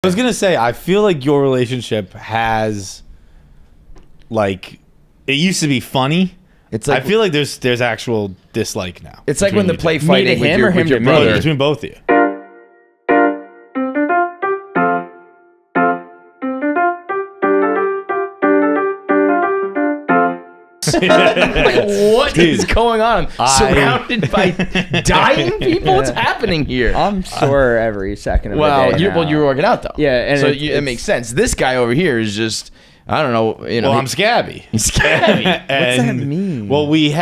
was gonna say, I feel like your relationship has, like, it used to be funny. It's like, I feel like there's actual dislike now. It's like when the play fighting with your brother. Between both of you. What is going on? Surrounded by dying people? What's happening here? I'm sore every second of the day. Well, you were working out though. Yeah, and so it makes sense. This guy over here is just, I don't know. Well, I'm scabby. He's scabby. What's that mean? Well, we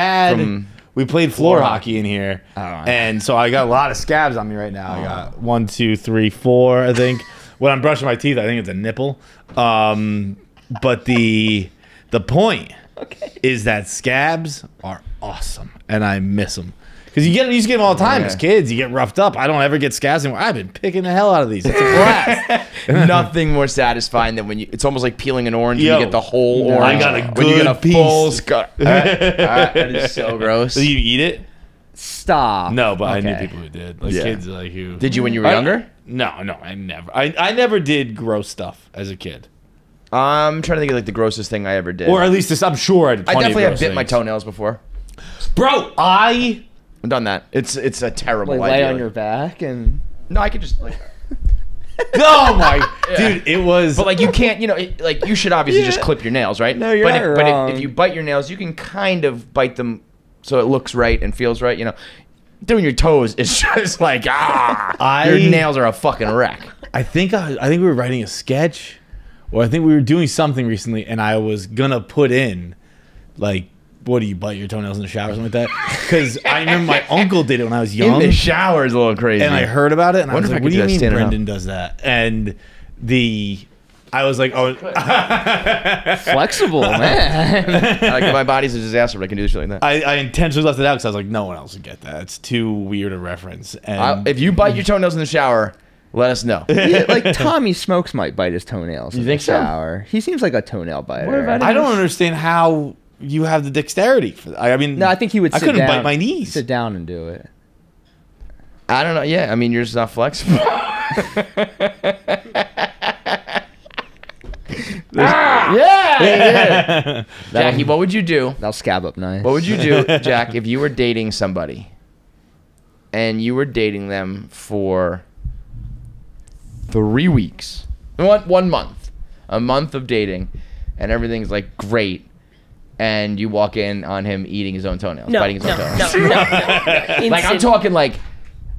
played floor hockey in here, and so I got a lot of scabs on me right now. I got 1, 2, 3, 4. I think when I'm brushing my teeth, I think it's a nipple. But the point. Is that scabs are awesome, and I miss them because you used to get them all the time as kids. You get roughed up. I don't ever get scabs anymore. I've been picking the hell out of these. It's a blast. Nothing more satisfying than when it's almost like peeling an orange. And you get the whole orange. I got a good when you get a piece. Full that is so gross. Do you eat it? Stop. No, but I knew people who did. Like kids like who. Did you when you were younger? No, I never. I never did gross stuff as a kid. I'm trying to think of like the grossest thing I ever did. Or at least I'm sure I did. I definitely have bit my toenails before. Bro, I've done that. It's a terrible idea. Lay on your back and... No, I could just like... Oh my... Dude, it was... But like you can't, like you should obviously just clip your nails, right? No, you're not wrong. But if you bite your nails, you can kind of bite them so it looks right and feels right, Doing your toes is just like, your nails are a fucking wreck. I think we were writing a sketch... Or I think we were doing something recently, and I was gonna put in, like, what do you bite your toenails in the shower or something like that? Because I remember my uncle did it when I was young. In the shower is a little crazy. And I heard about it, and I was like, what do you mean Brendan does that? And I was like, oh. Flexible, man. Like, my body's a disaster, but I can do shit like that. I intentionally left it out because I was like, no one else would get that. It's too weird a reference. And if you bite your toenails in the shower... Let us know. Yeah, like Tommy Smokes might bite his toenails in the shower. He seems like a toenail biter. I don't understand how you have the dexterity for that. I mean, no, I think he would. I couldn't bite my knees. Sit down and do it. I don't know. Yeah, I mean, you're just not flexible. Yeah. Jackie, what would you do? That'll scab up nice. What would you do, Jack, if you were dating somebody and you were dating them for 3 weeks, 1 month, a month of dating, and everything's like great, and you walk in on him eating his own toenails, biting his own toenails. No. Like I'm talking like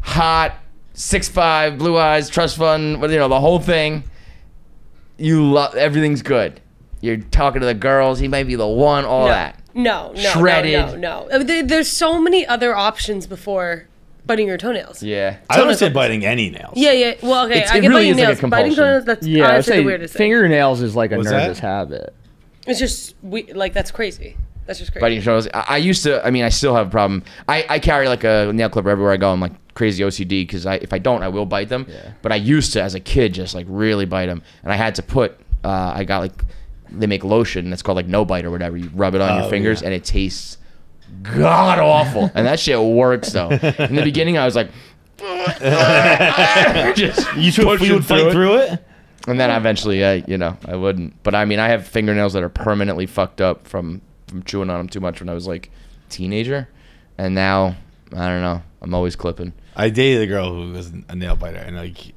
hot, 6'5", blue eyes, trust fund, the whole thing. You love everything's good. You're talking to the girls. He might be the one. All that. No. Shredded. No. There's so many other options before biting your toenails. Yeah. I don't say biting any nails. Yeah. Well, okay. I get biting nails. Biting toenails, that's honestly the weirdest thing. Fingernails is like a nervous habit. It's just, that's crazy. That's just crazy. Biting your toenails. I still have a problem. I carry like a nail clipper everywhere I go. I'm like crazy OCD because if I don't, I will bite them. Yeah. But I used to, as a kid, just like really bite them. And I had to put, I got like, they make lotion. It's called like No Bite or whatever. You rub it on your fingers and it tastes god awful. And that shit works though. In the beginning I was like just you would fight through it, and then eventually I wouldn't. But I mean, I have fingernails that are permanently fucked up from chewing on them too much when I was like a teenager, and now I don't know, I'm always clipping. I dated a girl who was a nail biter, and like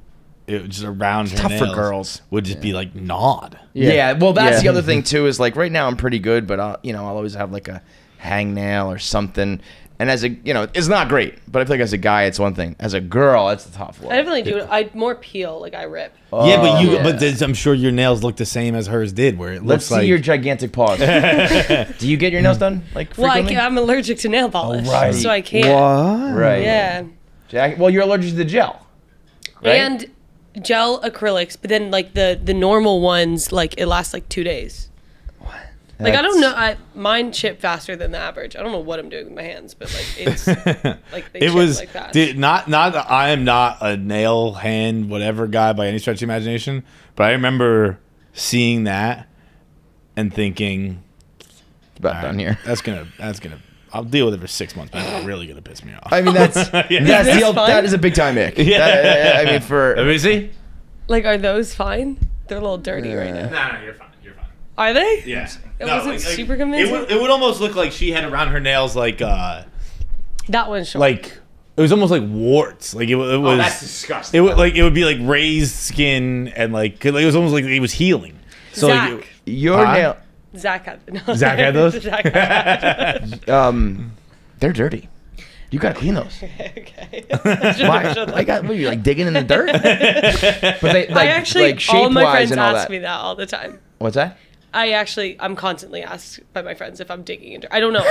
it just around her tough nails for girls would just be like gnawed. Yeah, well that's the other thing too, is like right now I'm pretty good, but I'll always have like a hangnail or something. And as a, it's not great, but I feel like as a guy, it's one thing. As a girl, it's a tough one. I definitely do. I more peel, like I rip. But I'm sure your nails look the same as hers did, where it looks like... Let's see your gigantic paws. Do you get your nails done, like, frequently? Well, I'm allergic to nail polish, so I can't. What? Right. Yeah. Jack, well, you're allergic to the gel, right? And gel acrylics, but then, like, the normal ones, like, it lasts, like, 2 days. Like, I don't know. Mine chip faster than the average. I don't know what I'm doing with my hands, but like it's like they chip like fast. I am not a nail hand whatever guy by any stretch of the imagination, but I remember seeing that and thinking, it's about done here. That's gonna. I'll deal with it for 6 months, but it's really gonna piss me off. I mean, that is a big time ick. Yeah. I mean, for let me see. Like, are those fine? They're a little dirty right now. No, you're fine. Are they? Yeah. It wasn't super convincing? It would almost look like she had around her nails like that one's short. like it was almost like warts. Like it was. Oh, that's disgusting. It would be like raised skin and like it was almost like it was healing. So Zach. like Your nail. Zach had Zach had those? Zach had They're dirty. You gotta clean those. Okay. Why? I got. What are you like digging in the dirt? But they like, I actually, like all of my shape-wise friends and all ask that. me that all the time. What's that? I'm constantly asked by my friends if I'm digging into. I don't know.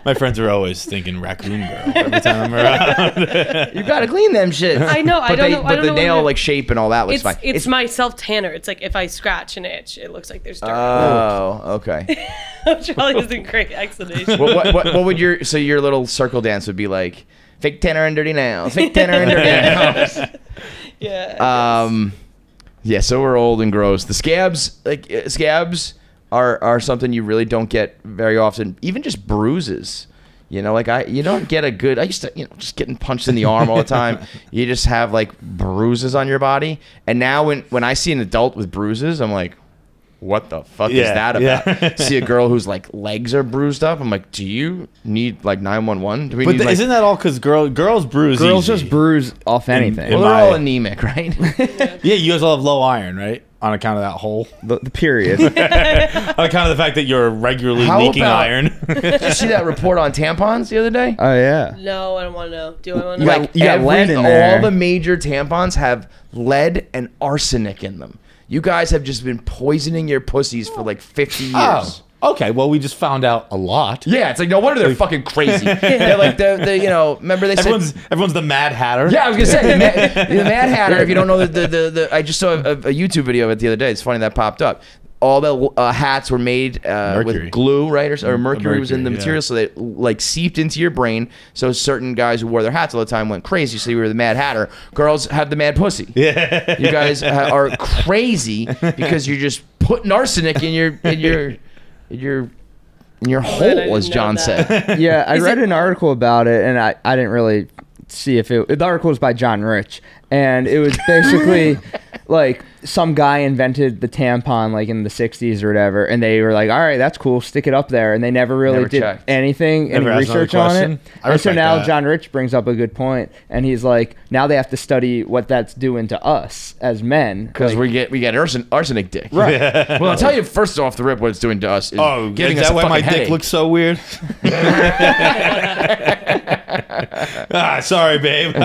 my friends are always thinking raccoon girl every time I'm around. You gotta clean them shit. I know. I don't know. But the nail like shape and all that looks fine. It's my self tanner. It's like if I scratch an itch, it looks like there's dirt. Oh, okay. Which probably isn't great explanation. What would your little circle dance would be like? Fake tenor and dirty nails. Fake tenor and dirty nails. Yeah. Yeah, so we're old and gross. The scabs, scabs are something you really don't get very often. Even just bruises, you know, like you don't get a good. I used to, just getting punched in the arm all the time. You just have like bruises on your body. And now when I see an adult with bruises, I'm like, what the fuck is that about? Yeah. See a girl whose like legs are bruised up. I'm like, do you need like 911? Do we need, isn't that all because girls bruise? Girls easy. just bruise off anything. Well, they're all anemic, right? Yeah, you guys all have low iron, right? On account of that hole. The period. On account of the fact that you're regularly leaking iron. Did you see that report on tampons the other day? Oh yeah. No, I don't want to know. Do I want to You know? got- you got lead in there. All the major tampons have lead and arsenic in them. You guys have just been poisoning your pussies for like 50 years. Oh, okay. Well, we just found out a lot. Yeah, it's like no wonder they're fucking crazy. They're like the remember they said Everyone's the Mad Hatter. yeah, I was gonna say the Mad Hatter. If you don't know the I just saw a YouTube video of it the other day. It's funny that popped up. All the hats were made with glue, right? Or mercury was in the material, so they like seeped into your brain. So certain guys who wore their hats all the time went crazy. So you were the Mad Hatter. Girls have the mad pussy. Yeah, you guys are crazy because you're just putting arsenic in your hole, as John said. Yeah, I read an article about it, and I didn't really see if it. The article was by John Rich, and it was basically like some guy invented the tampon like in the 60s or whatever, and they were like, all right, that's cool, stick it up there, and they never really did any research on it. And so now John Rich brings up a good point, and he's like, now they have to study what that's doing to us as men, because we get arsenic dick. Right. Yeah. Well, I'll tell you first off the rip what it's doing to us is giving us a fucking headache. Dick looks so weird? Sorry, babe.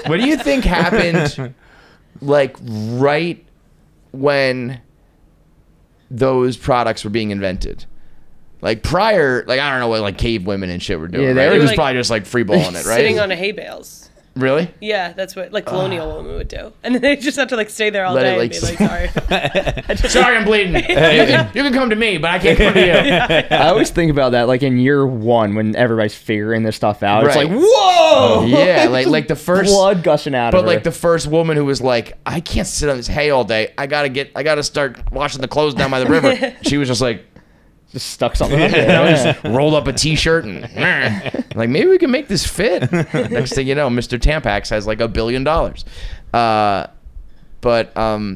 What do you think happened, like, right when those products were being invented? Like, prior, like, I don't know what, like, cave women and shit were doing, right? It was like, probably just, like, free balling it, right? Sitting on a hay bales. Really? Yeah, that's what, like, colonial women would do. And then they just have to, like, stay there all Let day it, like, and be like, sorry. Sorry, I'm bleeding. You can come to me, but I can't come to you. I always think about that, like, in year one, when everybody's figuring this stuff out. Right. It's like, whoa! Yeah, like the first... blood gushing out of her. But, like, the first woman who was like, I can't sit on this hay all day. I gotta start washing the clothes down by the river. She was just like... Just stuck something up there. Just rolled up a t-shirt and like, maybe we can make this fit. Next thing you know, Mr. Tampax has like $1 billion.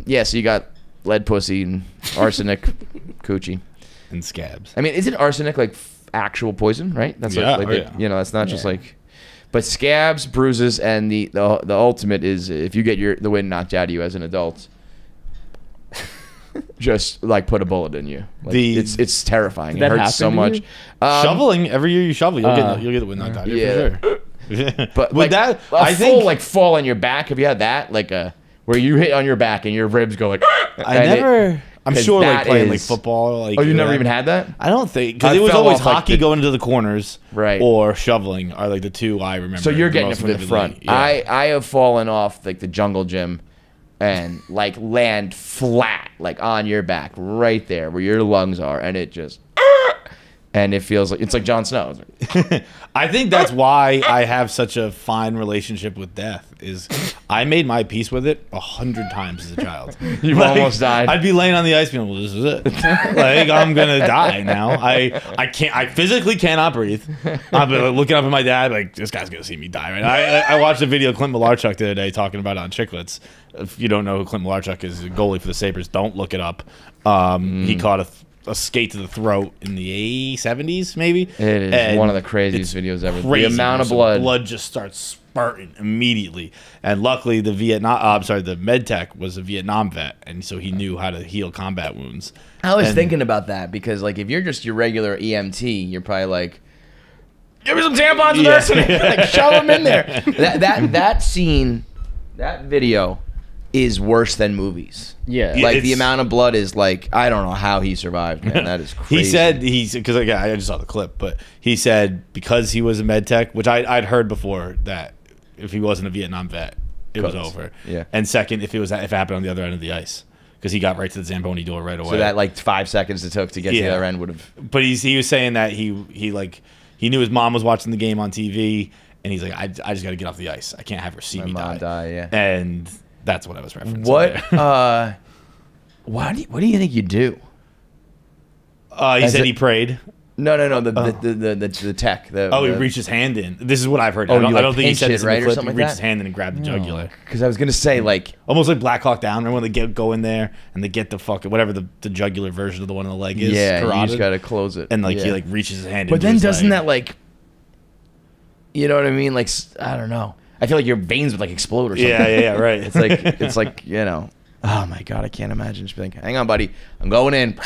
Yeah, so you got lead pussy and arsenic coochie and scabs. I mean, isn't arsenic like actual poison, right? That's that's not just like. But scabs, bruises, and the ultimate is if you get the wind knocked out of you as an adult. Just like put a bullet in you. Like, it's terrifying. It hurts so much. Shoveling every year you shovel, you'll get the wind knocked out of you for sure. But with like, that, I think like fall on your back. Have you had that? Like where you hit on your back and your ribs go like. I'm sure like playing like football. Like, oh, you never even had that? I don't think because it was always hockey like going into the corners, right? Or shoveling are like the two I remember. So you're getting it from the front. Yeah. I have fallen off like the jungle gym. And like land flat, like on your back, right there where your lungs are, and it just and it feels like it's like Jon Snow. I think that's why I have such a fine relationship with death. Is I made my peace with it 100 times as a child. You've almost died. I'd be laying on the ice, being, well, this is it. Like, I'm gonna die now. I can't. I physically cannot breathe. I'm looking up at my dad, like, this guy's gonna see me die. Right? I watched a video of Clint Malarchuk the other day talking about it on Chicklets. If you don't know who Clint Malarchuk is, a goalie for the Sabres, don't look it up. He caught a skate to the throat in the 70s, maybe. It is and one of the craziest videos ever. Crazy. The amount of blood just starts spurting immediately. And luckily, the med tech was a Vietnam vet, and so he knew how to heal combat wounds. I was thinking about that because, like, if you're just your regular EMT, you're probably like, give me some tampons and arsenic, like, shove them in there. That scene, that video is worse than movies. Yeah. Like, the amount of blood is like, I don't know how he survived, man. That is crazy. He said, because again, I just saw the clip, but he said because he was a med tech, which I'd heard before, that if he wasn't a Vietnam vet, it was over. Yeah. And second, if it happened on the other end of the ice, because he got right to the Zamboni door right away. So that, like, 5 seconds it took to get to the other end would have. But he was saying that he knew his mom was watching the game on TV, and he's like, I just got to get off the ice. I can't have her see me die. Yeah. And that's what I was referencing. What do you think you do? He said he prayed. No. The tech. He reached his hand in. This is what I've heard. Oh, I don't think he said this in right, the clip. or something He like reached his hand in and grabbed the jugular. Because I was gonna say, like, almost like Black Hawk Down. Remember when they go in there and they get the fucking whatever the jugular version of the one on the leg is. Yeah, carotid, you just gotta close it. And like he like reaches his hand. But into then his doesn't leg. that, like, you know what I mean? Like, I don't know. I feel like your veins would, like, explode or something. Yeah, right. It's like you know. Oh my god, I can't imagine just being like, hang on, buddy, I'm going in.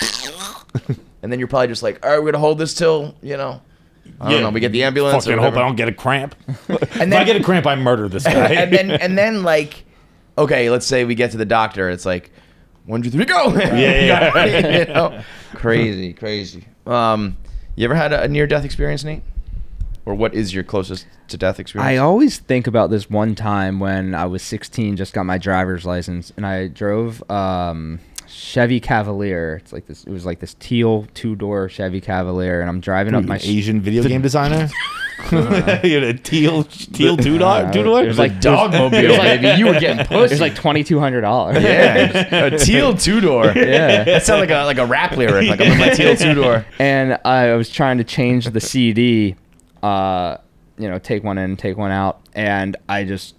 And then you're probably just like, all right, we're gonna hold this till, you know, I don't know, we get the ambulance. Fucking hope I don't get a cramp. And if I get a cramp, I murder this guy. and then like, okay, let's say we get to the doctor. It's like, 1, 2, 3, go. Yeah. You know? Crazy. You ever had a near-death experience, Nate? Or what is your closest to death experience? I always think about this one time when I was 16, just got my driver's license, and I drove Chevy Cavalier. It's like this. It was like this teal 2-door Chevy Cavalier, and I'm driving up my Asian video game designer. You had a teal 2-door. It was like Dogmobile, baby. You were getting pushed. It was like $2,200. Yeah, a teal 2-door. Yeah, that sounds like a rap lyric. Like, I'm in my teal 2-door. And I was trying to change the CD. Take one in, take one out, and I just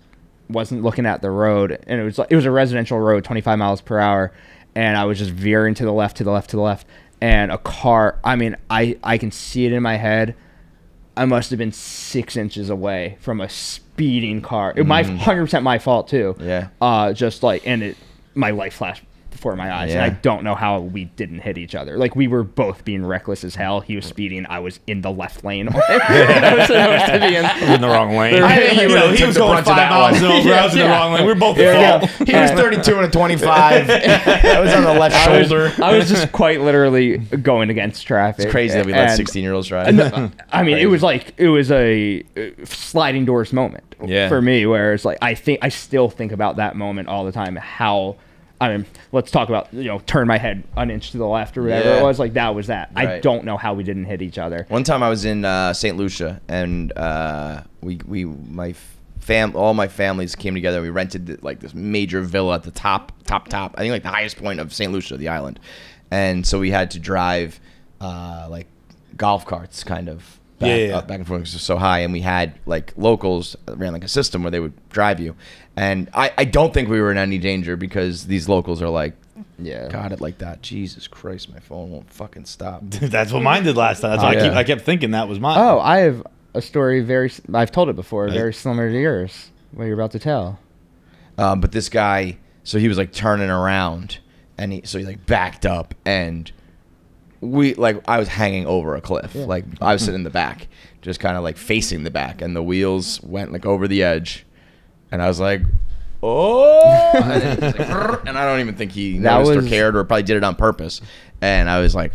wasn't looking at the road, and it was a residential road, 25 miles per hour, and I was just veering to the left, and a car. I mean, I can see it in my head. I must have been 6 inches away from a speeding car. It might 100% my fault too. Yeah. My life flashed before my eyes, Yeah. and I don't know how we didn't hit each other. Like, we were both being reckless as hell. He was speeding. I was in the left lane. I was supposed to be in the wrong lane. I think he was going 5 miles over. I was in the wrong lane. We were both at fault. He was 32 and a 25. I was on the left shoulder. I was just quite literally going against traffic. It's crazy that we let 16-year-olds drive. I mean, it was a sliding doors moment for me, where it's like I still think about that moment all the time. Let's talk about, turn my head an inch to the left or whatever it was. Like, that was that. Right. I don't know how we didn't hit each other. One time I was in St. Lucia, and all my families came together. We rented this major villa at the top. I think like the highest point of St. Lucia, the island. And so we had to drive like golf carts kind of back and forth, because it was so high. And we had like locals ran like a system where they would drive you. And I don't think we were in any danger, because these locals are like, got it like that. Jesus Christ, my phone won't fucking stop. That's what mine did last time. That's why I kept thinking that was mine. Oh, I have a story I've told it before, very similar to yours, what you're about to tell. But this guy, so he was like turning around, and he like backed up, and I was hanging over a cliff. Yeah. Like, I was sitting in the back, just kind of like facing the back, and the wheels went like over the edge. And I was like, oh, and I don't even think he noticed or cared, or probably did it on purpose. And I was like,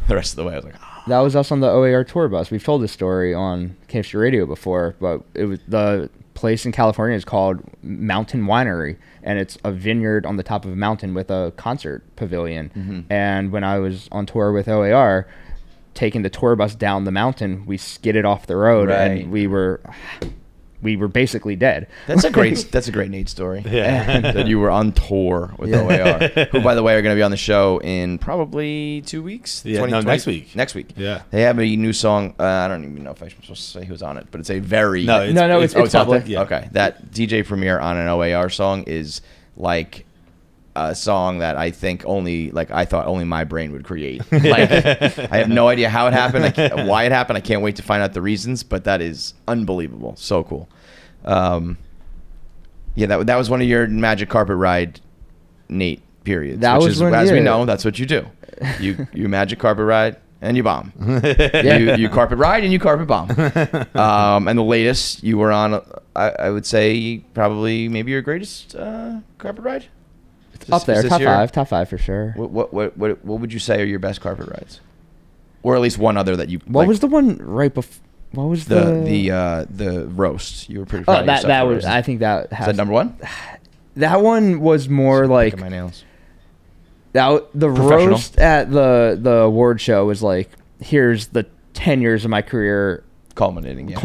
the rest of the way, I was like, oh. That was us on the OAR tour bus. We've told this story on KFC Radio before, but it was the place in California is called Mountain Winery, and it's a vineyard on the top of a mountain with a concert pavilion. Mm-hmm. And when I was on tour with OAR, taking the tour bus down the mountain, we skidded off the road, and we were basically dead. That's a great Nate story. Yeah. That you were on tour with OAR, who, by the way, are going to be on the show in probably 2 weeks. Yeah, next week. Next week. Yeah. They have a new song. I don't even know if I'm supposed to say who's on it, but it's a very it's public. Yeah. Okay, that DJ premiere on an OAR song is like a song that I think I thought only my brain would create. Like, I have no idea how it happened, why it happened. I can't wait to find out the reasons, but that is unbelievable. So cool. Yeah, that was one of your magic carpet ride, Nate, periods. As we know, that's what you do. You magic carpet ride and you bomb. you carpet ride and you carpet bomb. And the latest you were on, I would say probably maybe your greatest carpet ride. Up there, top five for sure. What would you say are your best carpet rides, or at least one other that you? What was the one right before? What was the roast? You were pretty proud of yourself. That was. I think that has. Is that number one? That one was more like my nails. The roast at the award show was like, here's the 10 years of my career culminating. Yeah.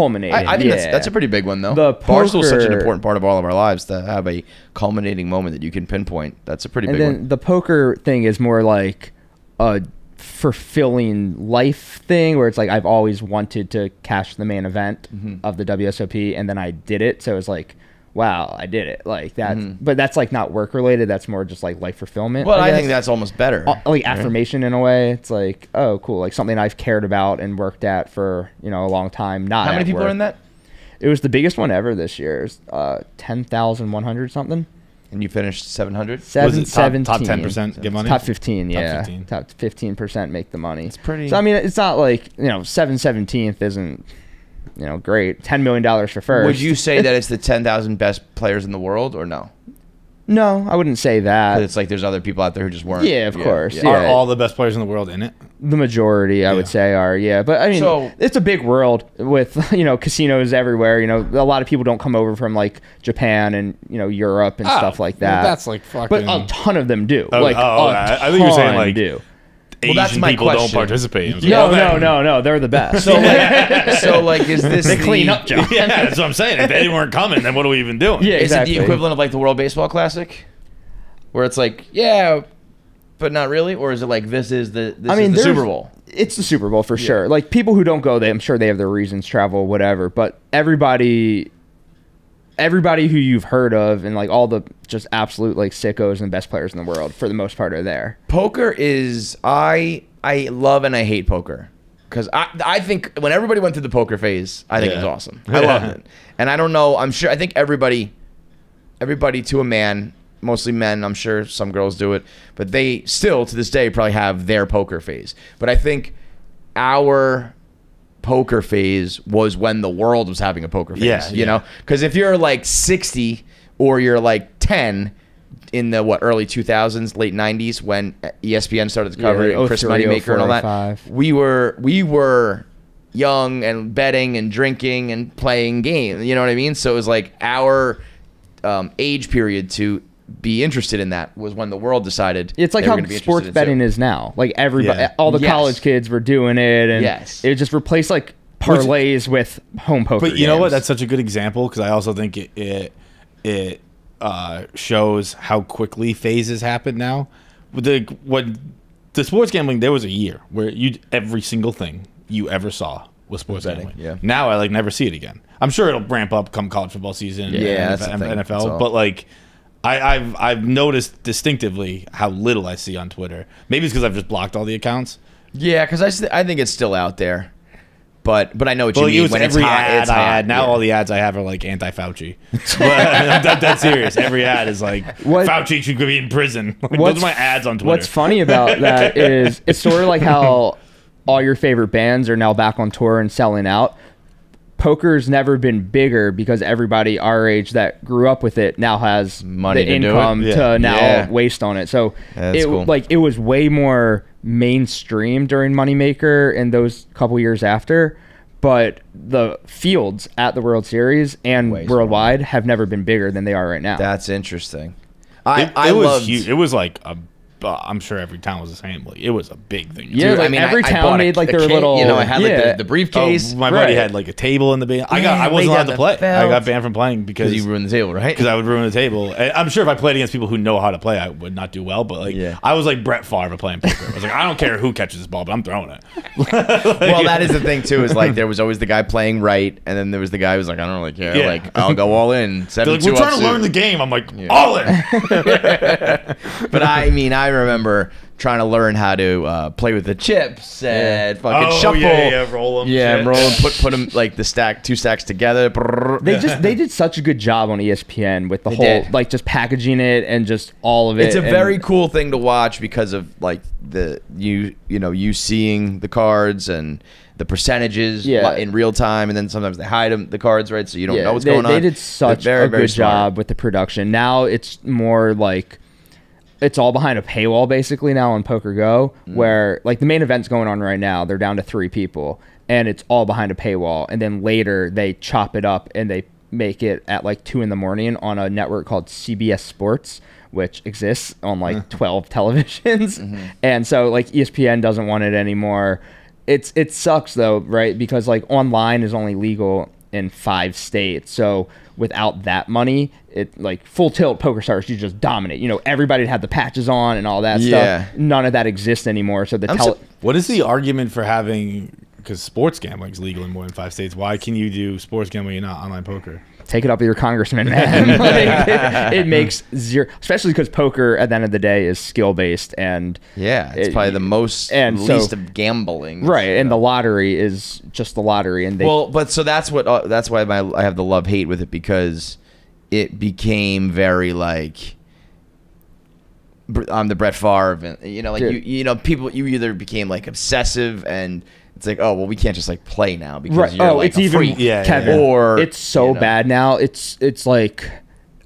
I think that's a pretty big one though. Barstool is such an important part of all of our lives to have a culminating moment that you can pinpoint. That's a pretty big one. And then the poker thing is more like a fulfilling life thing where it's like I've always wanted to cash the main event of the WSOP, and then I did it, so it was like, wow, I did it, like that. But that's like not work related, that's more just like life fulfillment. Well, I think that's almost better, like affirmation in a way. It's like, oh cool, like something I've cared about and worked at for a long time. Not how many people are in that? It was the biggest one ever this year. It was 10,100 something. And you finished 700? 17. Top 10% get money? Top 15, yeah. Top 15% make the money. It's pretty. So, I mean, it's not like, 7/17th isn't, great. $10 million for first. Would you say that it's the 10,000 best players in the world or no? No, I wouldn't say that. It's like there's other people out there who just weren't. Yeah, of course. Yeah. Are all the best players in the world in it? The majority, I would say, are, yeah. But, I mean, it's a big world with, casinos everywhere. A lot of people don't come over from, like, Japan and, Europe and stuff like that. Well, that's, like, fucking... But a ton of them do. I think you're saying, like... do. Asian that's my people question. Don't participate. No, they're the best. So like, is this the cleanup job? Yeah, that's what I'm saying. If they weren't coming, then what are we even doing? Yeah, exactly. Is it the equivalent of like the World Baseball Classic, where it's like, yeah, but not really, or is it like this is the Super Bowl? It's the Super Bowl for sure. Like people who don't go, I'm sure they have their reasons, travel, whatever. But everybody who you've heard of and like all the just absolute like sickos and best players in the world for the most part are there. Poker is I love and I hate poker because I think when everybody went through the poker phase, I think it was awesome. I loved it, and I don't know. I think everybody to a man, mostly men. I'm sure some girls do it, but they still to this day probably have their poker phase. But I think our poker phase was when the world was having a poker phase, you know, because if you're like 60 or you're like 10 in the early 2000s, late 90s when ESPN started to cover it, and Chris Moneymaker and all that, we were young and betting and drinking and playing games, you know what I mean? So it was like our age period to be interested in that was when the world decided it's like how sports betting is now. Like everybody, all the college kids were doing it, and it just replaced like parlays with home poker. But you know what? That's such a good example because I also think it shows how quickly phases happen now. When the sports gambling, there was a year where every single thing you ever saw was sports gambling. Yeah. Now I like never see it again. I'm sure it'll ramp up come college football season. Yeah, and NFL, but like. I've noticed distinctively how little I see on Twitter. Maybe it's because I've just blocked all the accounts. Yeah, because I think it's still out there. But I know what you mean. When every ad I had, now all the ads I have are like anti-Fauci. I'm that serious. Every ad is like, Fauci should be in prison. Those are my ads on Twitter. What's funny about that is it's sort of like how all your favorite bands are now back on tour and selling out. Poker's never been bigger because everybody our age that grew up with it now has money the income to now waste on it. So it was way more mainstream during Moneymaker and those couple years after, but the fields at the World Series and worldwide have never been bigger than they are right now. That's interesting. It was huge. It was like a I'm sure every town was the same. Like, it was a big thing. Yeah, like every town made like their little. You know, I had like the briefcase. My buddy had like a table in the band. I wasn't allowed to play. I got banned from playing because you ruined the table, right? Because I would ruin the table. And I'm sure if I played against people who know how to play, I would not do well. But like, I was like Brett Favre playing poker. I was like, I don't care who catches this ball, but I'm throwing it. Well, that is the thing too. Is like there was always the guy playing right, and then there was the guy who was like, I don't really care. Yeah. Like I'll go all in. Like, we're trying to learn the game. I'm like, all in. But I mean, I remember trying to learn how to play with the chips and fucking shuffle. Roll them. Yeah, roll them, put them like two stacks together. They did such a good job on ESPN with the whole like just packaging it and just all of it. It's a very cool thing to watch because of like you seeing the cards and the percentages in real time, and then sometimes they hide the cards, right? So you don't know what's going on. They did such a good job with the production. Now it's more like it's all behind a paywall basically now on Poker Go, where like the main event's going on right now. They're down to 3 people, and it's all behind a paywall. And then later they chop it up and they make it at like 2 in the morning on a network called CBS Sports, which exists on like 12 televisions. And so like ESPN doesn't want it anymore. It sucks though, right? Because like online is only legal in 5 states. So without that money, it like Full Tilt Poker Stars, you just dominate. You know, everybody had the patches on and all that stuff. None of that exists anymore. So what is the argument for having, because sports gambling is legal in more than 5 states, why can you do sports gambling and not online poker? Take it up with your congressman, man. Like, it makes zero, especially because poker at the end of the day is skill based, and it's probably the least of gambling, right? And the lottery is just the lottery, and so that's why I have the love hate with it, because it became very like I'm the Brett Favre, and people, you either became like obsessive and. It's like, oh well, we can't just like play now because you're like a freak. Kevin. Or it's so bad now. It's like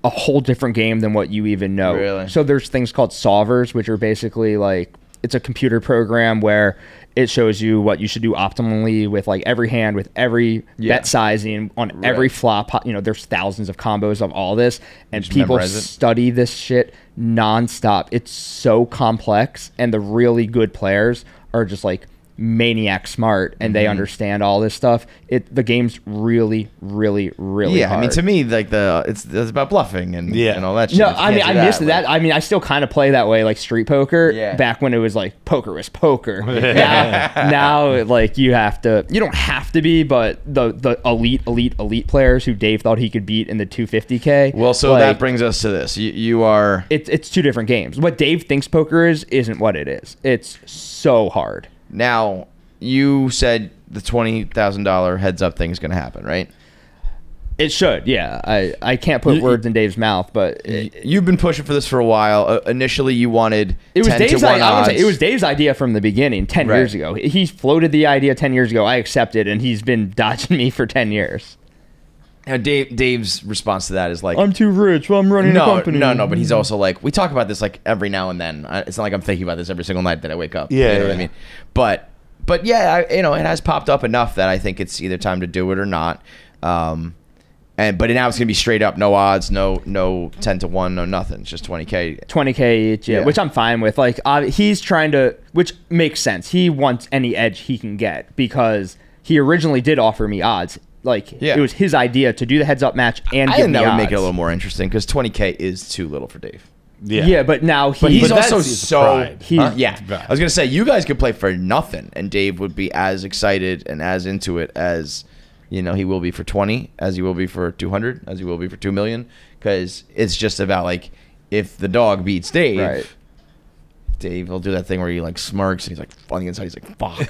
a whole different game than what you even know. Really? So there's things called solvers, which are basically like it's a computer program where it shows you what you should do optimally with like every hand, with every bet sizing on every flop. You know, there's thousands of combos of all this, and people study this shit nonstop. It's so complex, and the really good players are just like maniac smart, and they understand all this stuff. The game's really hard. I mean, to me, like it's about bluffing and all that shit. No, I mean, I missed that. I mean, I still kind of play that way, like street poker. Back when it was like poker was poker. now like you don't have to be, but the elite players who Dave thought he could beat in the 250K. Well, so that brings us to this. You are. It's 2 different games. What Dave thinks poker isn't what it is. It's so hard. Now, you said the $20,000 heads up thing is going to happen, right? It should, yeah. I can't put words in Dave's mouth, but you've been pushing for this for a while. Initially, you wanted it was 10 Dave's to 1 odds. It was Dave's idea from the beginning, 10 years ago. He floated the idea 10 years ago. I accepted, and he's been dodging me for 10 years. Now, Dave's response to that is like, I'm too rich. Well, I'm running a company. No, but he's also like, we talk about this like every now and then. It's not like I'm thinking about this every single night that I wake up. You know what I mean? But yeah, it has popped up enough that I think it's either time to do it or not. But now it's gonna be straight up, no odds, no 10 to 1, no nothing. It's just 20K. 20K each, which I'm fine with. Like he's trying to, which makes sense. He wants any edge he can get because he originally did offer me odds. Like it was his idea to do the heads up match and give me odds. I think that would make it a little more interesting because 20K is too little for Dave. Yeah, but now he's also so. Yeah, I was gonna say you guys could play for nothing, and Dave would be as excited and as into it as he will be for 20, as he will be for 200, as he will be for 2 million, because it's just about like if the dog beats Dave. Right. Dave will do that thing where he like smirks and he's like on the inside he's like fuck,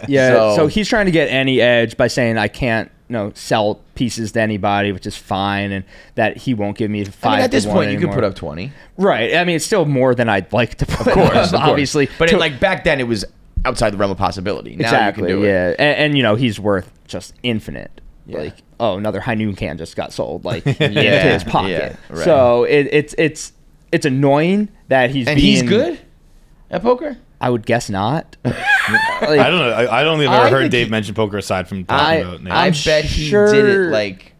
So he's trying to get any edge by saying I can't sell pieces to anybody, which is fine, and that he won't give me 5 at this point anymore. You could put up 20, right? I mean, it's still more than I'd like to put. Of course, obviously, but like back then it was outside the realm of possibility. Now exactly, you can do it. And he's worth just infinite. Like another high noon can just got sold like into his pocket. Right. So it's annoying that he's good at poker. I would guess not. I don't know. I don't think I've ever heard Dave mention poker aside from talking about names. I bet he did it like,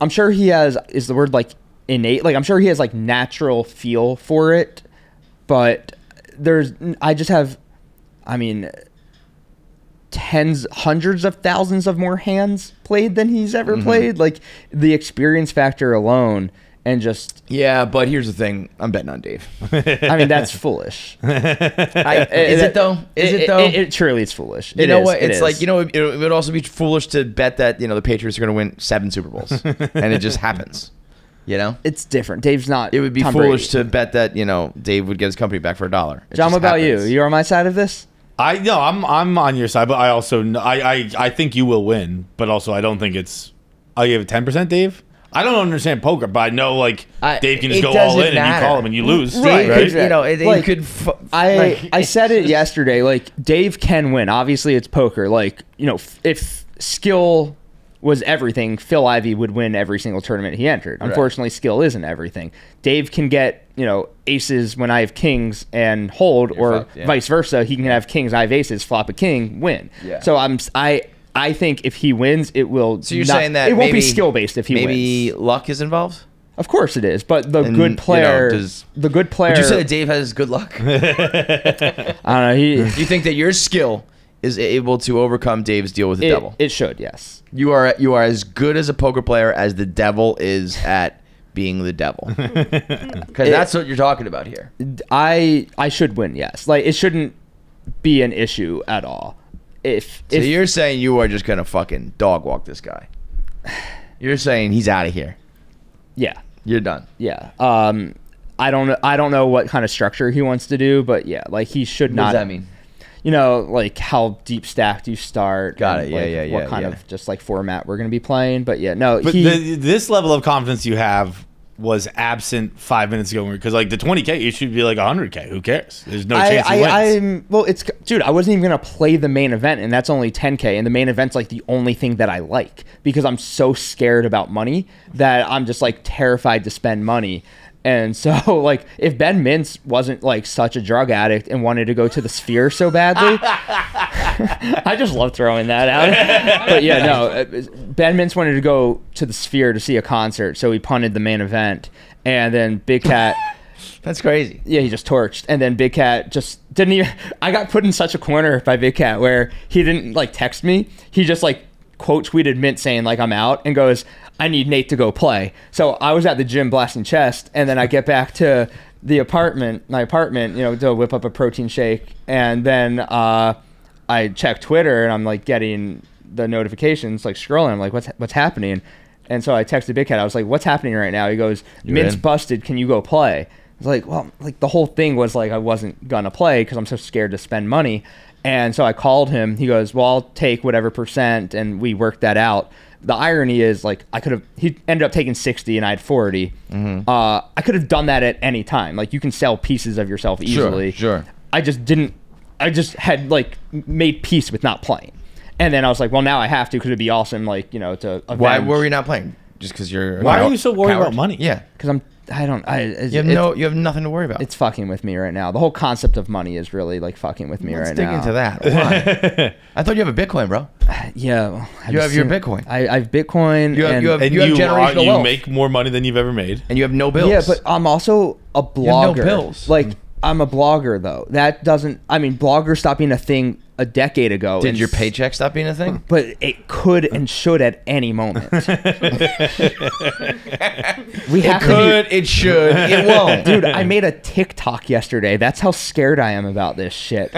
I'm sure he has, is the word like innate? Like I'm sure he has like natural feel for it. but I just have, I mean, hundreds of thousands of more hands played than he's ever played. Like, the experience factor alone, and just... Yeah, but here's the thing. I'm betting on Dave. I mean, that's foolish. Is it, though? Is it, though? It truly is foolish. You know what? It's like, you know, it would also be foolish to bet that, you know, the Patriots are going to win 7 Super Bowls. And it just happens. You know? It's different. Dave's not... It would be foolish to bet that, you know, Dave would get his company back for $1. John, what about you? You're on my side of this? I'm on your side, but I also I think you will win, but also I don't think it's. I'll give it 10%, Dave. I don't understand poker, but I know like Dave can just go all in and you call him and you lose. Right. You know, like, you could. I said it yesterday. Like, Dave can win. Obviously, it's poker. Like, you know, if skill was everything, Phil Ivey would win every single tournament he entered. Right. Unfortunately, skill isn't everything. Dave can get, you know, aces when I have kings and hold, or vice versa. He can have kings, I have aces, flop a king, win. Yeah. So I think if he wins, it will. So you're saying that it won't be skill based if he wins. Maybe luck is involved. Of course it is, but the good player, the good player. Would you say that Dave has good luck? I don't know. Do you think that your skill is able to overcome Dave's deal with the devil? It should, yes. You are as good as a poker player as the devil is at being the devil. Because that's what you're talking about here. I should win, yes. Like, it shouldn't be an issue at all. If you're saying you are just gonna fucking dog walk this guy. You're saying he's out of here. Yeah. You're done. Yeah. I don't know what kind of structure he wants to do, but yeah, like, he should not. What does that mean? You know, like, how deep stacked you start. Got it. Like, what kind of just like format we're going to be playing. But yeah, no. But this level of confidence you have was absent 5 minutes ago, because like the 20K, it should be like 100K. Who cares? There's no chance he wins. Dude, I wasn't even going to play the main event, and that's only 10K. And the main event's like the only thing that I like, because I'm so scared about money that I'm just like terrified to spend money. And so, like, if Ben Mintz wasn't, like, such a drug addict and wanted to go to the Sphere so badly, I just love throwing that out. But, yeah, no, Ben Mintz wanted to go to the Sphere to see a concert, so he punted the main event. And then Big Cat... That's crazy. Yeah, he just torched. And then Big Cat just didn't even... I got put in such a corner by Big Cat where he didn't, like, text me. He just, like, quote tweeted Mint saying, like, I'm out, and goes... I need Nate to go play. So I was at the gym blasting chest, and then I get back to my apartment, you know, to whip up a protein shake, and then I check Twitter, and I'm like getting the notifications, like scrolling. I'm like, what's happening? And so I texted Big Cat. I was like, what's happening right now? He goes, Mint's busted. Can you go play? I was like, well, like the whole thing was like I wasn't gonna play because I'm so scared to spend money. And so I called him. He goes, well, I'll take whatever %, and we worked that out. The irony is, like, he ended up taking 60 and I had 40. Mm-hmm. I could have done that at any time. Like, you can sell pieces of yourself easily. Sure. I just had, like, made peace with not playing. And then I was like, well, now I have to, because it'd be awesome, like, you know, to avenge. Why were you not playing? Just because you're... Why are you so worried about money? Yeah. Because you have nothing to worry about. It's fucking with me right now. The whole concept of money is really like fucking with me right now. Let's dig into that. Why? I thought you have a Bitcoin, bro. Yeah. Well, you have your Bitcoin. I have Bitcoin. You have generational wealth. You make more money than you've ever made. And you have no bills. Yeah, but I'm also a blogger. You have no bills. Like, I'm a blogger, though. That doesn't... I mean, bloggers stopped being a thing a decade ago. Did your paycheck stop being a thing? But it could and should at any moment. It should, it won't. Dude, I made a TikTok yesterday. That's how scared I am about this shit.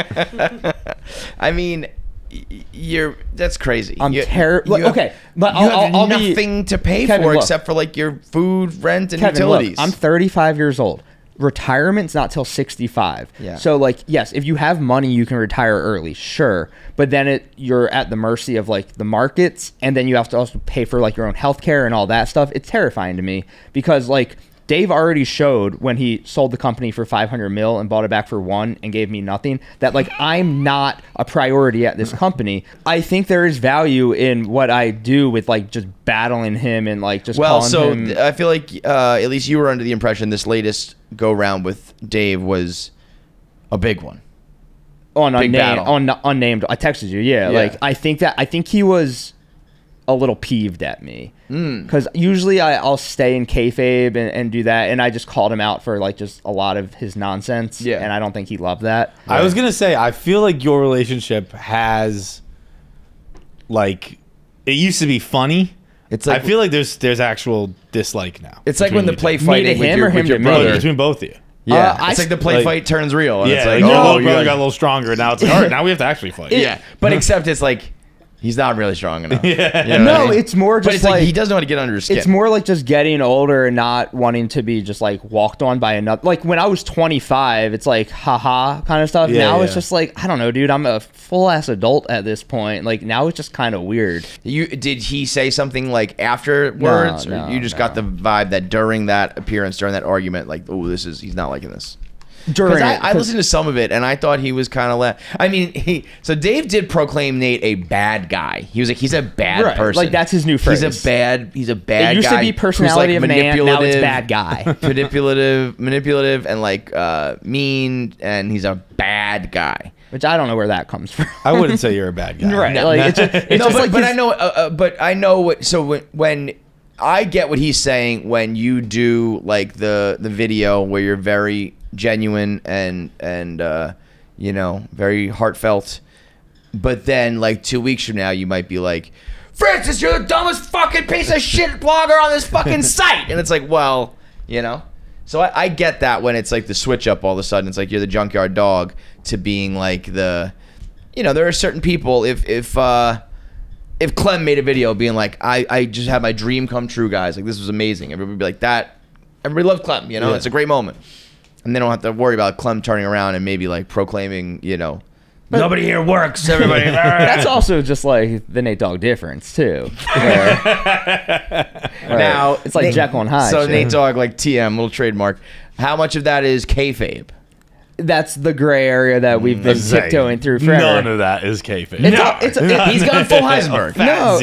I mean... that's crazy. I'm terrible. Okay, but you have nothing to pay for except for like your food, rent, and utilities. Look, I'm 35 years old. Retirement's not till 65. Yeah. So, like, yes, if you have money, you can retire early, sure. But then you're at the mercy of like the markets, and then you have to also pay for like your own healthcare and all that stuff. It's terrifying to me because like Dave already showed when he sold the company for $500 million and bought it back for $1 million and gave me nothing that like I'm not a priority at this company. I think there is value in what I do with like just battling him and like just calling him. I feel like at least you were under the impression this latest go round with Dave was a big one. Unnamed. I texted you. Yeah. Like I think he was a little peeved at me because usually I'll stay in kayfabe and do that, and I just called him out for like just a lot of his nonsense. Yeah, and I don't think he loved that. I was gonna say I feel like your relationship has like it used to be funny. It's like, I feel like there's actual dislike now. It's like when the play fight with him or him to me, between both of you. Yeah, it's like the play fight turns real. And it's like, your little brother got a little stronger. Now it's like, all right, now we have to actually fight. Yeah, but except it's like he's not really strong enough. Yeah, you know no, I mean? It's more just but it's like he doesn't know how to get under his skin. It's more like just getting older and not wanting to be just like walked on by another. Like when I was 25, it's like haha kind of stuff. Now it's just like I don't know, dude. I'm a full ass adult at this point. Like now it's just kind of weird. Did he say something like afterwards, or you just got the vibe that during that appearance, during that argument, like oh, he's not liking this. Because I listened to some of it and I thought he was kind of I mean, so Dave did proclaim Nate a bad guy. He was like, he's a bad person. Like that's his new phrase. He's a bad guy. It used to be personality of man. Now it's bad guy. manipulative, and like mean, and he's a bad guy. Which I don't know where that comes from. I wouldn't say you're a bad guy. Right? No, like but I know what. So when I get what he's saying, when you do like the video where you're very genuine and you know, very heartfelt, but then like 2 weeks from now you might be like, Francis, you're the dumbest fucking piece of shit blogger on this fucking site, and it's like, well, you know. So I get that when it's like the switch up all of a sudden. It's like you're the junkyard dog to being like the, you know, there are certain people, if Clem made a video being like, I just had my dream come true, guys, like this was amazing, everybody would be like that. Everybody loved Clem, you know. It's a great moment. And they don't have to worry about Clem turning around and maybe like proclaiming, you know, nobody here works, everybody. That's also just like the Nate Dogg difference too. Now it's like Jekyll and Hyde. So Nate Dogg, like TM, little trademark. How much of that is kayfabe? That's the gray area that we've been tiptoeing through forever. None of that is kayfabe. He's gone full Heisenberg. No,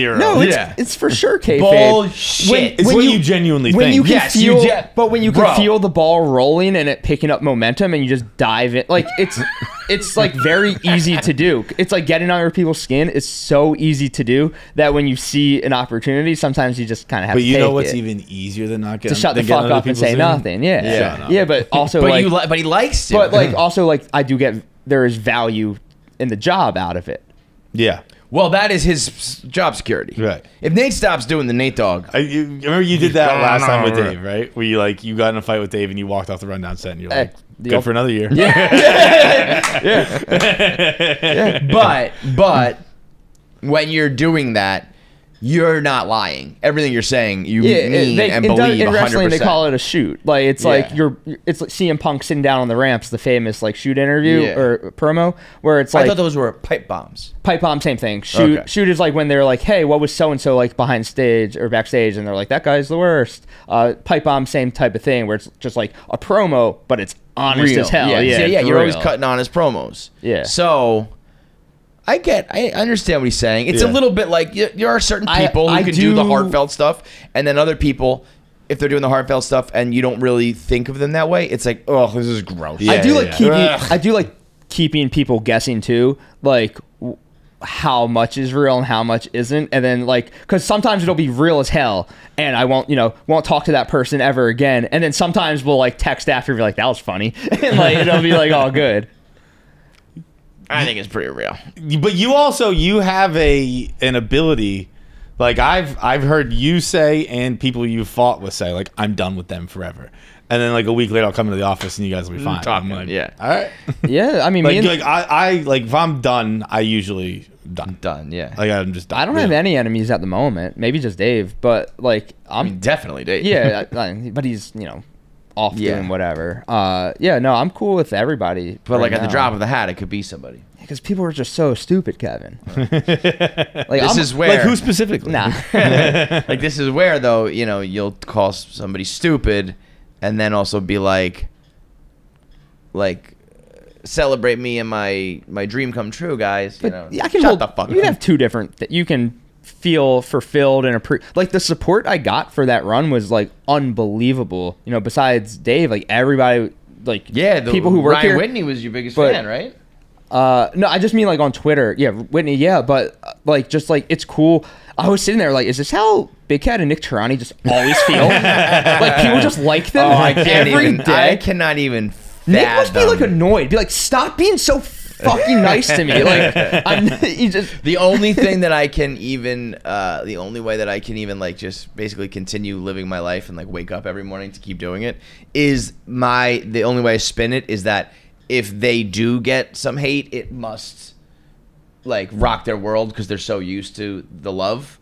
it's for sure kayfabe. Bullshit. It's what you genuinely think. You can feel, but when you can feel the ball rolling and it picking up momentum and you just dive in, like it's like very easy to do. It's like getting under people's skin is so easy to do that when you see an opportunity, sometimes you just kind of have to take it. But you know what's even easier than not getting to shut the fuck up and say nothing. Yeah, but also but he likes to. But like also like I do get there is value in the job out of it. Yeah. Well, that is his job security. Right. If Nate stops doing the Nate Dogg, you remember you did that last time with Dave, right? Where you got in a fight with Dave and you walked off the rundown set and you're like, good for another year. But when you're doing that, you're not lying. Everything you're saying, you mean and believe 100%. In wrestling, they call it a shoot. Like it's like it's like CM Punk sitting down on the ramps, the famous like shoot interview or promo, where it's like I thought those were pipe bombs. Pipe bomb, same thing. Shoot is like when they're like, hey, what was so and so like behind stage or backstage, and they're like, that guy's the worst. Pipe bomb, same type of thing, where it's just like a promo, but it's honest as hell. You're always cutting honest promos. Yeah. So I understand what he's saying. It's a little bit like there are certain people who can do the heartfelt stuff, and then other people, if they're doing the heartfelt stuff and you don't really think of them that way, it's like, oh, this is gross. I do like keeping people guessing too, like how much is real and how much isn't, and then like because sometimes it'll be real as hell, and I won't talk to that person ever again, and then sometimes we'll like text after and be like, that was funny, and like it'll be like all good. I think it's pretty real. But you have an ability, like I've heard you say and people you fought with say, like, I'm done with them forever. And then like a week later I'll come into the office and you guys will be fine. I'm like, all right. Yeah, I mean, I like if I'm done, I usually done. Yeah. Like I'm just done. I don't have any enemies at the moment. Maybe just Dave, but like I mean, definitely Dave. Yeah, but he's off doing whatever. No, I'm cool with everybody. But like at the drop of the hat, it could be somebody. Because people are just so stupid, Kevin. This is where, like, who specifically? Nah. Like this is where though, you'll call somebody stupid, and then also be like celebrate me and my dream come true, guys. I can shut the fuck up. You can have two different. You can feel fulfilled and like the support I got for that run was like unbelievable. Besides Dave, like everybody, like people who work Ryan here. Whitney was your biggest fan, right? No, I just mean like on Twitter. Yeah, Whitney. Yeah, but like just like it's cool. I was sitting there like, is this how Big Cat and Nick Tirani just always feel? Like people just like them every day. I cannot even. Nick must be like annoyed. Be like, stop being so fucking nice to me. Like, the only thing that I can even, the only way that I can even like just basically continue living my life and like wake up every morning to keep doing it is the only way I spin it is that if they do get some hate, it must like rock their world because they're so used to the love.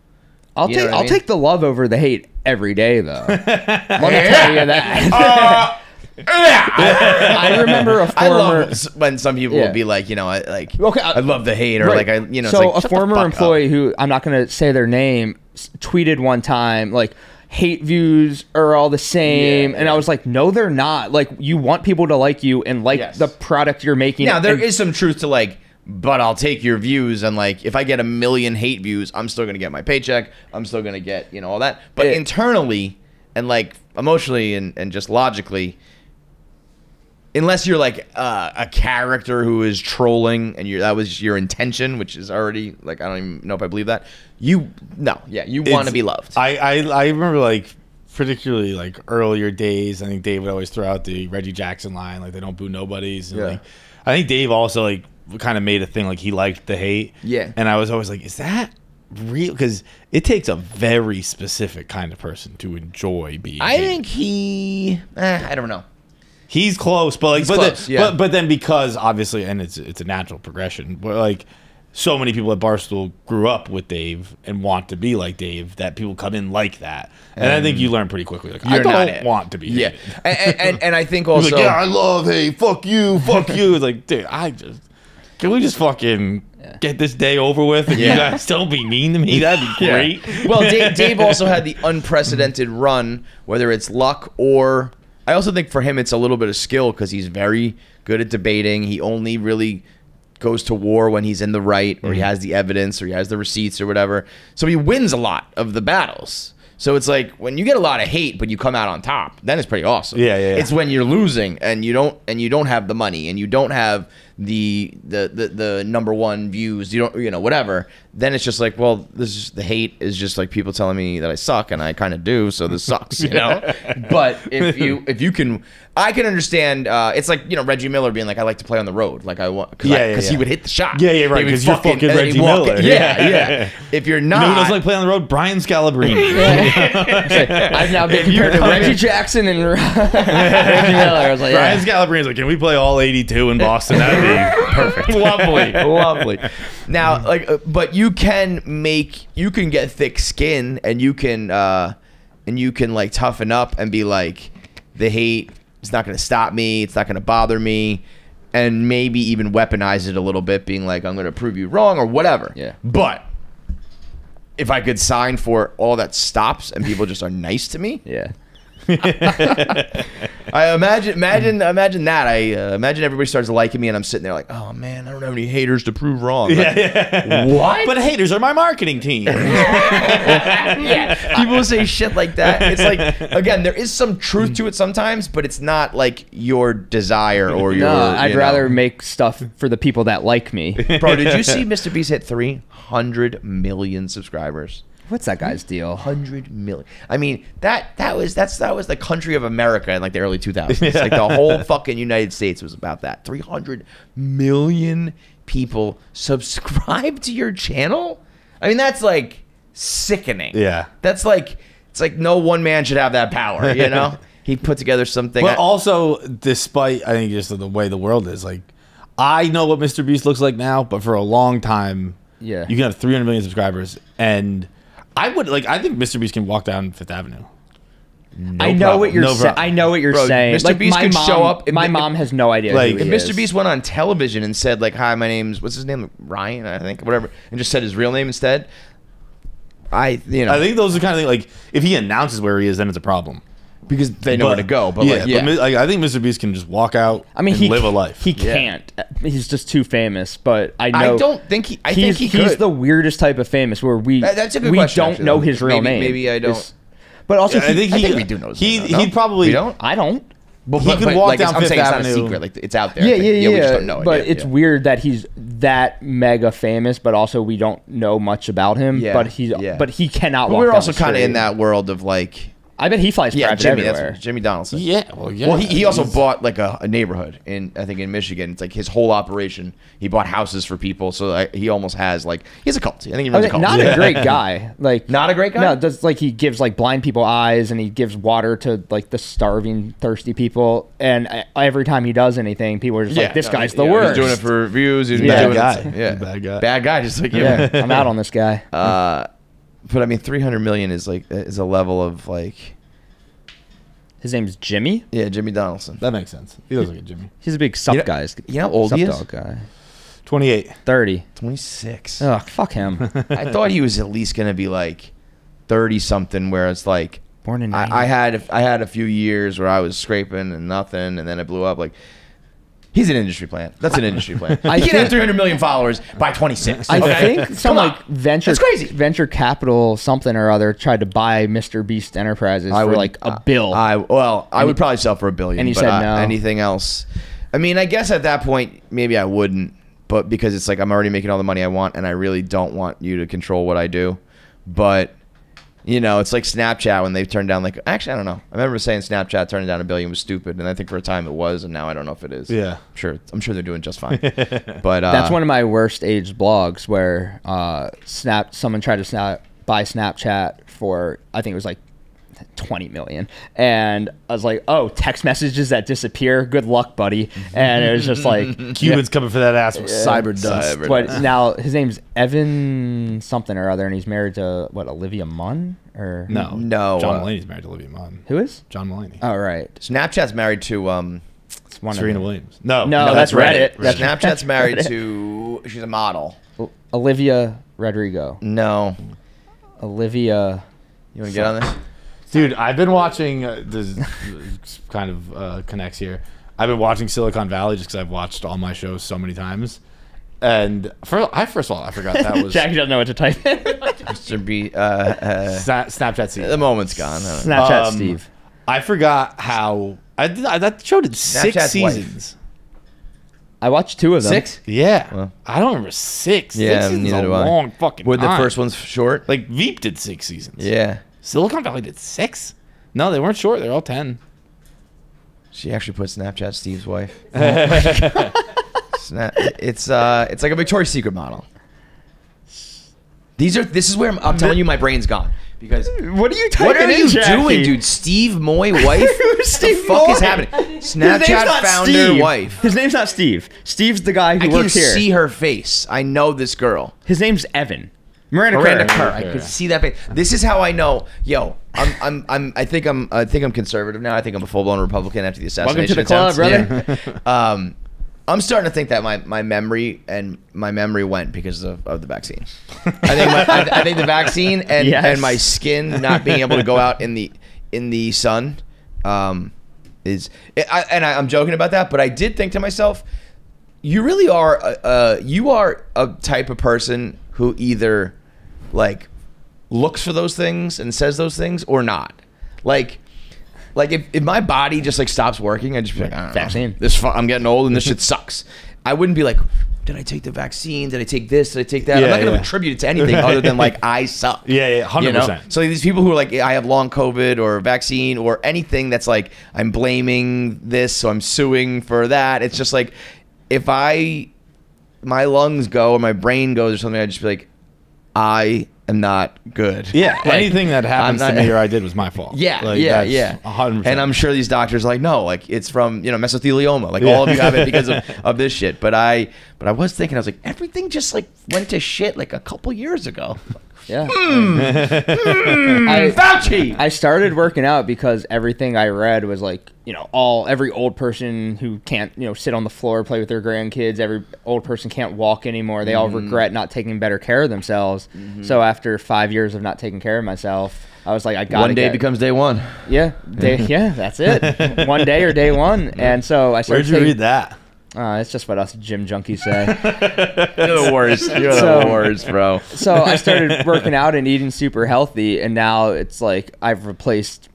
I'll take the love over the hate every day though. Let me tell you that. I remember a former. I love when some people will be like, I love the hate, or right. So a former employee who I'm not going to say their name tweeted one time like, hate views are all the same, and I was like, no, they're not. Like, you want people to like you and like the product you're making. Now there is some truth to like, but I'll take your views, and like if I get 1 million hate views, I'm still gonna get my paycheck. I'm still gonna get all that. But internally and like emotionally and just logically. Unless you're like a character who is trolling and that was your intention, which is already like I don't even know if I believe that. You want to be loved. I remember like particularly like earlier days. I think Dave would always throw out the Reggie Jackson line like they don't boo nobodies. And like I think Dave also like kind of made a thing like he liked the hate. Yeah, and I was always like, is that real? Because it takes a very specific kind of person to enjoy being. I think I don't know. He's close, but like, close, but then because obviously, and it's a natural progression. But like, so many people at Barstool grew up with Dave and want to be like Dave. That people come in like that, and I think you learn pretty quickly. Like, I don't want to be. Yeah, and I think also, like, I love hate. Fuck you, fuck you. It's like, dude, can we just fucking get this day over with and you guys don't be mean to me? That'd be great. Well, Dave also had the unprecedented run, whether it's luck or. I also think for him it's a little bit of skill because he's very good at debating. He only really goes to war when he's in the right or he has the evidence or he has the receipts or whatever. So he wins a lot of the battles. So it's like when you get a lot of hate but you come out on top, then it's pretty awesome. Yeah. It's when you're losing and you don't have the money and you don't have the #1 views, you don't whatever, then it's just like, well, the hate is just like people telling me that I suck and I kind of do, so this sucks, But if you can, I can understand. It's like Reggie Miller being like, I like to play on the road, like I want, because he would hit the shot. Yeah, right. Because you're fucking Reggie Miller. Yeah. If you're not, who doesn't like play on the road? Brian Scalabrine. I've now been compared to Reggie Jackson and Reggie Miller. I was like, Brian Scalabrine's like, can we play all 82 in Boston? That'd be perfect. Lovely. Now, but you can get thick skin and you can like toughen up and be like, the hate is not going to stop me. It's not going to bother me. And maybe even weaponize it a little bit, being like, I'm going to prove you wrong or whatever. Yeah. But if I could sign for all that stops and people just are nice to me. Yeah. I imagine that. I imagine everybody starts liking me, and I'm sitting there like, oh man, I don't have any haters to prove wrong. What? But haters are my marketing team. People say shit like that. It's like, again, there is some truth to it sometimes, but it's not like your desire or your. No, I'd rather make stuff for the people that like me. Bro, did you see Mr. Beast hit 300 million subscribers? What's that guy's deal? 100 million. I mean, that was the country of America in like the early 2000s. Like the whole fucking United States was about that. 300 million people subscribe to your channel. I mean, that's like sickening. Yeah. That's like, it's like no one man should have that power, He put together something. But also, despite, I think, just the way the world is, like, I know what Mr. Beast looks like now, but for a long time, you can have 300 million subscribers, and I think Mr. Beast can walk down Fifth Avenue. I know what you're saying. I know what you're saying. Mr. Beast could show up. My mom has no idea. Like, who he if is. Mr. Beast went on television and said like, "Hi, my name's what's his name, Ryan, I think, whatever," and just said his real name instead, I think those are kind of things, like if he announces where he is, then it's a problem. Because they know where to go. But But I think Mr. Beast can just walk out. I mean, and live a life. He can't. He's just too famous. But I know. I don't think he. I think he could. He's the weirdest type of famous where That's a good question, don't know his real name. Maybe I don't. But also, I think we do know. He'd probably. We don't. I don't. But, he could walk like, down I'm Fifth saying Avenue. It's not a secret. Like it's out there. Yeah, We just don't know it but yet. it's weird that he's that mega famous, but also we don't know much about him. Yeah, but he cannot. But walk we're down also the kind of street. in that world of like. I bet he flies private Jimmy. everywhere. That's Jimmy Donaldson. Yeah, well, yeah. Well, he also bought like a neighborhood I think in Michigan. It's like his whole operation. He bought houses for people, so he almost has like he has a cult. I think he runs a cult. Not a great guy. Like not a great guy. No, does like he gives like blind people eyes and he gives water to like the starving, thirsty people. And every time he does anything, people are just like, "This guy's the worst." He's doing it for views. He's bad doing guy. It, He's a bad guy. Bad guy. Just like Yeah, I'm out on this guy. But I mean, 300 million is a level of like. His name's Jimmy. Yeah, Jimmy Donaldson. That makes sense. He looks like a Jimmy. He's a big sup guy. You know how old he is? Sup dog guy. 28. 30. 26. Ugh, fuck him. I thought he was at least gonna be like 30 something. Where it's like Born in. I had a few years where I was scraping and nothing, and then I blew up. Like he's an industry plant. That's an industry plant. He can have 300 million followers by 26. I okay? think some Come like on. venture That's crazy. venture capital something or other tried to buy Mr. Beast Enterprises for like a bill. I would probably sell for $1 billion. And he but said no. Anything else? I mean, I guess at that point maybe I wouldn't, but because it's like I'm already making all the money I want, and I really don't want you to control what I do. But you know, it's like Snapchat when they've turned down like actually I don't know. I remember saying Snapchat turning down $1 billion was stupid, and I think for a time it was, and now I don't know if it is. Yeah. I'm sure they're doing just fine. But That's one of my worst aged blogs where someone tried to buy Snapchat for I think it was like 20 million, and I was like, oh, text messages that disappear, good luck, buddy. And it was just like Cubans coming for that ass with cyber dust. but now his name's Evan something or other, and he's married to Olivia Munn or No. John Mulaney's married to Olivia Munn. who is? John Mulaney. Oh right, Snapchat's married to it's one Serena of them. Williams. No, that's Reddit. Reddit. Snapchat's married Reddit. to she's a model. Olivia Rodrigo. No. Olivia. You want to get on this? Dude, I've been watching. This kind of connects here. I've been watching Silicon Valley just because I've watched all my shows so many times. And first of all, I forgot that was Jack doesn't know what to type in. Mr. B. Snapchat season. The moment's gone. I don't know. Snapchat Steve. I forgot how that show did 6 Snapchat's wife. seasons. I watched 2 of them. 6? Yeah, Well. I don't remember 6. Yeah, 6 seasons is neither a do I. long fucking Were the time. first ones short? Like Veep did 6 seasons. Yeah. Silicon Valley did 6. No, they weren't short. They're all 10. She actually put Snapchat Steve's wife. It's like a Victoria's Secret model. This is where I'm telling you my brain's gone. Because What are you typing what are you Jackie? doing, dude? Steve Moy wife? Who's Steve the fuck Moy? is happening? His name's Snapchat not founder Steve. wife. His name's not Steve. Steve's the guy I who can works here. see her face. I know this girl. His name's Evan. Miranda Miranda Kerr. Kerr. I could see that face. This is how I know. Yo, I think I'm conservative now. I think I'm a full blown Republican after the assassination. Welcome to the club, attempts. brother. Yeah. I'm starting to think that my memory went because of the vaccine. I think the vaccine and Yes. and my skin not being able to go out in the sun I'm joking about that, but I did think to myself, you really are a type of person who either like looks for those things and says those things or not. Like if my body just like stops working, I'd just be like, I don't Vaccine. know. I'm getting old and this shit sucks. I wouldn't be like, did I take the vaccine? Did I take this? Did I take that? I'm not going to attribute it to anything other than like I suck. Yeah, 100%. You know? So these people who are like, I have long COVID or vaccine or anything that's like, I'm blaming this, so I'm suing for that. It's just like, if my lungs go or my brain goes or something, I'd just be like, I am not good. Yeah, Like, anything that happens I'm to not- me or I did was my fault. Yeah, Like, yeah, that's yeah. 100%. And I'm sure these doctors are like, no, like it's from mesothelioma. Like all of you have it because of this shit. But I was thinking, I was like, everything just like went to shit like a couple years ago. Yeah. Fauci. I started working out because everything I read was like, every old person who can't, sit on the floor, play with their grandkids, every old person can't walk anymore. They all regret not taking better care of themselves. So after 5 years of not taking care of myself, I was like, I got to One day becomes day one. Yeah. Yeah, that's it. One day or day one. And so I started Where'd you read that? It's just what us gym junkies say. You're the worst. You're the worst, bro. So I started working out and eating super healthy, and now it's like I've replaced,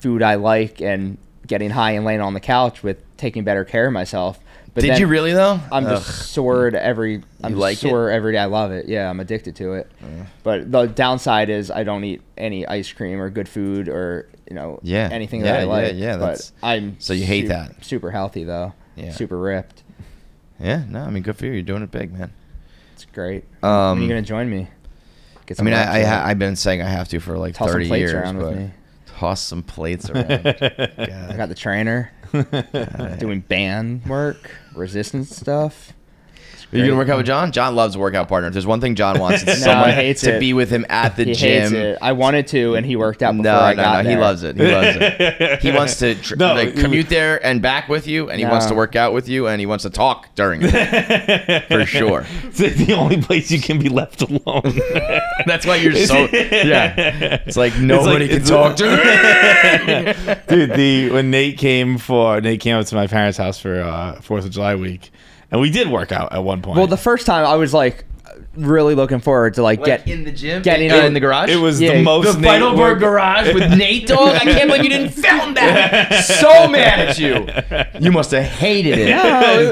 food I like and getting high and laying on the couch with taking better care of myself. But Did you really though? I'm just sore every. I'm sore every day. I love it. Yeah, I'm addicted to it. But the downside is I don't eat any ice cream or good food or anything that I like. But so you hate that. Super healthy though. Yeah. Super ripped. Yeah. No, I mean, good for you. You're doing it big, man. It's great. When are you gonna join me? I've been saying I have to for like 30 years. With me. Toss some plates around. I got the trainer. Doing band work, resistance stuff. Are you gonna work out with John? John loves workout partners. There's one thing John wants: it's someone to be with him at the gym. Hates it. I wanted to, and he worked out before I got there. He loves it. He loves it. He wants to commute there and back with you, and he wants to work out with you, and he wants to talk during it. For sure. It's the only place you can be left alone. That's why you're so It's like nobody can talk to me. Dude, when Nate came up to my parents' house for 4th of July week. And we did work out at one point. Well, the first time I was like really looking forward to get in the gym, getting in the garage. It was the most the Feitelberg garage with Nate Dogg. I can't believe you didn't film that. So mad at you. You must have hated it.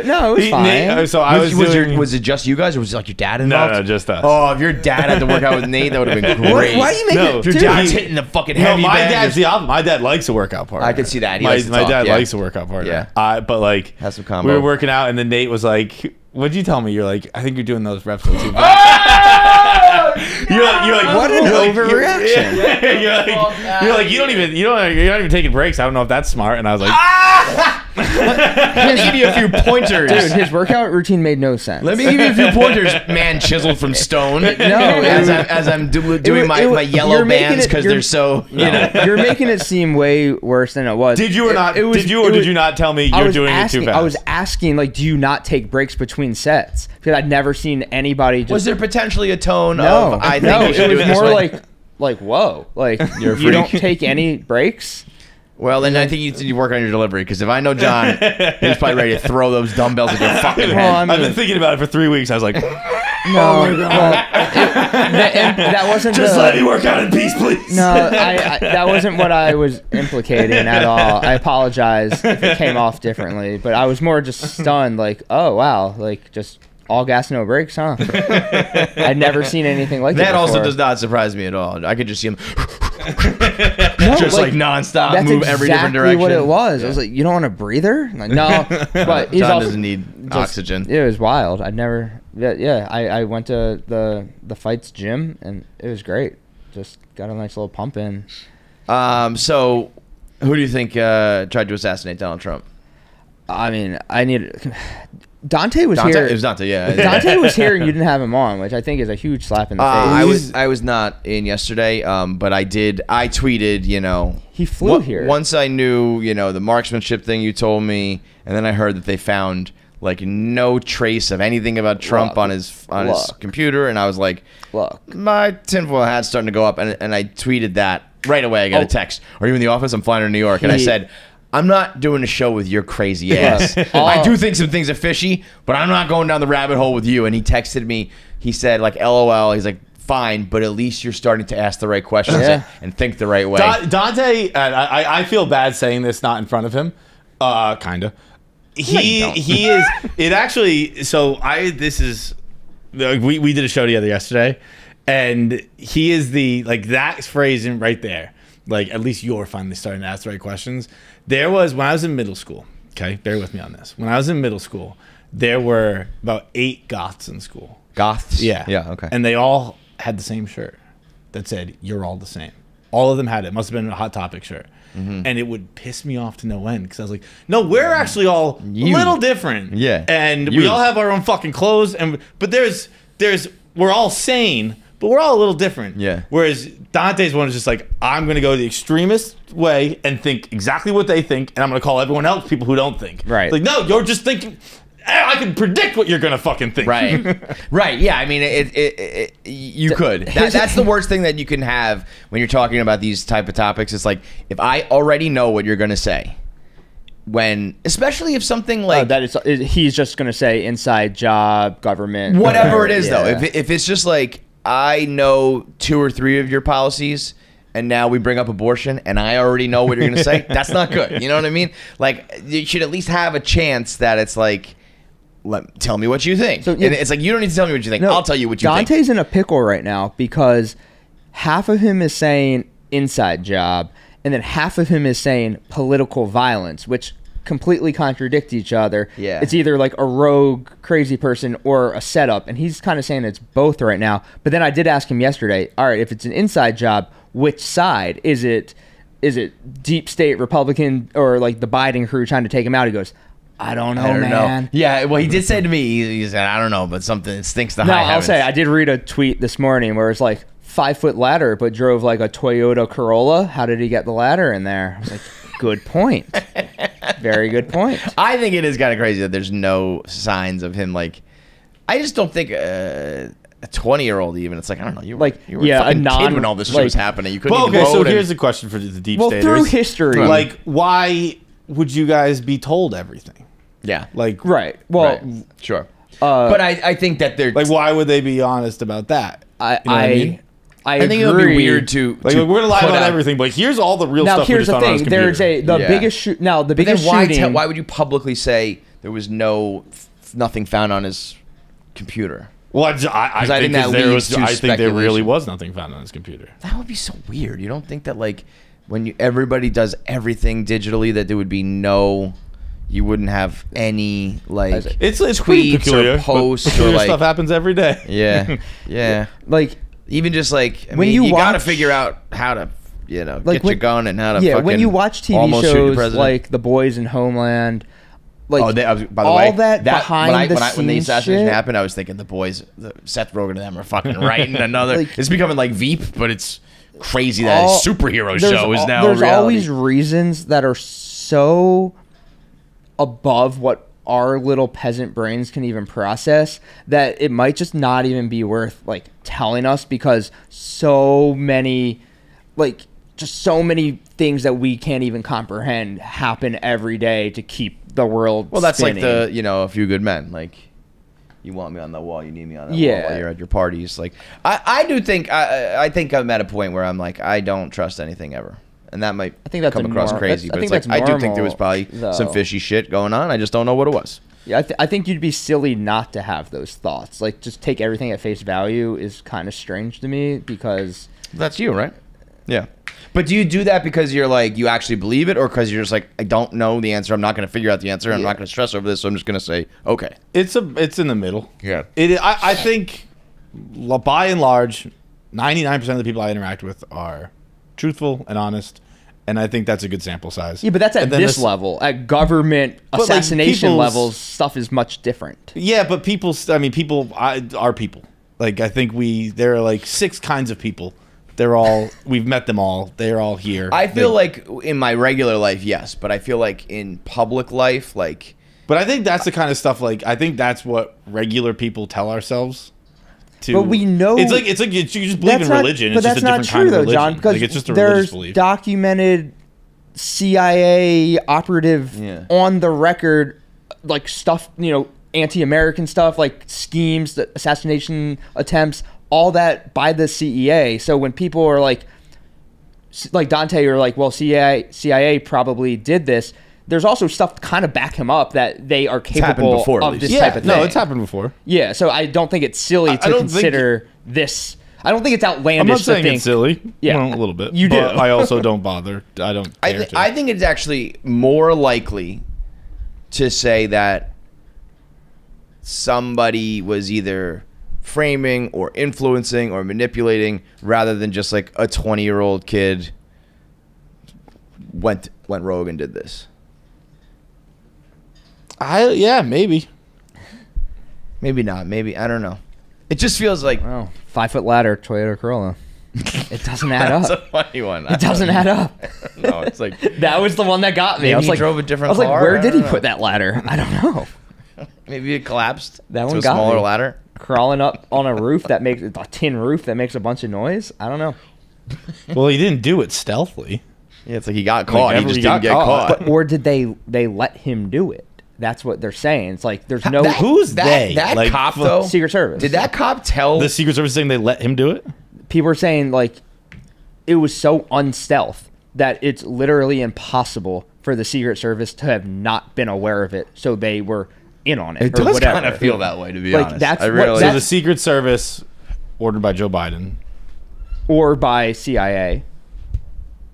No, it was fine. Nate, so I was it just you guys, or was it like your dad involved? No, just us. Oh, if your dad had to work out with Nate, that would have been great. Why are you making your dad's hitting the fucking heavy my bag. dad's the opposite. My dad likes a workout partner. I could see that. My dad likes a workout partner. Yeah. But like, has some combo. We were working out, and then Nate was like, "What'd you tell me?" You're like, "I think you're doing those reps a little too fast." You're like, what an overreaction. You're like, you're not even taking breaks. I don't know if that's smart. And I was like, let me give you a few pointers. Dude, his workout routine made no sense. Let me give you a few pointers, man chiseled from stone. As I'm doing my yellow bands because they're so, You're making it seem way worse than it was. Did you or not? Did you not tell me you're doing it too fast? I was asking, like, do you not take breaks between sets? Because I'd never seen anybody just... Was there potentially a tone of, I think we should do it this way? It was more like, whoa. Like, you don't take any breaks? Well, then I think you need to work on your delivery, because if I know John, he's probably ready to throw those dumbbells at your fucking head. I've been thinking about it for 3 weeks. I was like, no, that wasn't just let me work out in peace, please. No, that wasn't what I was implicating at all. I apologize if it came off differently, but I was more just stunned, like, oh, wow, like, just all gas, no brakes, huh? I'd never seen anything like that. That also does not surprise me at all. I could just see him just like nonstop, that's move every different direction. What it was. I was like, you don't want a breather? Like, no, but he's John doesn't need oxygen. It was wild. I'd never. I went to the Feits gym and it was great. Just got a nice little pump in. So, who do you think tried to assassinate Donald Trump? I mean, Dante was here. It was Dante, yeah. Dante was here and you didn't have him on, which I think is a huge slap in the face. I was not in yesterday, but I tweeted, he flew here. Once I knew, the marksmanship thing you told me, and then I heard that they found like no trace of anything about Trump on his computer, and I was like, look, my tinfoil hat's starting to go up, and I tweeted that right away. I got a text. Are you in the office? I'm flying to New York, and I said, I'm not doing a show with your crazy ass. I do think some things are fishy, but I'm not going down the rabbit hole with you. And he texted me. He said, like, LOL. He's like, fine, but at least you're starting to ask the right questions and think the right way. Dante, I feel bad saying this not in front of him. Kind of. He is. It actually. So this is. We did a show together yesterday, and he is that phrase right there. Like, at least you're finally starting to ask the right questions. There was, when I was in middle school, okay, bear with me on this. When I was in middle school, there were about 8 goths in school. Goths? Yeah. Yeah, okay. And they all had the same shirt that said, "You're all the same." All of them had it. It must have been a Hot Topic shirt. Mm-hmm. And it would piss me off to no end, because I was like, no, we're actually all a little different. Yeah. And we all have our own fucking clothes, but we're all sane, but we're all a little different. Yeah. Whereas Dante's one is just like, I'm going to go the extremist way and think exactly what they think, and I'm going to call everyone else people who don't think. Right. Like, no, you're just thinking, I can predict what you're going to fucking think. Right. Right. Yeah. I mean, you could. That's the worst thing that you can have when you're talking about these type of topics. It's like, if I already know what you're going to say, especially if something like he's just going to say inside job, government, whatever it is, though. If it's just like, I know 2 or 3 of your policies, and now we bring up abortion, and I already know what you're going to say. That's not good. You know what I mean? Like, you should at least have a chance that it's like, tell me what you think. So, yeah, and it's like, you don't need to tell me what you think. I'll tell you what you think. Dante's in a pickle right now because half of him is saying inside job, and then half of him is saying political violence, which completely contradict each other. Yeah. It's either like a rogue crazy person or a setup, and he's kind of saying it's both right now. But then I did ask him yesterday, all right, if it's an inside job, which side? Is it deep state Republican or like the Biden crew trying to take him out? He goes, I don't know, man. Yeah, well, he did say to me, he said, I don't know, but something stinks the high heavens. I'll say, I did read a tweet this morning where it's like 5-foot ladder, but drove like a Toyota Corolla. How did he get the ladder in there? I was like, good point. Very good point. I think it is kind of crazy that there's no signs of him. Like, I just don't think a 20-year-old even. It's like, I don't know. You were a fucking kid when all this shit was happening. You couldn't even vote. So here's the question for the deep staters. Through history. Like, why would you guys be told everything? Yeah. Like, right. Well, sure. But I think that they're... Like, why would they be honest about that? I think it would be weird to we're gonna lie about everything, but here's all the real stuff. Now here's the thing: there's the biggest shooting. Why would you publicly say there was nothing found on his computer? Well, I think there really was nothing found on his computer. That would be so weird. You don't think that like when everybody does everything digitally that there would be you wouldn't have any like it's tweets peculiar, or posts or like stuff happens every day. Yeah, yeah. Like. Even just like, you got to figure out how to, get your gun and how to fucking when you watch TV shows like The Boys and Homeland, like, by the way, when the assassination happened, I was thinking The Boys, Seth Rogen and them are fucking writing another. It's becoming like Veep, but it's crazy that a superhero show is now There's reality. Always reasons that are so above what our little peasant brains can even process that it might just not even be worth like telling us, because so many things that we can't even comprehend happen every day to keep the world spinning. Like A Few Good Men. Like, you want me on the wall, you need me on the wall while you're at your parties. Like, I do think I think I'm at a point where I'm like, I don't trust anything ever. And that might come across crazy, but it's like, I do think there was probably some fishy shit going on. I just don't know what it was. Yeah, I think you'd be silly not to have those thoughts. Like, just take everything at face value is kind of strange to me, because... That's you, right? Yeah. But do you do that because you're like, you actually believe it, or because you're just like, I don't know the answer, I'm not going to figure out the answer, I'm not going to stress over this, so I'm just going to say, okay. It's in the middle. Yeah. I think, by and large, 99% of the people I interact with are truthful and honest, and I think that's a good sample size. Yeah, but that's at this level. At government assassination levels, stuff is much different. Yeah, but people are people. Like, I think there are like 6 kinds of people. We've met them all. They're all here. I feel like in my regular life, yes, but I feel like in public life, like... But I think that's the kind of stuff, like, I think that's what regular people tell ourselves. But we know it's like you just believe in religion. But that's not true, though, John. Because it's just a religious there's belief. documented CIA operative on the record, like stuff, anti-American stuff, like schemes, assassination attempts, all that by the CIA. So when people are like Dante, are like, well, CIA probably did this. There's also stuff to kind of back him up that they are capable of this type of thing. No, it's happened before. Yeah, so I don't think it's silly to consider this. I don't think it's outlandish. I'm not saying it's silly. Yeah, well, a little bit. You do. But I also don't bother. I don't care to. I think it's actually more likely to say that somebody was either framing or influencing or manipulating, rather than just like a 20-year-old kid went rogue and did this. Maybe. Maybe not. Maybe, I don't know. It just feels like... Wow. 5-foot ladder, Toyota Corolla. It doesn't add up. That's a funny one. It doesn't add up. No, it's like... That was the one that got me. Maybe I was he drove a different car. I was like, where did he put that ladder? I don't know. Maybe it collapsed to a smaller ladder. Crawling up on a roof that makes... a tin roof that makes a bunch of noise? I don't know. Well, he didn't do it stealthily. Yeah, it's like he got caught. He just didn't get caught. Or did they let him do it? That's what they're saying. It's like there's no... Who's they? That like, cop, though? Secret Service. Did that cop tell... The Secret Service saying they let him do it? People are saying, like... it was so unstealth that it's literally impossible for the Secret Service to have not been aware of it, so they were in on it. It does kind of feel that way, to be honest. So the Secret Service, ordered by Joe Biden, or by CIA,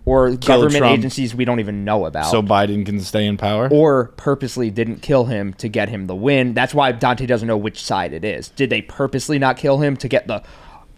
or government agencies we don't even know about, so Biden can stay in power, or purposely didn't kill him to get him the win. That's why Dante doesn't know which side it is. Did they purposely not kill him to get the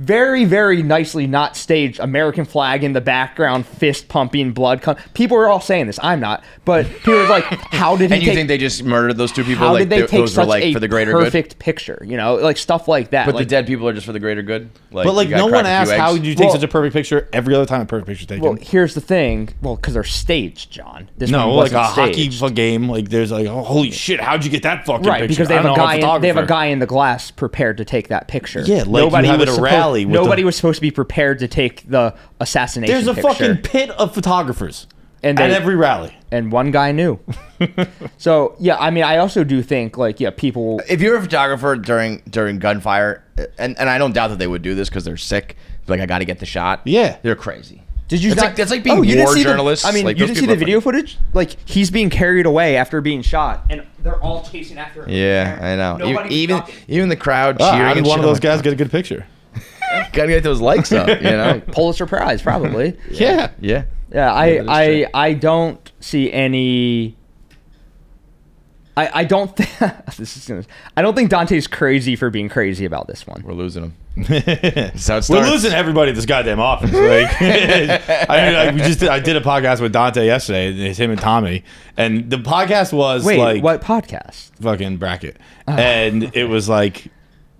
very, very nicely not staged American flag in the background, fist pumping, blood? People are all saying this. I'm not, but people are like, "How did he?" And you think they just murdered those two people? How did they take such for the greater perfect good? picture? You know, like stuff like that. But the dead people are just for the greater good. But no one asked how did you take such a perfect picture every other time a perfect picture taken. Well, here's the thing. Well, because they're staged, John. This like a hockey game. Like there's like, oh, holy shit, how'd you get that fucking picture? Because they have a guy in the glass prepared to take that picture. Yeah, like nobody was at a rally. Nobody was supposed to be prepared to take the assassination picture. There's a fucking pit of photographers at every rally. And one guy knew. So, yeah, I mean, I also do think, like, yeah, people... If you're a photographer during gunfire, and I don't doubt that they would do this because they're sick, like, I got to get the shot. Yeah. They're crazy. Did you that's like being war journalists. I mean, you didn't see the video footage? Like, he's being carried away after being shot, and they're all chasing after him. Yeah, I know. Even the crowd cheering. How did one of those guys get a good picture? Gotta get those likes up, you know. Pulitzer Prize, probably. Yeah. I don't see any. I don't think I don't think Dante's crazy for being crazy about this one. We're losing him. We're losing everybody at this goddamn office. Like, I did a podcast with Dante yesterday. It's him and Tommy, and the podcast was what podcast? Fucking Bracket, and it was like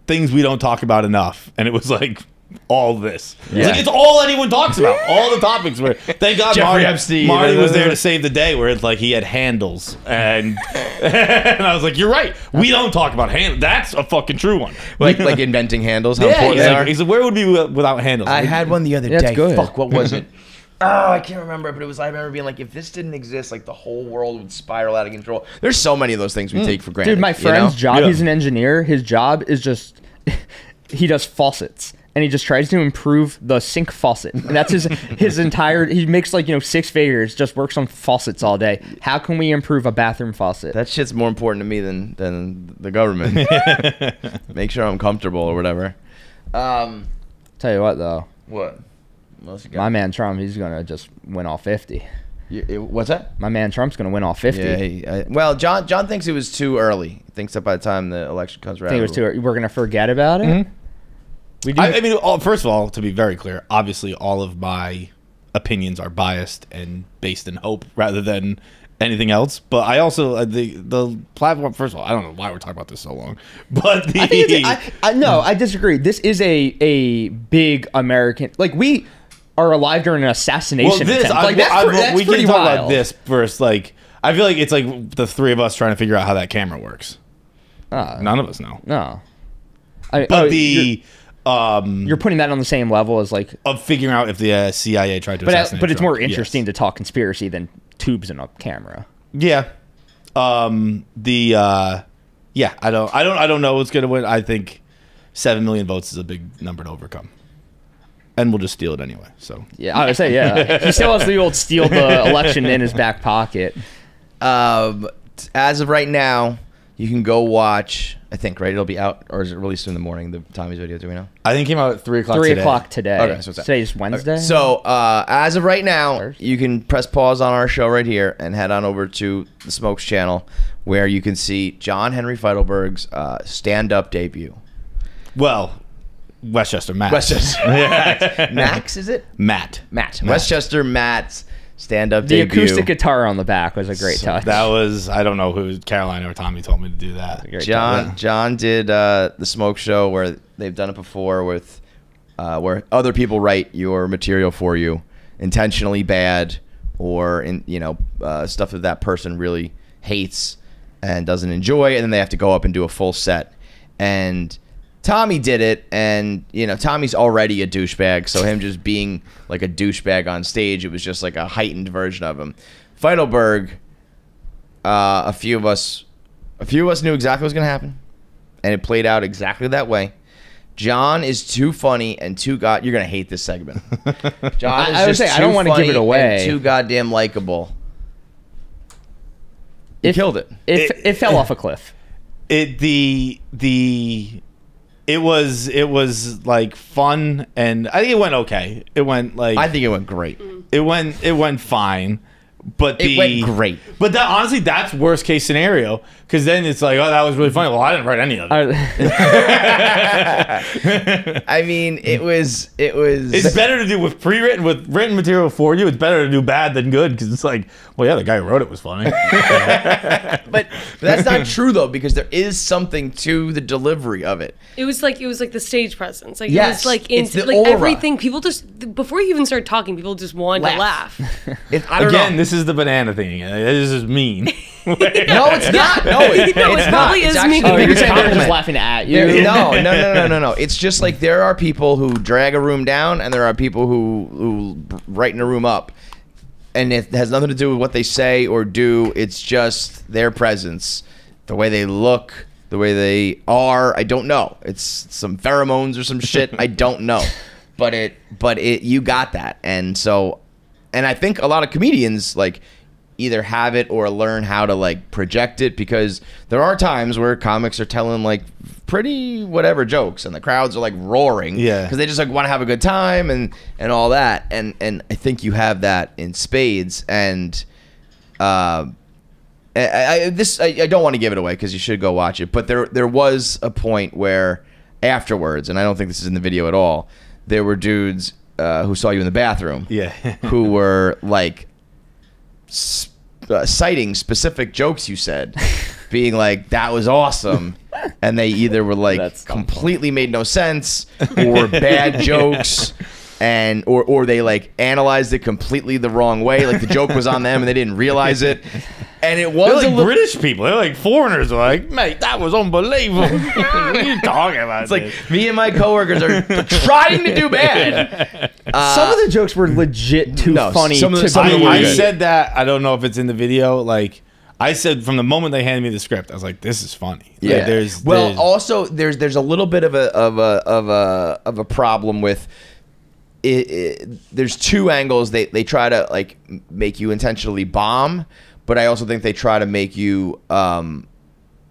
things we don't talk about enough, and it was like all this. Yeah. It's all anyone talks about. All the topics were. Thank God Marty was there to save the day. Where it's like he had handles, and I was like, "You're right. We don't talk about handles. That's a fucking true one. Like inventing handles. How important they are. He said, "Where would we be without handles?" I had one the other day. Good. Fuck, what was it? Oh, I can't remember, but it was. I remember being like, if this didn't exist, like the whole world would spiral out of control. There's so many of those things we take for granted. Dude, my friend's job. He's an engineer. His job is just he does faucets. And he just tries to improve the sink faucet. And that's his entire... He makes, like, 6 figures, just works on faucets all day. How can we improve a bathroom faucet? That shit's more important to me than the government. Make sure I'm comfortable or whatever. Tell you what, though. What else you got? My man Trump, he's going to just win all 50. What's that? My man Trump's going to win all 50. Yeah, well, John thinks it was too early. He thinks that by the time the election comes around... I think it was too early. We're going to forget about it? Mm-hmm. I mean, first of all, to be very clear, obviously all of my opinions are biased and based in hope rather than anything else. But I also the platform. First of all, I don't know why we're talking about this so long, but I disagree. This is a big American. Like, we are alive during an assassination attempt. Like, that's we pretty can talk wild. about this first. Like, I feel like it's like the three of us trying to figure out how that camera works. None of us know. No, you're putting that on the same level as like of figuring out if the CIA tried to assassinate but it's Trump. more interesting to talk conspiracy than tubes in a camera. Yeah. I don't know what's gonna win. I think 7 million votes is a big number to overcome. And we'll just steal it anyway. So yeah, I would say he still has the old steal the election in his back pocket. As of right now, you can go watch. I think, right? It'll be out, or is it released in the morning? The Tommy's video. Do we know? I think it came out at 3 o'clock. 3 o'clock today. Okay, so today's Wednesday. Okay. So as of right now, you can press pause on our show right here and head on over to the Smokes channel, where you can see John Henry Feitelberg's stand-up debut. Well, Westchester Matt. Max, is it? Matt. Westchester Matt's stand-up the debut. Acoustic guitar on the back was a great touch. That was, I don't know who, Caroline or Tommy told me to do that. John did the Smoke Show, where they've done it before with where other people write your material for you, intentionally bad, or stuff that person really hates and doesn't enjoy, and then they have to go up and do a full set. And Tommy did it, and Tommy's already a douchebag, so him just being like a douchebag on stage, it was just like a heightened version of him. Feitelberg, a few of us knew exactly what was gonna happen, and it played out exactly that way. John is too funny and too you're gonna hate this segment. John is I would say I don't want to give it away. And too goddamn likable. He killed it. It fell off a cliff. It was like fun, and I think it went okay. It went like I think it went great. It went fine. But it went great. But honestly, that's worst case scenario, because then it's like, oh, that was really funny. Well, I didn't write any of it. I mean, it was. It's better to do with with written material for you. It's better to do bad than good, because it's like, well, yeah, the guy who wrote it was funny. but that's not true though, because there is something to the delivery of it. It was like the stage presence. Like yes, it was like it's the like aura. Everything. People just before you even started talking, people just wanted to laugh. I don't know. This is the banana thing. This is mean. No, it's not. No, it's probably not. is It's actually mean. Oh, you're saying they're compliment. just laughing at you? No. It's just like there are people who drag a room down, and there are people who brighten a room up, and it has nothing to do with what they say or do. It's just their presence, the way they look, the way they are. I don't know. It's some pheromones or some shit. I don't know, but you got that, and I think a lot of comedians like either have it or learn how to like project it, because there are times where comics are telling like pretty whatever jokes and the crowds are like roaring because they just like want to have a good time and all that, and I think you have that in spades. And I don't want to give it away because you should go watch it, but there was a point where afterwards, and I don't think this is in the video at all, there were dudes who saw you in the bathroom who were like citing specific jokes you said, being like, that was awesome, and they either were like completely made no sense or bad jokes, and or they like analyzed it completely the wrong way, like the joke was on them and they didn't realize it. And it was they're like British people. They're like foreigners. Are like, mate, that was unbelievable. What are you talking about? It's like me and my coworkers are trying to do bad. Some of the jokes were legit too funny. I said that. I don't know if it's in the video. Like I said, from the moment they handed me the script, I was like, "This is funny." Yeah. Like, there's also there's a little bit of a problem with. There's two angles. They try to like make you intentionally bomb. But I also think they try to make you,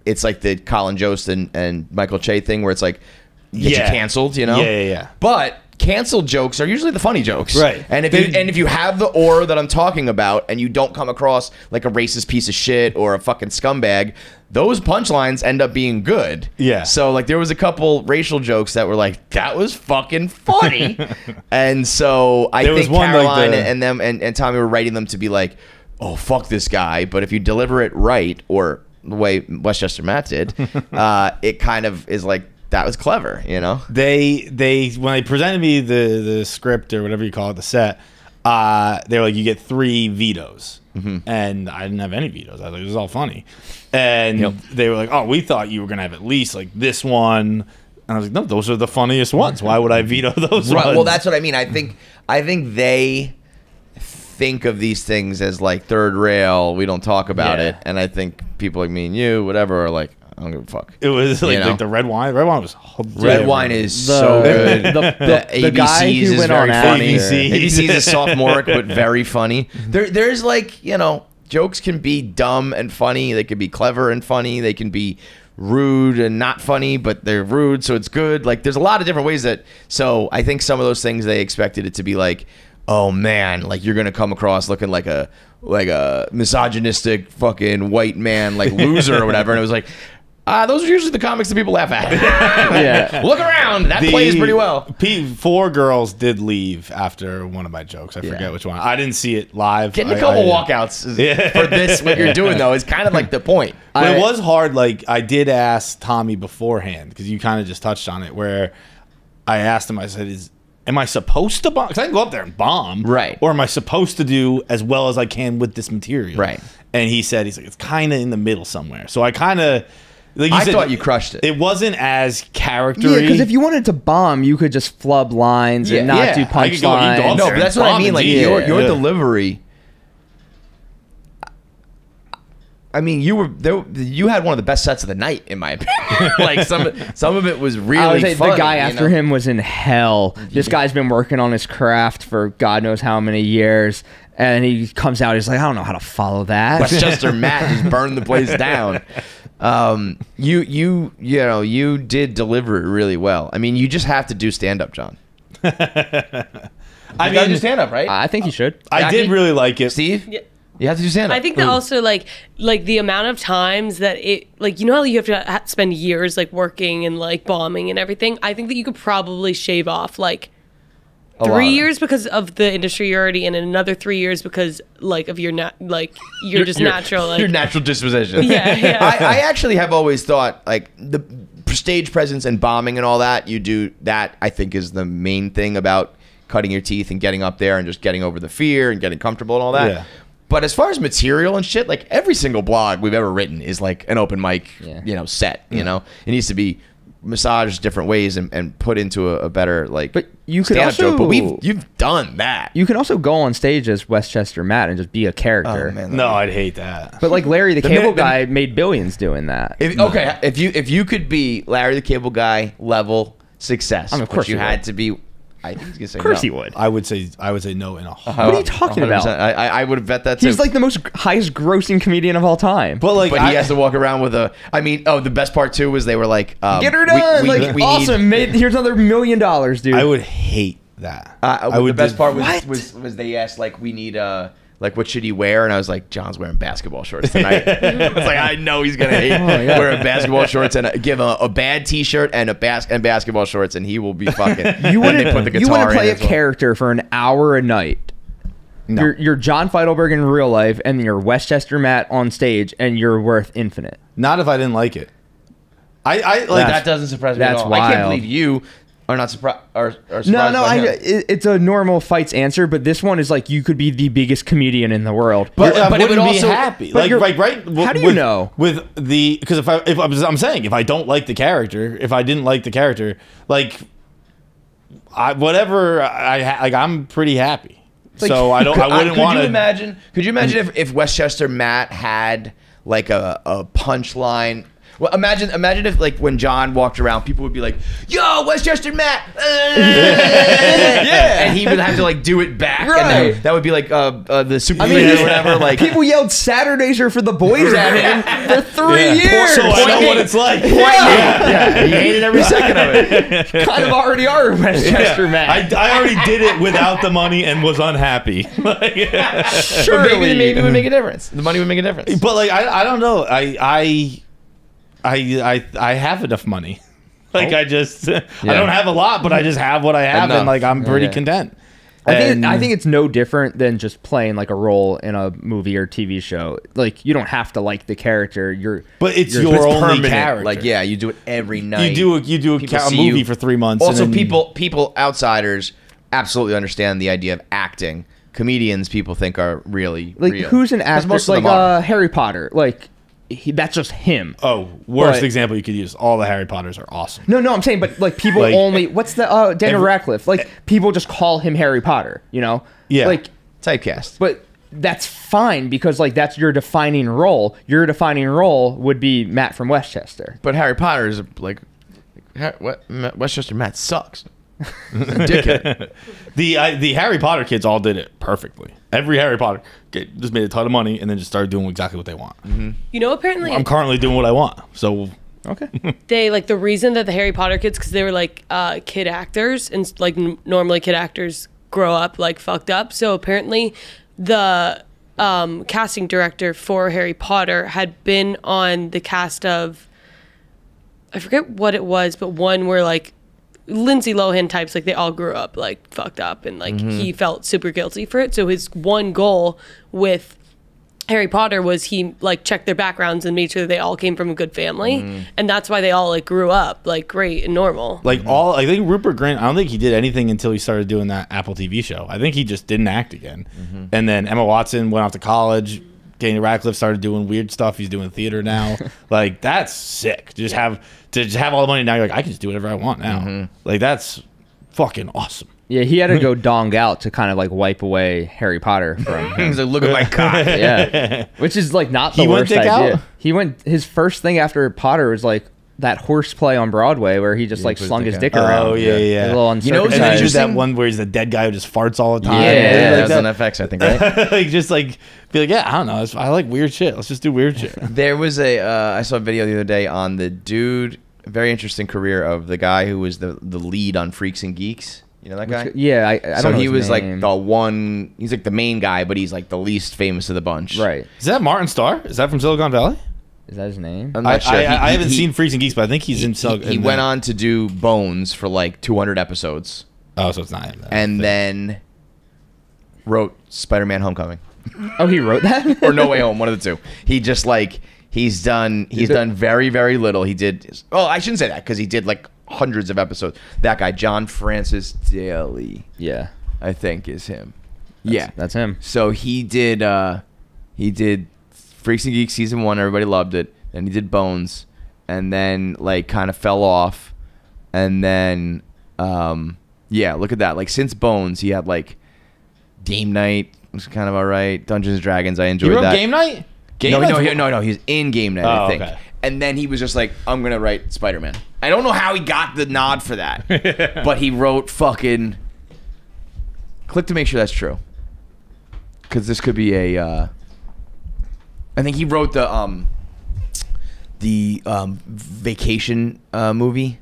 it's like the Colin Jost and Michael Che thing where it's like, get you canceled, you know? Yeah. But canceled jokes are usually the funny jokes. Right. And if you have the aura that I'm talking about and you don't come across like a racist piece of shit or a fucking scumbag, those punchlines end up being good. Yeah. So like there was a couple racial jokes that were like, that was fucking funny. And so I think Caroline and Tommy were writing them to be like, oh, fuck this guy. But if you deliver it right, or the way Westchester Matt did, it kind of is like, that was clever, you know? They when they presented me the script or whatever you call it, the set, they were like, you get 3 vetoes. And I didn't have any vetoes. I was like, this is all funny. And they were like, oh, we thought you were going to have at least like this one. And I was like, no, those are the funniest ones. Why would I veto those ones? Well, that's what I mean. I think they think of these things as like third rail. We don't talk about it. And I think people like me and you, whatever, are like, I don't give a fuck. It was like the red wine. Red wine was red wine is so good. The ABCs guy who is went very on funny. ABC. ABCs is sophomoric but very funny. There's like, you know, jokes can be dumb and funny. They can be clever and funny. They can be rude and not funny, but they're rude, so it's good. Like there's a lot of different ways that. So I think some of those things they expected it to be like, oh man, like you're gonna come across looking like a misogynistic fucking white man, like loser or whatever, and it was like, those are usually the comics that people laugh at. Yeah. Look around, that plays pretty well. 4 girls did leave after one of my jokes. I forget which one. I didn't see it live. Getting a couple walkouts for this, what you're doing though, is kind of like the point. But it was hard. Like I did ask Tommy beforehand, because you kind of just touched on it, where I asked him, I said, am I supposed to bomb? Because I can go up there and bomb. Right. Or am I supposed to do as well as I can with this material? Right. And he's like, it's kind of in the middle somewhere. So I kind of, like you I said, thought you crushed it. It wasn't as character-y. Yeah, because if you wanted to bomb, you could just flub lines and not do punchlines. No, but that's what I mean. Like your delivery. I mean, you were there. You had one of the best sets of the night, in my opinion. Like some of it was really. I would say funny, the guy after him was in hell. This guy's been working on his craft for God knows how many years, and he comes out. He's like, I don't know how to follow that. Westchester Matt just burned the place down. You did deliver it really well. I mean, you just have to do stand up, John. I mean, do stand up, right? I think you should. I did really like it. Steve? Yeah. You have to do stand up. I think that also like the amount of times that it like you know how you have to spend years like working and like bombing and everything. I think that you could probably shave off like 3 years because of the industry you're already in, and another 3 years because like of your your natural like your natural disposition. Yeah. I actually have always thought like the stage presence and bombing and all that you do that I think is the main thing about cutting your teeth and getting up there and just getting over the fear and getting comfortable and all that. Yeah. But as far as material and shit, like every single blog we've ever written is like an open mic, set. You know, it needs to be massaged different ways and put into a better like. But you could stand-up also. joke. But you've done that. You can also go on stage as Westchester Matt and just be a character. Oh, man, No, I'd hate that. But like Larry the Cable Guy made billions doing that. If you could be Larry the Cable Guy level success, I mean, of course you you had would. to be. I think he's gonna say Of course no. he would. I would say no in a What are you talking 100%. about? I would have bet that too. He's like the most highest grossing comedian of all time. But like, But he has to walk around with a. I mean, the best part too was they were like, Get her done! we Awesome. Here's another $1 million, dude. I would hate that. I would. The best part What? was they asked like, we need like what should he wear, and I was like, John's wearing basketball shorts tonight. I was like, I know he's gonna hate wearing basketball shorts and give a bad T-shirt and basketball shorts, and he will be fucking. You wouldn't put the guitar you wouldn't play in a character for an hour a night. No. You're John Feitelberg in real life, and you're Westchester Matt on stage, and you're worth infinite. Not if I didn't like it. I like That doesn't surprise me at That's all. I can't wild. believe you are not surprised. Surprised No, by him. it's a normal Feits answer, but this one is like you could be the biggest comedian in the world. But I but it would wouldn't be also- happy. but Like right? How do you know? With the because I'm saying if I don't like the character, if I didn't like the character, like I'm pretty happy. like- So I wouldn't want to. Could you imagine if Westchester Matt had like a punchline? Well, imagine if like when John walked around, people would be like, "Yo, Westchester Matt," yeah, and he would have to like do it back, Right. and that would be like the Superman or whatever. Like People yelled "Saturdays are for the boys" at him for 3 years. So I know what it's like. yeah, he hated every second of it. Kind of already are Westchester Matt. I already did it without the money and was unhappy. Like, But maybe it would make a difference. The money would make a difference. but like I don't know. I have enough money. Like I don't have a lot, but I just have what I have, Enough. and like I'm pretty Yeah. content. I And- think it's no different than just playing like a role in a movie or TV show. Like you don't have to like the character. But it's you're- your it's only Permanent. character. Like you do it every night. You do a People see movie you. for 3 months. Also, and then, people outsiders absolutely understand the idea of acting. Comedians, people think are really like real. who's an 'Cause actor? most of Like them are. Harry Potter. Like that's just him. Oh, worst But- example you could use. All the Harry Potters are awesome. No, I'm saying, but like people Like- only. What's the Daniel Radcliffe? Like people just call him Harry Potter. You know? Yeah. Like, typecast. but that's fine because like that's your defining role. Your defining role would be Matt from Westchester. But Harry Potter is like Westchester Matt sucks. Dickhead. The Harry Potter kids all did it perfectly. Every Harry Potter kid just made a ton of money and then just started doing exactly what they want. You know, apparently I'm currently doing what I want. So Okay. they like the reason that the Harry Potter kids, because they were like kid actors, and like normally kid actors grow up like fucked up. So apparently the casting director for Harry Potter had been on the cast of, I forget what it was, but one where like Lindsay Lohan types, like they all grew up like fucked up, and like he felt super guilty for it. So his one goal with Harry Potter was he like checked their backgrounds and made sure that they all came from a good family, and that's why they all like grew up like great and normal. like I think Rupert Grint, I don't think he did anything until he started doing that Apple TV show. I think he just didn't act again. And then Emma Watson went off to college. Daniel Radcliffe started doing weird stuff. He's doing theater now. Like that's sick. To just have all the money now. You're like, I can just do whatever I want now. Like that's fucking awesome. Yeah, he had to go dong out to kind of like wipe away Harry Potter from him. He's like, look at my cock. Yeah, which is like not the worst idea. He went. His first thing after Potter was like that horseplay on Broadway where he just like slung his dick around. Oh yeah. A little uncircumcised. And then there's that one where he's the dead guy who just farts all the time. Yeah, like that was on FX, I think, right? Like just like be like, yeah, I don't know. I like weird shit. Let's just do weird shit. There was I saw a video the other day on the dude. Very interesting career of the guy who was the lead on Freaks and Geeks. You know that guy? Yeah, I don't know. So he was name. like the one. He's like the main guy, but he's like the least famous of the bunch. Right. Is that Martin Starr? Is that from Silicon Valley? Is that his name? I'm not sure. I haven't seen Freaks and Geeks, but I think he's in Silicon. He went on to do Bones for like 200 episodes. Oh, so it's not him. And then wrote Spider-Man: Homecoming. Oh, he wrote that? Or No Way Home, one of the two. He just like he's done very, very little. He did. Oh, I shouldn't say that because he did like hundreds of episodes. That guy, John Francis Daly. Yeah, I think is him. That's him. So he did Freaks and Geeks season 1. Everybody loved it. Then he did Bones, and then like kind of fell off, and then look at that. Like since Bones, he had like Game Night was kind of alright. Dungeons and Dragons, I enjoyed that. Game Night? No. He's in Game Night, I think. Okay. And then he was just like, I'm gonna write Spider-Man. I don't know how he got the nod for that, but he wrote fucking. Click to make sure that's true, because this could be a. I think he wrote the Vacation movie,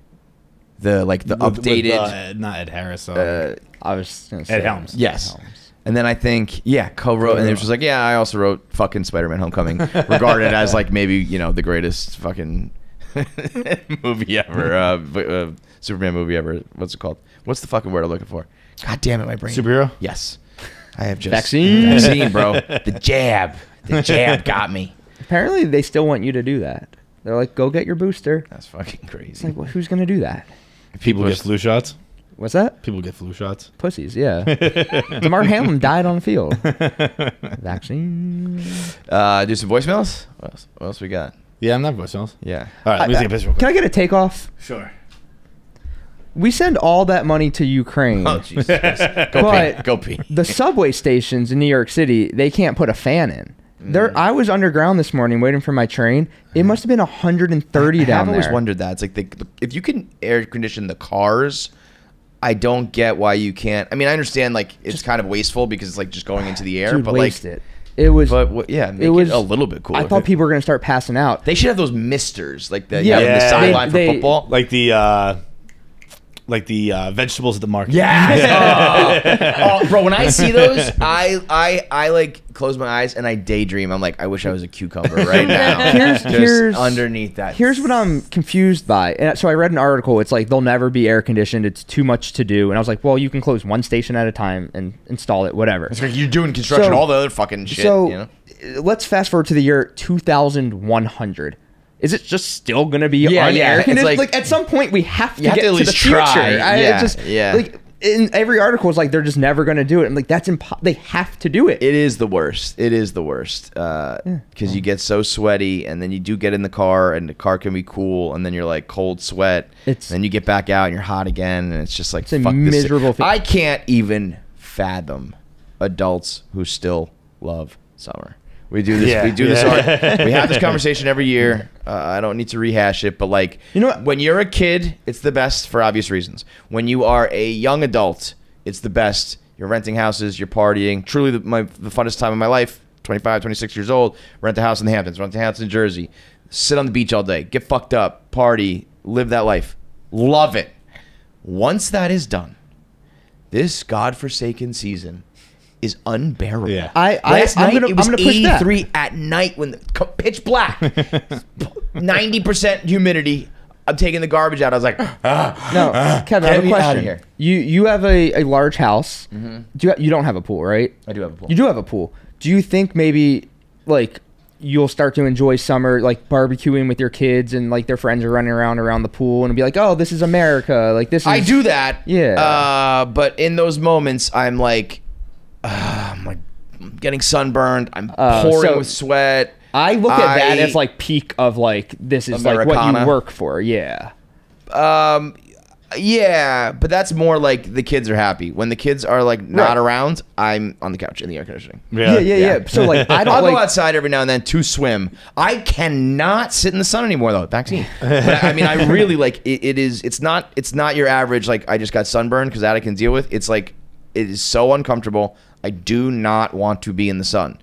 the updated. With, not Ed Harris. I was gonna say Ed Helms. Yes. And then I think, co-wrote, and it was just like, I also wrote fucking Spider-Man: Homecoming, regarded as like maybe the greatest fucking movie ever, Superman movie ever. What's it called? What's the fucking word I'm looking for? God damn it, my brain. Superhero? Yes, I have just vaccine, bro. The jab got me. Apparently, they still want you to do that. They're like, go get your booster. That's fucking crazy. It's like, well, who's gonna do that? People get flu shots. What's that? People get flu shots. Pussies, yeah. DeMar Hamlin died on the field. Vaccine. Do some voicemails? What else we got? Yeah, I'm not voicemails. Yeah. All right, let me take a piss real quick. Can I get a takeoff? Sure. We send all that money to Ukraine. Oh, Jesus. Go pee. The subway stations in New York City, they can't put a fan in. I was underground this morning waiting for my train. It must have been 130 down there. I've always wondered that. It's like if you can air condition the cars, I don't get why you can't. I mean, I understand like it's kind of wasteful because it's like just going into the air, Dude, but waste like it. It was. But make it a little bit cooler. I thought people were gonna start passing out. They should have those misters like the Yeah, the sideline for football. Like the vegetables at the market. Yeah. Bro, when I see those, I like close my eyes and I daydream. I'm like, I wish I was a cucumber right now. Here's underneath that. Here's what I'm confused by. And so I read an article. It's like they'll never be air conditioned. It's too much to do. And I was like, well, you can close one station at a time and install it, whatever. It's like you're doing construction, all the other fucking shit. So let's fast forward to the year 2100. Is it just still gonna be on air conditioned? Like at some point we have to get to the future. Like in every article is like they're just never gonna do it. I'm like that's they have to do it. It is the worst. It is the worst because you get so sweaty and then you do get in the car and the car can be cool and then you're like cold sweat. Then you get back out and you're hot again and it's just like it's a miserable thing. I can't even fathom adults who still love summer. We do this. Yeah, we do this. We have this conversation every year. I don't need to rehash it, but like, you know what? When you're a kid, it's the best for obvious reasons. When you are a young adult, it's the best. You're renting houses. You're partying. Truly, the funnest time of my life. 25, 26 years old. Rent a house in the Hamptons. Rent a house in Jersey. Sit on the beach all day. Get fucked up. Party. Live that life. Love it. Once that is done, this godforsaken season is unbearable. Yeah. Last night it was I'm gonna push 83 at night when pitch black, 90% humidity. I'm taking the garbage out. I was like, no, Kevin, I have a question. Here. You have a large house. Mm-hmm. You don't have a pool, right? I do have a pool. You do have a pool. Do you think maybe like you'll start to enjoy summer, like barbecuing with your kids and like their friends are running around the pool and be like, oh, this is America. Like this is. I do that. Yeah. But in those moments, I'm like. I'm like getting sunburned. I'm pouring with sweat. I look at that as like peak of like this is Americana. Like what you work for. Yeah. Yeah, but that's more like the kids are happy. When the kids are like not around, I'm on the couch in the air conditioning. Yeah. So like I'll go outside every now and then to swim. I cannot sit in the sun anymore though. Vaccine. But I mean, I really like it. It's not your average like I just got sunburned because that I can deal with. It's like it is so uncomfortable. I do not want to be in the sun.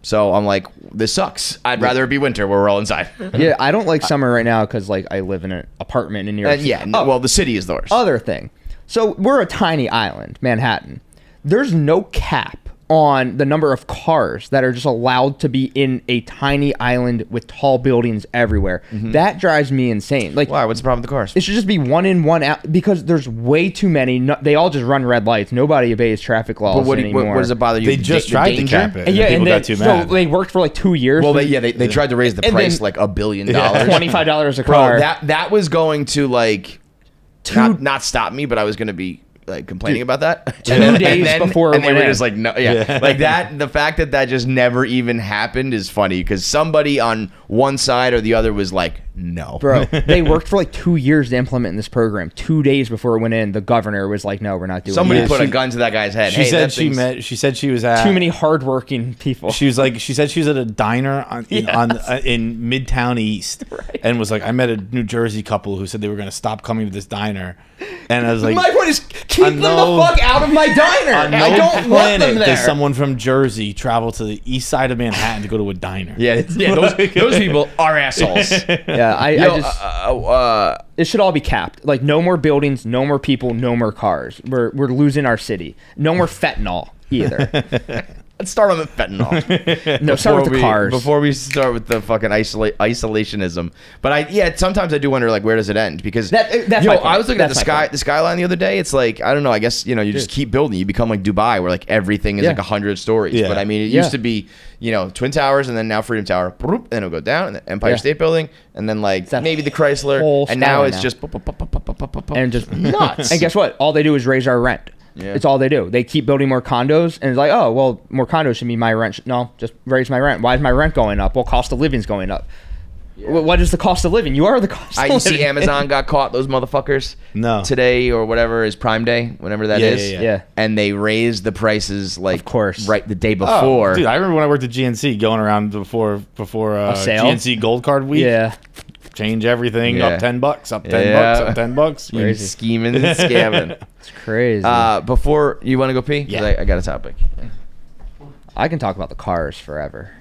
So I'm like, this sucks. I'd rather it be winter where we're all inside. Yeah, I don't like summer right now because like I live in an apartment in New York. Well, the city is the worst. Other thing. So we're a tiny island, Manhattan. There's no cap on the number of cars that are just allowed to be in a tiny island with tall buildings everywhere. That drives me insane. Like, why? What's the problem with the cars? It should just be one in, one out because there's way too many. They all just run red lights. Nobody obeys traffic laws anymore. What does it bother you? They just tried to cap it. And people got too mad. So they worked for like 2 years. Well, they tried to raise the price like $1 billion. $25 a car. Bro, that was going to like not stop me, but I was going to be like complaining about that 2 days before and they were just like no like that. The fact that just never even happened is funny because somebody on one side or the other was like no. Bro, they worked for like 2 years to implement this program. 2 days before it went in, the governor was like, no, we're not doing it. Somebody put a gun to that guy's head. She said she was at too many hardworking people. She said she was at a diner in Midtown East and was like, I met a New Jersey couple who said they were going to stop coming to this diner. And I was like, my point is, keep them the fuck out of my diner. I don't want them there. Does someone from Jersey travel to the east side of Manhattan to go to a diner? Those people are assholes. It should all be capped. Like, no more buildings, no more people, no more cars. We're losing our city. No more fentanyl either. Let's start on the fentanyl. No, start with the cars. Before we start with the fucking isolationism. But sometimes I do wonder, like, where does it end? Because that's I was looking at the skyline the other day. It's like, I don't know, I guess, you just keep building. You become like Dubai where like everything is like 100 stories. Yeah. But I mean, it used to be, Twin Towers and then now Freedom Tower. Then it'll go down and the Empire State Building and then like maybe the Chrysler. And now it's just and just nuts. And guess what? All they do is raise our rent. Yeah. It's all they do. They keep building more condos, and it's like, oh, well, more condos should be my rent. No, just raise my rent. Why is my rent going up? Well, cost of living's going up. Yeah. What is the cost of living? You are the cost of living. You see Amazon got caught, those motherfuckers? No. Today or whatever is Prime Day, whenever that is. Yeah. And they raised the prices, like, of course, right the day before. Dude, I remember when I worked at GNC going around before a sale? GNC Gold Card Week. Yeah. Change everything up $10, up $10, up $10. You're scheming and scamming. It's crazy. Before you want to go pee? Yeah. I got a topic. I can talk about the cars forever.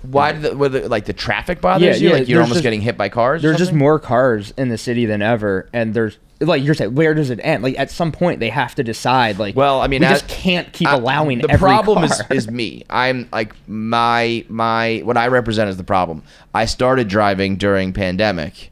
Why did the traffic bothers you? Like you're almost getting hit by cars? There's just more cars in the city than ever, and there's like you're saying, where does it end? Like at some point they have to decide. Like, well, I mean, we just can't keep allowing. The every problem car. is me. I'm like my what I represent is the problem. I started driving during pandemic.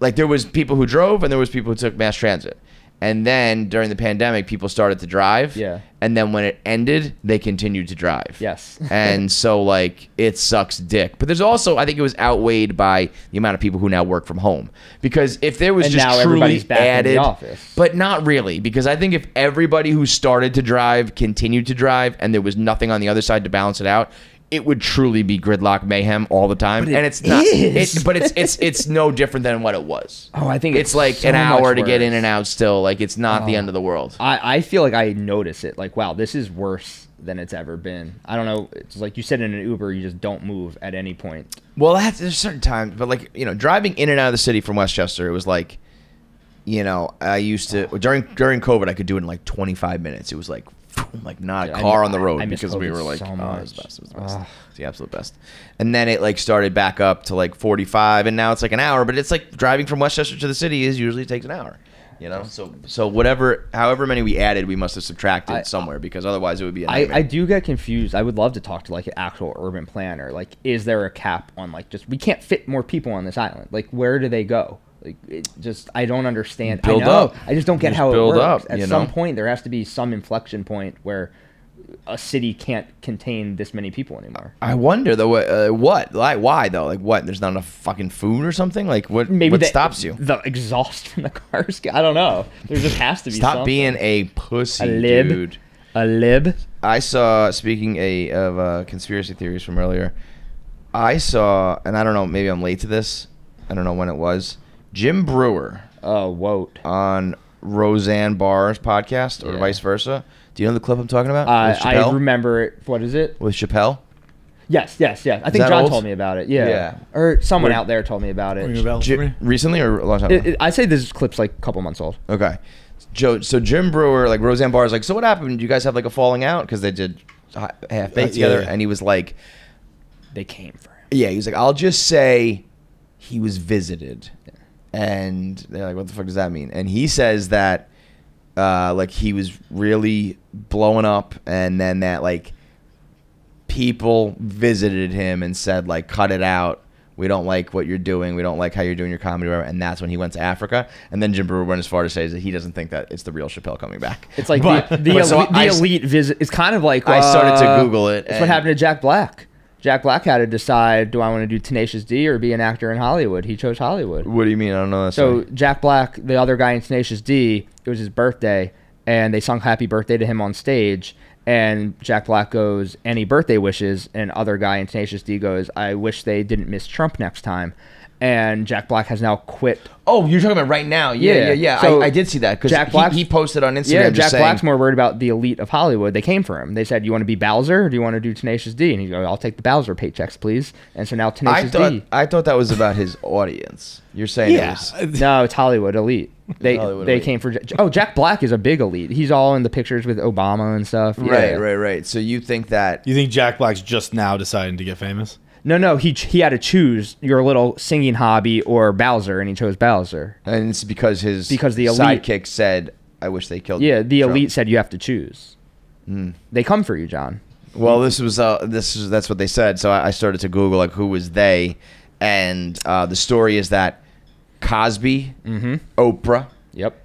Like there was people who drove and there was people who took mass transit. And then during the pandemic, people started to drive. Yeah. And then when it ended, they continued to drive. Yes. And so, like, it sucks dick. But there's also, I think it was outweighed by the amount of people who now work from home. Because if there was just truly added, in the office. But not really. Because I think if everybody who started to drive continued to drive and there was nothing on the other side to balance it out, it would truly be gridlock mayhem all the time. But it's not. It's no different than what it was. Oh, I think it's like so an hour to worse. get in and out still. Like it's not the end of the world. I feel like I notice it. Like, wow, this is worse than it's ever been. I don't know. It's like you said in an Uber, you just don't move at any point. Well, there's certain times, but like, driving in and out of the city from Westchester, it was like, I used to, during COVID, I could do it in like 25 minutes. It was like not a car on the road because we were like, so it was the best. It was the best. It's the absolute best. And then it like started back up to like 45 and now it's like an hour, but it's like driving from Westchester to the city usually takes an hour, So however many we added, we must have subtracted somewhere because otherwise it would be a nightmare. I do get confused. I would love to talk to like an actual urban planner. Like, is there a cap on like we can't fit more people on this island? Like, where do they go? Like, I don't understand. Build up. I just don't get how it build works. up, At some point, there has to be some inflection point where a city can't contain this many people anymore. I wonder though, what? Like, why though? Like, what? There's not enough fucking food or something? Like, what? Maybe what stops you? The exhaust from the cars. I don't know. There just has to be. Stop something. being a pussy, dude. A lib. I saw. Speaking of conspiracy theories from earlier, I saw, and I don't know. Maybe I'm late to this. I don't know when it was. Jim Breuer Woat. On Roseanne Barr's podcast or vice versa. Do you know the clip I'm talking about? I remember it. What is it? With Chappelle? Yes. I think John told me about it. Yeah. Or someone out there told me about it. Recently or a long time ago? I say this clip's like a couple months old. Okay. So Jim Breuer, like Roseanne Barr is like, so what happened? Did you guys have like a falling out? Because they did Half-Baked together. And he was like... They came for him. Yeah, he was like, I'll just say he was visited. Yeah. And they're like, what the fuck does that mean? And he says that like he was really blowing up and then that like people visited him and said like, cut it out. We don't like what you're doing. We don't like how you're doing your comedy. Whatever. And that's when he went to Africa. And then Jim Breuer went as far to say that he doesn't think that it's the real Chappelle coming back. It's like the elite visit. It's kind of like I started to Google it. It's what happened to Jack Black. Jack Black had to decide, do I want to do Tenacious D or be an actor in Hollywood? He chose Hollywood. What do you mean? I don't know that. So Jack Black, the other guy in Tenacious D, it was his birthday, and they sung Happy Birthday to him on stage. And Jack Black goes, any birthday wishes? And other guy in Tenacious D goes, I wish they didn't miss Trump next time. And Jack Black has now quit. Oh, you're talking about right now? Yeah. So I did see that because he posted on Instagram. Yeah, Jack Black's more worried about the elite of Hollywood. They came for him. They said, "You want to be Bowser, or do you want to do Tenacious D?" And he goes, "I'll take the Bowser paychecks, please." And so now Tenacious D. I thought that was about his audience. You're saying no, it's Hollywood elite. They came for. Jack Black is a big elite. He's all in the pictures with Obama and stuff. Right. So you think Jack Black's just now deciding to get famous? No, he had to choose your little singing hobby or Bowser, and he chose Bowser. And it's because the elite sidekick said, "I wish they killed." Yeah, the elite said you have to choose. They come for you, John. Well, that's what they said. So I started to Google like who was they, and the story is that Cosby, Oprah,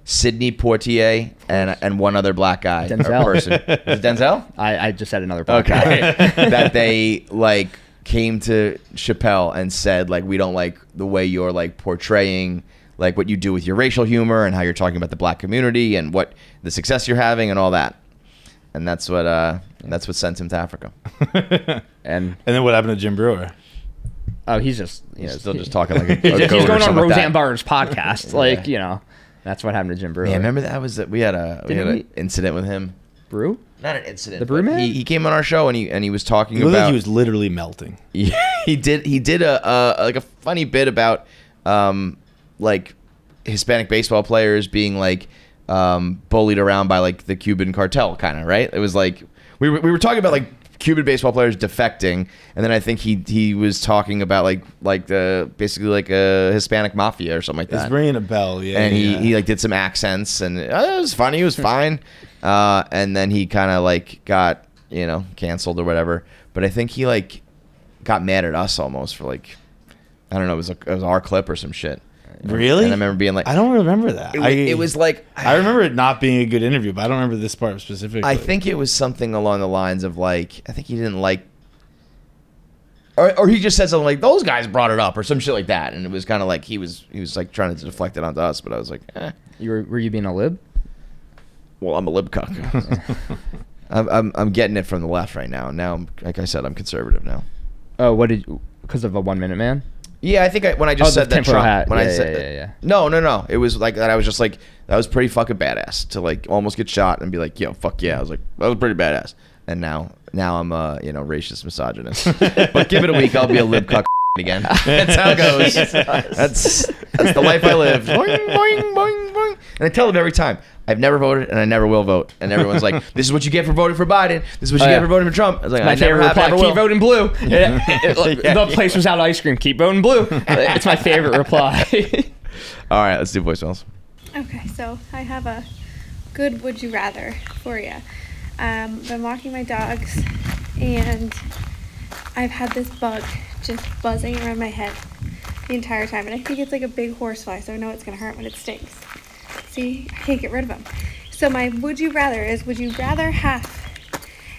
Sidney Poitier, and one other black guy Denzel. Person. Is it Denzel? I just said another black guy. That they like came to Chappelle and said like, we don't like the way you're like portraying like what you do with your racial humor and how you're talking about the black community and what the success you're having and all that. And that's what sent him to Africa. and then what happened to Jim Breuer? Oh, he's just still just talking like he's going on Roseanne Barr's podcast. Like that's what happened to Jim Breuer. Yeah, remember that we had an incident with him. Brew? Not an incident. The Brew Man? He came on our show and he was talking about. Like he was literally melting. Yeah, he did a funny bit about like Hispanic baseball players being like bullied around by like the Cuban cartel, kind of, right? It was like we were talking about like Cuban baseball players defecting, and then I think he was talking about like the basically like a Hispanic mafia or something like that. It's ringing a bell, yeah. And he like did some accents, and it was funny. It was fine. And then he kind of like got canceled or whatever. But I think he like got mad at us almost for like, I don't know, it was our clip or some shit. Really? And I remember being like, I don't remember that. It was like, I remember it not being a good interview, but I don't remember this part specifically. I think it was something along the lines of like, I think he didn't like, or he just said something like, those guys brought it up or some shit like that, and it was kind of like he was like trying to deflect it onto us, but I was like, were you being a lib? Well, I'm a lib cuck. I'm getting it from the left right now. Now, like I said, I'm conservative now. Oh, because of a 1 Minute Man? Yeah, I think when I just said that Trump, hat. when I said no, it was like that. I was just like, that was pretty fucking badass to like almost get shot and be like, yo, fuck yeah. I was like, that was pretty badass. And now I'm a racist misogynist. But give it a week, I'll be a lib cuck again. That's how it goes. That's the life I live. Boing, boing, boing, boing. And I tell them every time, I've never voted and I never will vote. And everyone's like, this is what you get for voting for Biden. This is what you get for voting for Trump. I was like, my favorite reply, keep voting blue. The place was out ice cream. Keep voting blue. It's my favorite reply. All right, let's do voicemails. Okay, so I have a good would you rather for you. Been walking my dogs and I've had this bug just buzzing around my head the entire time. And I think it's like a big horsefly, so I know it's going to hurt when it stings. See, I can't get rid of them. So my would you rather is, would you rather have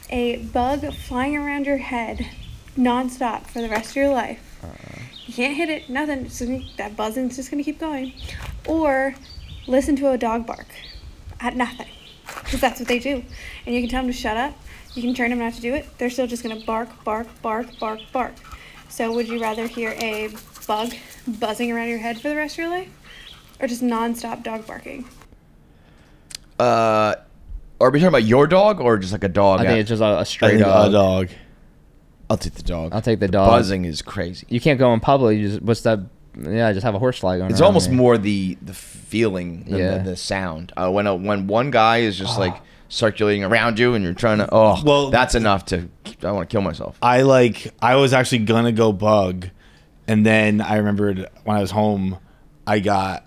a bug flying around your head nonstop for the rest of your life? You can't hit it, nothing. That buzzing's just going to keep going. Or listen to a dog bark at nothing. Because that's what they do. And you can tell them to shut up. You can turn them not to do it. They're still just going to bark, bark, bark, bark, bark. So would you rather hear a bug buzzing around your head for the rest of your life? or just nonstop dog barking? Are we talking about your dog or just like a dog? I think it's just a I straight think dog. a dog. I'll take the dog. I'll take the dog. Buzzing is crazy. You can't go in public. You just what's that? Yeah, just have a horse fly going. It's around almost me. more the feeling than Yeah. the sound. When one guy is just like circulating around you and you're trying to well, that's enough to I want to kill myself. I was actually gonna go bug, and then I remembered when I was home, I got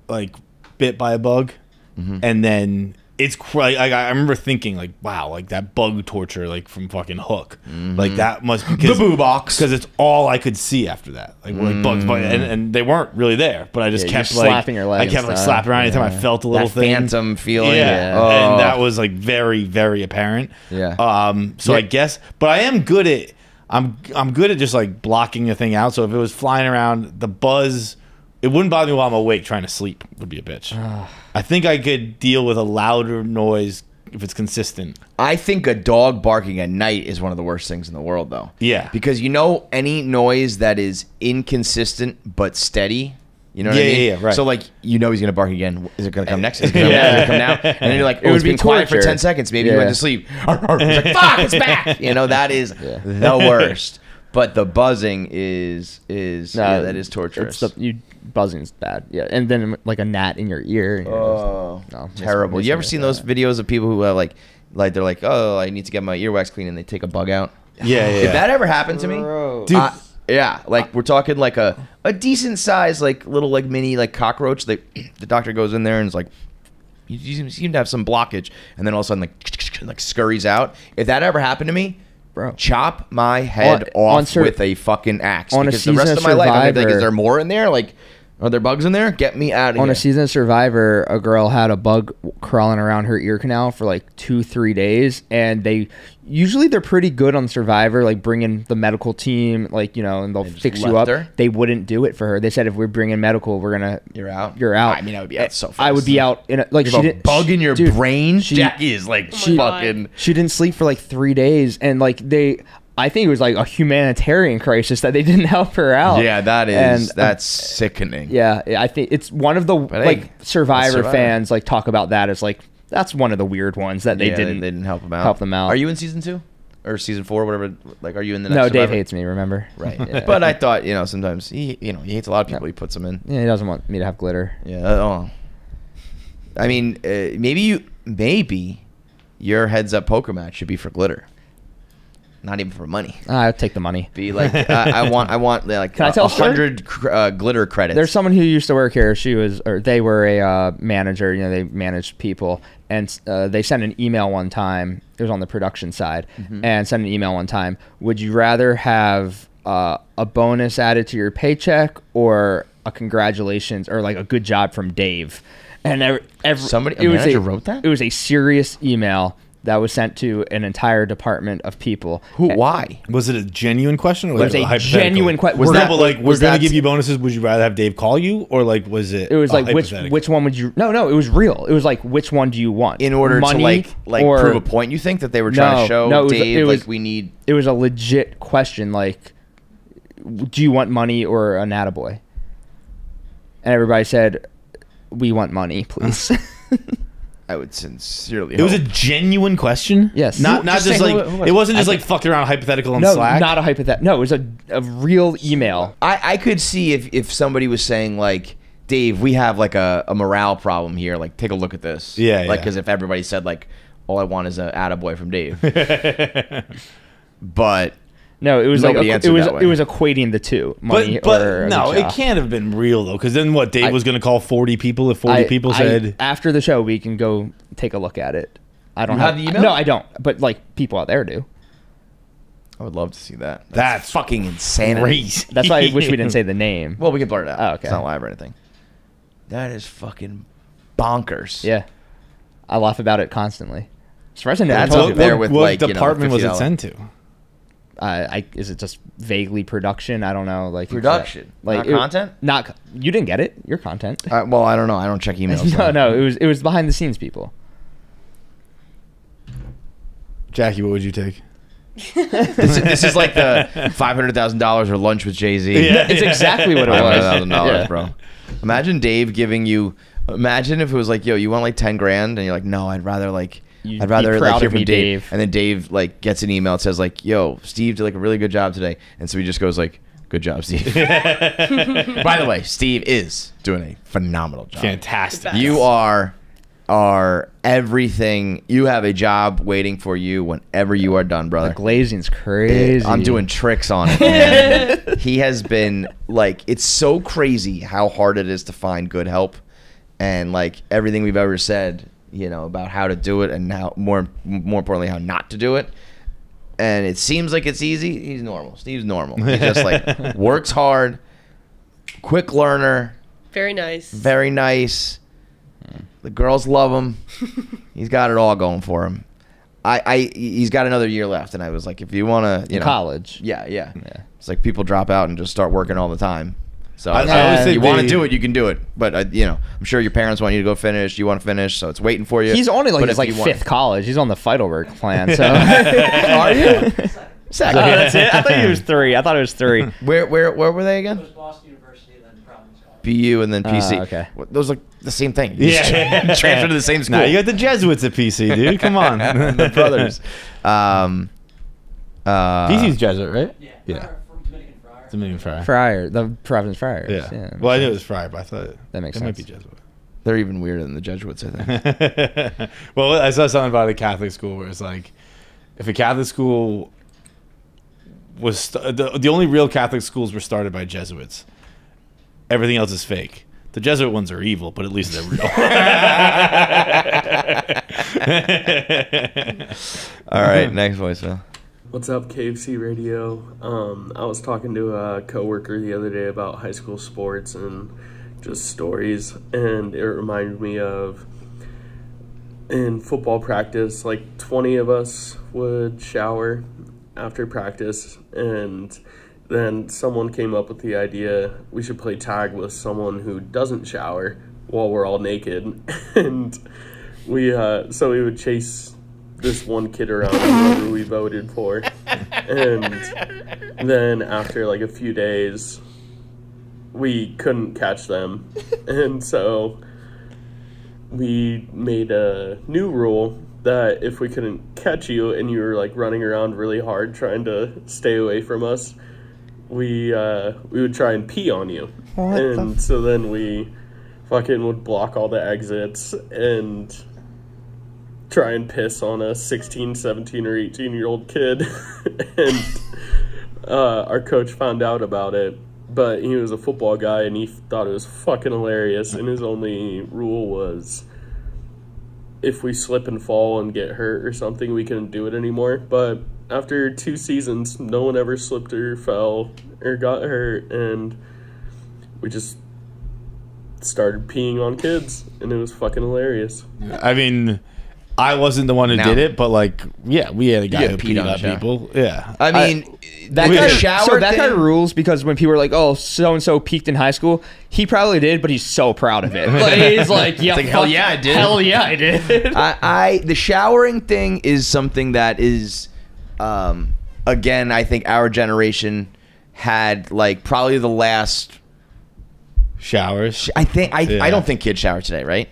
like bit by a bug, and then it's crazy. I remember thinking like, wow, like that bug torture, like from fucking Hook, like that must be The boo box, because it's all I could see after that, like bugs, and they weren't really there, but I just kept you're like slapping your leg I kept and like stuff. slapping around anytime I felt a little that thing. phantom feeling. Yeah, and that was like very, very apparent. Yeah. So I guess, but I am good at I'm good at just like blocking a thing out. So if it was flying around, the buzz, it wouldn't bother me while I'm awake. Trying to sleep would be a bitch. I think I could deal with a louder noise if it's consistent. I think a dog barking at night is one of the worst things in the world, though. Yeah, because any noise that is inconsistent but steady. You know what I mean? Yeah, right. So, like, he's going to bark again. Is it going to come next? Is it going to come now? And then you're like, it would be quiet for 10 seconds. Maybe you went to sleep. It's like, fuck, it's back. That is the worst. But the buzzing that is torturous. Buzzing is bad. Yeah, and then like a gnat in your ear. And no, terrible. You ever seen those videos of people who like they're like, oh, I need to get my earwax clean, and they take a bug out? Yeah. If that ever happened to me, dude. Yeah, like we're talking like a decent size, like little like mini like cockroach. The doctor goes in there and is like, you seem to have some blockage, and then all of a sudden like scurries out. If that ever happened to me, bro, chop my head off with a fucking axe. Because the rest of my life, I'm like, is there more in there? Like, are there bugs in there? Get me out of here. On a season of Survivor, a girl had a bug crawling around her ear canal for like 2-3 days, and they're pretty good on Survivor, like bringing the medical team, like, and they'll fix you up. They wouldn't do it for her. They said, if we bring in medical, you're out. You're out. I mean, I would be out so fast. I would be out in she didn't bug in your brain. Jackie is like fucking. She didn't sleep for like 3 days, and like I think it was like a humanitarian crisis that they didn't help her out. Yeah, that's sickening. Yeah, I think it's one of the Survivor fans like talk about that as like that's one of the weird ones that they didn't help them out. Out. Are you in season 2 or season 4, whatever? Like, are you in the next? No, Survivor? Dave hates me. Remember? Right. Yeah. But I thought sometimes he hates a lot of people. He puts them in. Yeah, he doesn't want me to have glitter. Yeah. I mean, maybe your heads up poker match should be for glitter. Not even for money. I'll take the money. Be like, I want like Can I tell 100 glitter credits. There's someone who used to work here. They were a manager. They managed people, and they sent an email one time. It was on the production side, and sent an email one time. Would you rather have a bonus added to your paycheck or a congratulations or like a good job from Dave? And a manager wrote that? It was a serious email that was sent to an entire department of people. Why? Was it a genuine question, or was it a genuine question? Was that like we're going to give you bonuses? Would you rather have Dave call you, or like was it? It was like which one would you? No, it was real. It was like which one do you want? In order money to like prove a point, you think that they were trying to show Dave we need. It was a legit question. Like, do you want money or an attaboy? And everybody said, we want money, please. I would sincerely It was a genuine question? Yes. Not just like, it wasn't just like fucking around hypothetical on Slack? No, not a hypothetical. No, it was a real email. I could see if somebody was saying like, Dave, we have like a morale problem here. Like, take a look at this. Yeah, Like, because if everybody said like, all I want is an attaboy from Dave. But... No, it was nobody it was equating the two, money or no, it can't have been real though, because then what? Dave was going to call 40 people if 40 people said. After the show, we can go take a look at it. I don't have the email. No, I don't. But like people out there do. I would love to see that. That's fucking insanity. Crazy. That's why I wish we didn't say the name. Well, we can blur it out. Oh, okay. It's not live or anything. That is fucking bonkers. Yeah, I laugh about it constantly. Surprisingly, that's up there with what department was it sent to? Is it just vaguely production? I don't know. Like production, like not content. You didn't get it. Your content. Well, I don't know. I don't check emails. No. It was behind the scenes people. Jackie, what would you take? This is like the $500,000 or lunch with Jay-Z. Yeah, it's exactly what it was. $500,000, bro. Imagine Dave giving you. Imagine if it was like, yo, you want like 10 grand, and you're like, no, I'd rather like hear from Dave. And then Dave like gets an email that says like, yo, Steve did like a really good job today, and so he just goes like, good job, Steve. By the way, Steve is doing a phenomenal job. Fantastic. You are everything. You have a job waiting for you whenever you are done, brother. The glazing's crazy. I'm doing tricks on it, man. He has been like, it's so crazy how hard it is to find good help, and like everything we've ever said, you know, about how to do it, and how more importantly how not to do it. And it seems like it's easy. He's normal. Steve's normal. He just like works hard, quick learner. Very nice. Very nice. The girls love him. He's got it all going for him. He's got another year left, and I was like, if you want to, you know, college. Yeah. It's like people drop out and just start working all the time. So I always say you want to do it, you can do it. But you know, I'm sure your parents want you to go finish. You want to finish, so it's waiting for you. He's only like his like fifth college. He's on the Feitelberg plan. So are you? Second. Oh, that's it. I thought he was 3. I thought it was 3. Where were they again? It was Boston University, then Providence College. BU and then PC. Okay. Those are the same thing. You Yeah. just transfer to the same school. No, you got the Jesuits at PC, dude. Come on. The brothers. PC's Jesuit, right? Yeah. Yeah. From Dominican Friar. Dominican Friar. Friar, the Providence Friars. Yeah. Well, I knew it was Friar, but I thought That makes it might sense. be Jesuit. They're even weirder than the Jesuits, I think. Well, I saw something about a Catholic school where it's like, if a Catholic school was the only real Catholic schools were started by Jesuits, everything else is fake. The Jesuit ones are evil, but at least they're real. All right, next voicemail. What's up, KFC Radio? I was talking to a coworker the other day about high school sports and just stories, and it reminded me of in football practice, like 20 of us would shower after practice, and then someone came up with the idea we should play tag with someone who doesn't shower while we're all naked. And so we would chase this one kid around whoever we voted for, and then after like a few days we couldn't catch them, and so we made a new rule that if we couldn't catch you and you were like running around really hard trying to stay away from us, we would try and pee on you. So then we fucking would block all the exits and try and piss on a 16, 17, or 18-year-old kid. And our coach found out about it, but he was a football guy and he thought it was fucking hilarious, and his only rule was if we slip and fall and get hurt or something, we couldn't do it anymore. But after 2 seasons, no one ever slipped or fell or got hurt, and we just started peeing on kids, and it was fucking hilarious. I mean, I wasn't the one who did it, but like, yeah, we had a guy who peed on people. Yeah. I mean, that guy rules because when people are like, "Oh, so and so peaked in high school," he probably did, but he's so proud of it. Like, he's like, "Yeah, like, hell yeah, I did. Hell yeah, I did." The showering thing is something that is, again, I think our generation had like probably the last showers. I don't think kids shower today, right?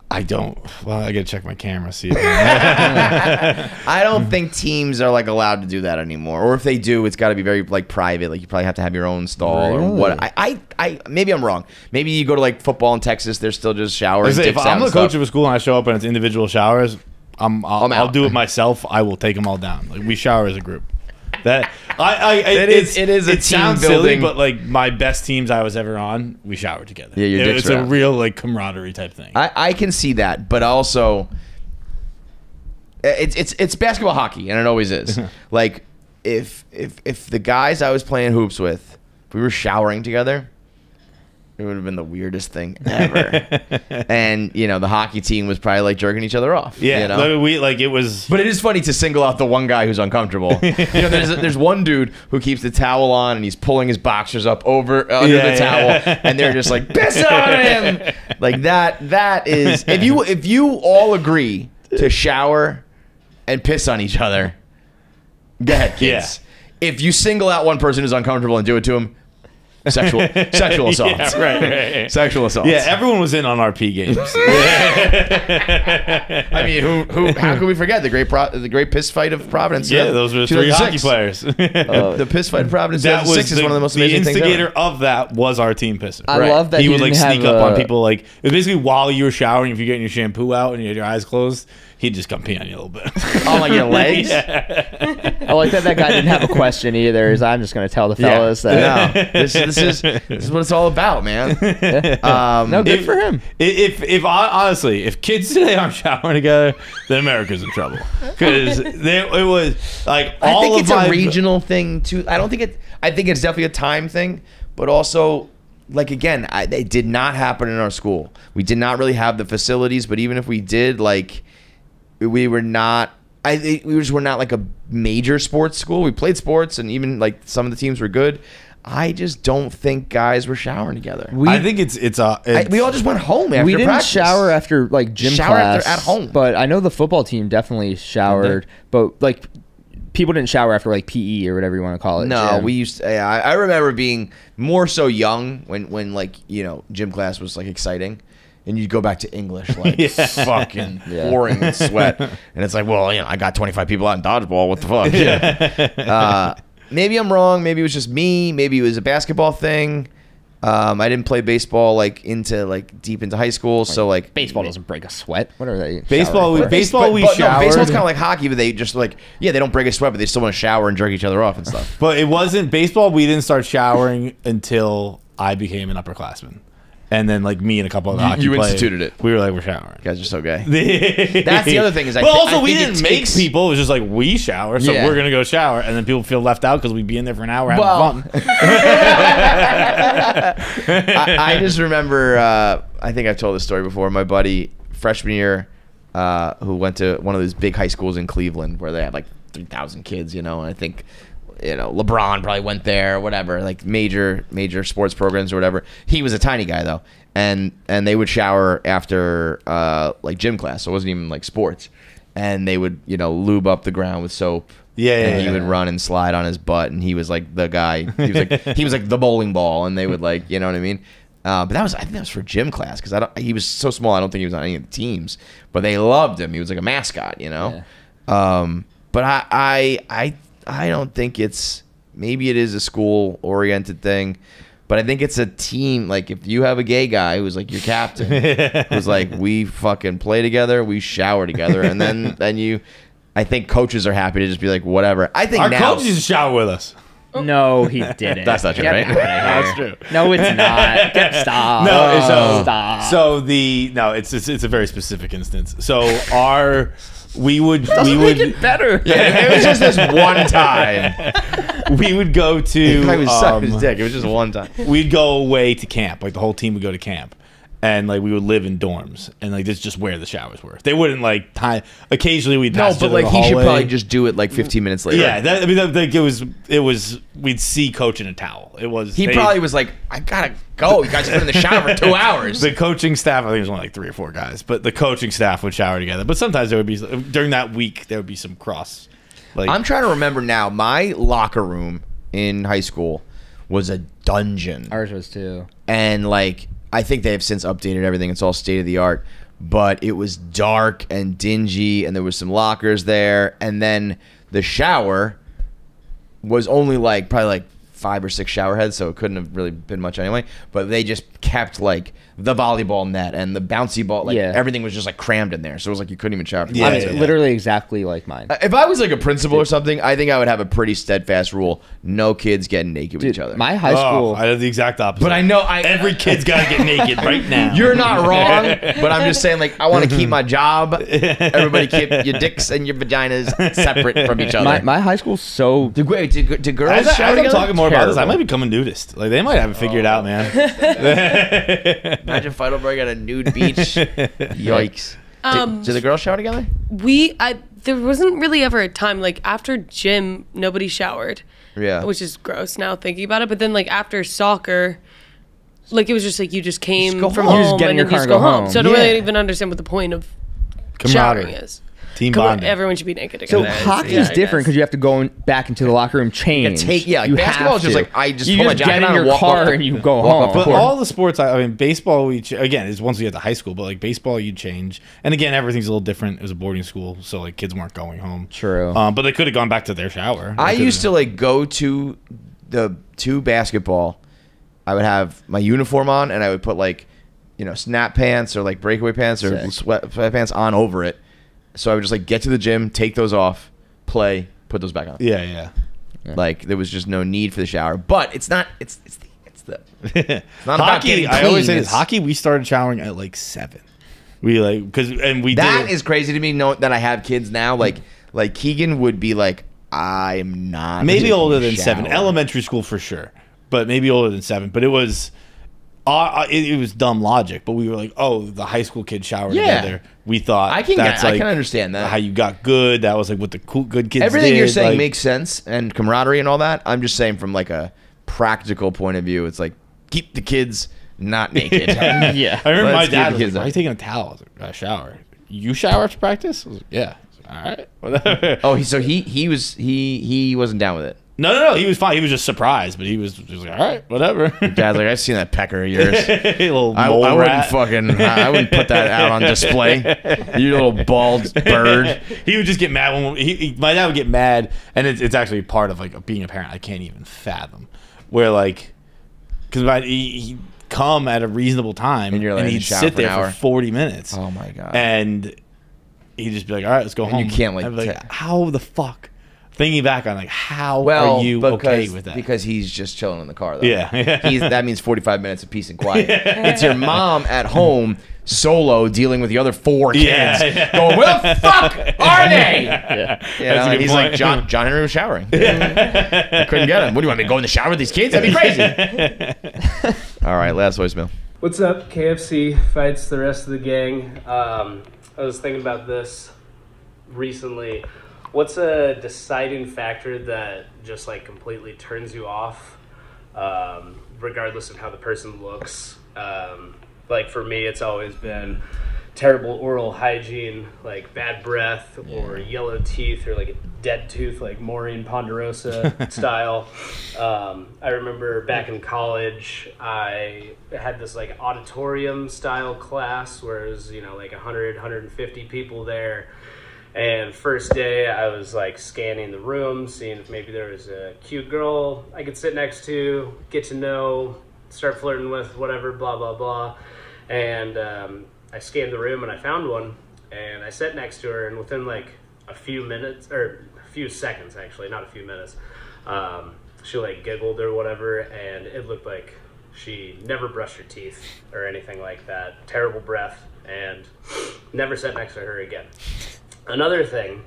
I don't. Well, I gotta check my camera, see. I don't think teams are like allowed to do that anymore, or if they do, it's got to be very like private. Like you probably have to have your own stall or what. I maybe I'm wrong. Maybe you go to like football in Texas, there's still just showers. If I'm the coach of a school and I show up and it's individual showers, I'll do it myself. I will take them all down. Like we shower as a group. That it sounds silly, but like my best teams I was ever on, we showered together. Yeah, it's a real like camaraderie type thing. I can see that, but also it's basketball hockey, and it always is. Like if the guys I was playing hoops with, if we were showering together, it would have been the weirdest thing ever. And you know, the hockey team was probably like jerking each other off. Yeah, you know? it was. But it is funny to single out the one guy who's uncomfortable. You know, there's one dude who keeps the towel on and he's pulling his boxers up under the towel, and they're just like piss on him. Like that is if you all agree to shower and piss on each other, go ahead, kids. Yeah. If you single out one person who's uncomfortable and do it to him, Sexual assault. Yeah, right. Sexual assault. Yeah, everyone was in on our P games. I mean, who? How can we forget the great piss fight of Providence? Yeah, those were 3 hockey players. The piss fight of Providence. That was 2006 is one of the most amazing things. The instigator of that was our team pisser. I love that he would like didn't sneak have, up on people. Like it was basically while you were showering, if you're getting your shampoo out and you had your eyes closed, he'd just come pee on you a little bit. Oh, like your legs? I like that guy didn't have a question either. I'm just going to tell the fellas that. No, this is what it's all about, man. No, good for him. Honestly, if kids today aren't showering together, then America's in trouble. Because it was like all I think of it's a regional thing too. I think it's definitely a time thing, but also. Like again, it did not happen in our school. We did not really have the facilities, but even if we did, like, we were not. We just were not like a major sports school. We played sports, and even like some of the teams were good. I just don't think guys were showering together. I think we all just went home after we didn't practice. shower after like gym class at home. But I know the football team definitely showered, but like. People didn't shower after like PE or whatever you want to call it. No, gym. we used to, I remember being more so young when like, you know, gym class was like exciting. And you'd go back to English like fucking pouring in sweat. And it's like, well, you know, I got 25 people out in dodgeball. What the fuck? Yeah. Maybe I'm wrong. Maybe it was just me. Maybe it was a basketball thing. I didn't play baseball like deep into high school, so like baseball doesn't break a sweat. What are they? Baseball we showered. No, baseball's kind of like hockey, but they just like they don't break a sweat, but they still want to shower and jerk each other off and stuff. But it wasn't baseball. We didn't start showering until I became an upperclassman. And then, like, me and a couple of hockey players, instituted it. We were like, we're showering. You guys are so gay. That's the other thing is, but also we didn't make people. It was just like we shower, so we're gonna go shower, and then people feel left out because we'd be in there for an hour having fun. I just remember. I think I've told this story before. My buddy, freshman year, who went to one of those big high schools in Cleveland where they had like 3,000 kids, you know, and I think. You know, LeBron probably went there, whatever, like major sports programs or whatever. He was a tiny guy though, and they would shower after like gym class, so it wasn't even like sports. And they would, you know, lube up the ground with soap. And he would run and slide on his butt, and he was like the guy. He was like the bowling ball, and they would like, you know what I mean. But I think that was for gym class because he was so small. I don't think he was on any of the teams, but they loved him. He was like a mascot, you know. Yeah. But I don't think maybe it is a school-oriented thing, but I think it's a team. Like, if you have a gay guy who's, like, your captain, who's like, we fucking play together, we shower together, and then I think coaches are happy to just be like, whatever. I think our now... coach used to shower with us. No, he didn't. That's not true, right? That's true. No, it's not. Stop. No, stop. So it's a very specific instance. So we would make it better. Yeah, it was just this one time. We would go to. I was sucking his dick. It was just one time. We'd go away to camp. Like the whole team would go to camp, and like we would live in dorms, and like this is just where the showers were. They wouldn't like time. Occasionally we'd pass. No, but like he should probably just do it like 15 minutes later. Yeah, it was. We'd see coach in a towel. It was. He probably was like, I gotta go. You guys have been in the shower for 2 hours. The coaching staff, I think it was only like 3 or 4 guys, but the coaching staff would shower together. But sometimes there would be during that week there would be some cross. Like I'm trying to remember now. My locker room in high school was a dungeon. Ours was too. And like I think they have since updated everything. It's all state of the art. But it was dark and dingy, and there was some lockers there, and then the shower was only like probably like 5 or 6 shower heads, so it couldn't have really been much anyway. But they just kept like the volleyball net and the bouncy ball, like everything was just like crammed in there. So it was like you couldn't even shower. Literally exactly like mine. If I was like a principal or something, I think I would have a pretty steadfast rule: no kids getting naked with each other. My high school, I have the exact opposite. But I know every kid's gotta get naked right now. You're not wrong, but I'm just saying, like, I want to keep my job. Everybody keep your dicks and your vaginas separate from each other. My high school's so. Do girls shower I'm together? talking more about this. I might become a nudist. Like they might have it figured out, man. Imagine Feitelberg at a nude beach. Yikes. Did the girls shower together? There wasn't really ever a time, like, after gym, nobody showered. Yeah. Which is gross now thinking about it. But then, like, after soccer, like, it was just like you just came from home and then you just go home. So I don't really even understand what the point of showering is. Team bonding. Everyone should be naked So together. hockey's different because you have to go back into the locker room, change. Like basketball is just like I just you put my just jacket get in on and your walk car up and you go home. But all the sports, I mean, baseball, again, is once we get to high school, but like baseball, you change. And again, everything's a little different. It was a boarding school, so like kids weren't going home. True. But they could have gone back to their shower. I used to like go to basketball. I would have my uniform on and I would put like, snap pants or like breakaway pants or sweatpants on over it. So I would just like get to the gym, take those off, play, put those back on. Yeah. Like there was just no need for the shower. But it's not. It's not hockey, about getting clean. I always say this. Hockey, we started showering at like 7. We That is crazy to me. That I have kids now. Like Keegan would be like, I'm not. Maybe older than 7. Elementary school for sure, but maybe older than 7. But it was dumb logic. But we were like, oh, the high school kids shower together. We thought I can understand that. How you got good. That was like what the good kids Everything did. you're saying makes sense and camaraderie and all that. I'm just saying from like a practical point of view, it's like keep the kids not naked. Yeah. I remember my dad was like, why are you taking a towel? I was like, I shower. You shower after practice? I was like, yeah. All right. Whatever. Oh, so he wasn't down with it. No. He was fine. He was just surprised, but he was like, all right, whatever. Dad's like, I've seen that pecker of yours. I wouldn't put that out on display. You little bald bird. He would just get mad when my dad would get mad, and it's actually part of like being a parent. I can't even fathom where like because he'd come at a reasonable time and, you're like, he'd sit there for 40 minutes. Oh my god! And he'd just be like, all right, let's go home. You can't like, I'd be like how the fuck. Thinking back on like how are you okay with that? Because he's just chilling in the car though. Yeah. That means 45 minutes of peace and quiet. It's your mom at home solo dealing with the other 4 kids going, where the fuck are they? Yeah. He's like John Henry was showering. I couldn't get him. What do you want me to go in the shower with these kids? That'd be crazy. All right, last voicemail. What's up, KFC, Feits, the rest of the gang. I was thinking about this recently. What's a deciding factor that just like completely turns you off, regardless of how the person looks? Like for me, it's always been terrible oral hygiene, like bad breath or yellow teeth or like a dead tooth, like Maureen Ponderosa style. I remember back in college, I had this like auditorium style class where it was, like 100, 150 people there. And first day, I was like scanning the room, seeing if maybe there was a cute girl I could sit next to, get to know, start flirting with, whatever, blah, blah, blah. And I scanned the room and I found one, and I sat next to her, and within like a few minutes, or a few seconds actually, not a few minutes, she like giggled or whatever, and it looked like she never brushed her teeth or anything like that. Terrible breath, and never sat next to her again. Another thing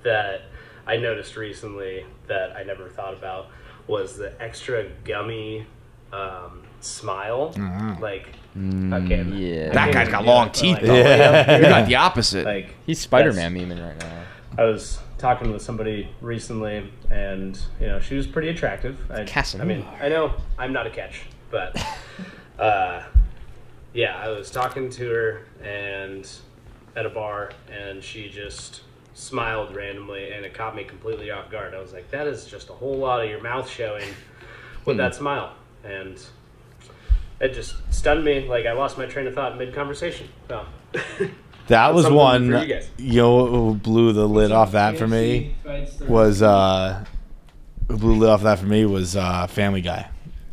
that I noticed recently that I never thought about was the extra gummy smile. Like, that guy's got long teeth, though. You got the opposite. Like, he's Spider-Man memeing right now. I was talking with somebody recently, and she was pretty attractive. I mean, I know I'm not a catch, but yeah, I was talking to her and at a bar, and she just smiled randomly, and it caught me completely off guard. I was like, that is just a whole lot of your mouth showing with that smile, and it just stunned me. Like, I lost my train of thought mid-conversation. So that was one, who blew the lid off that for me was Family Guy.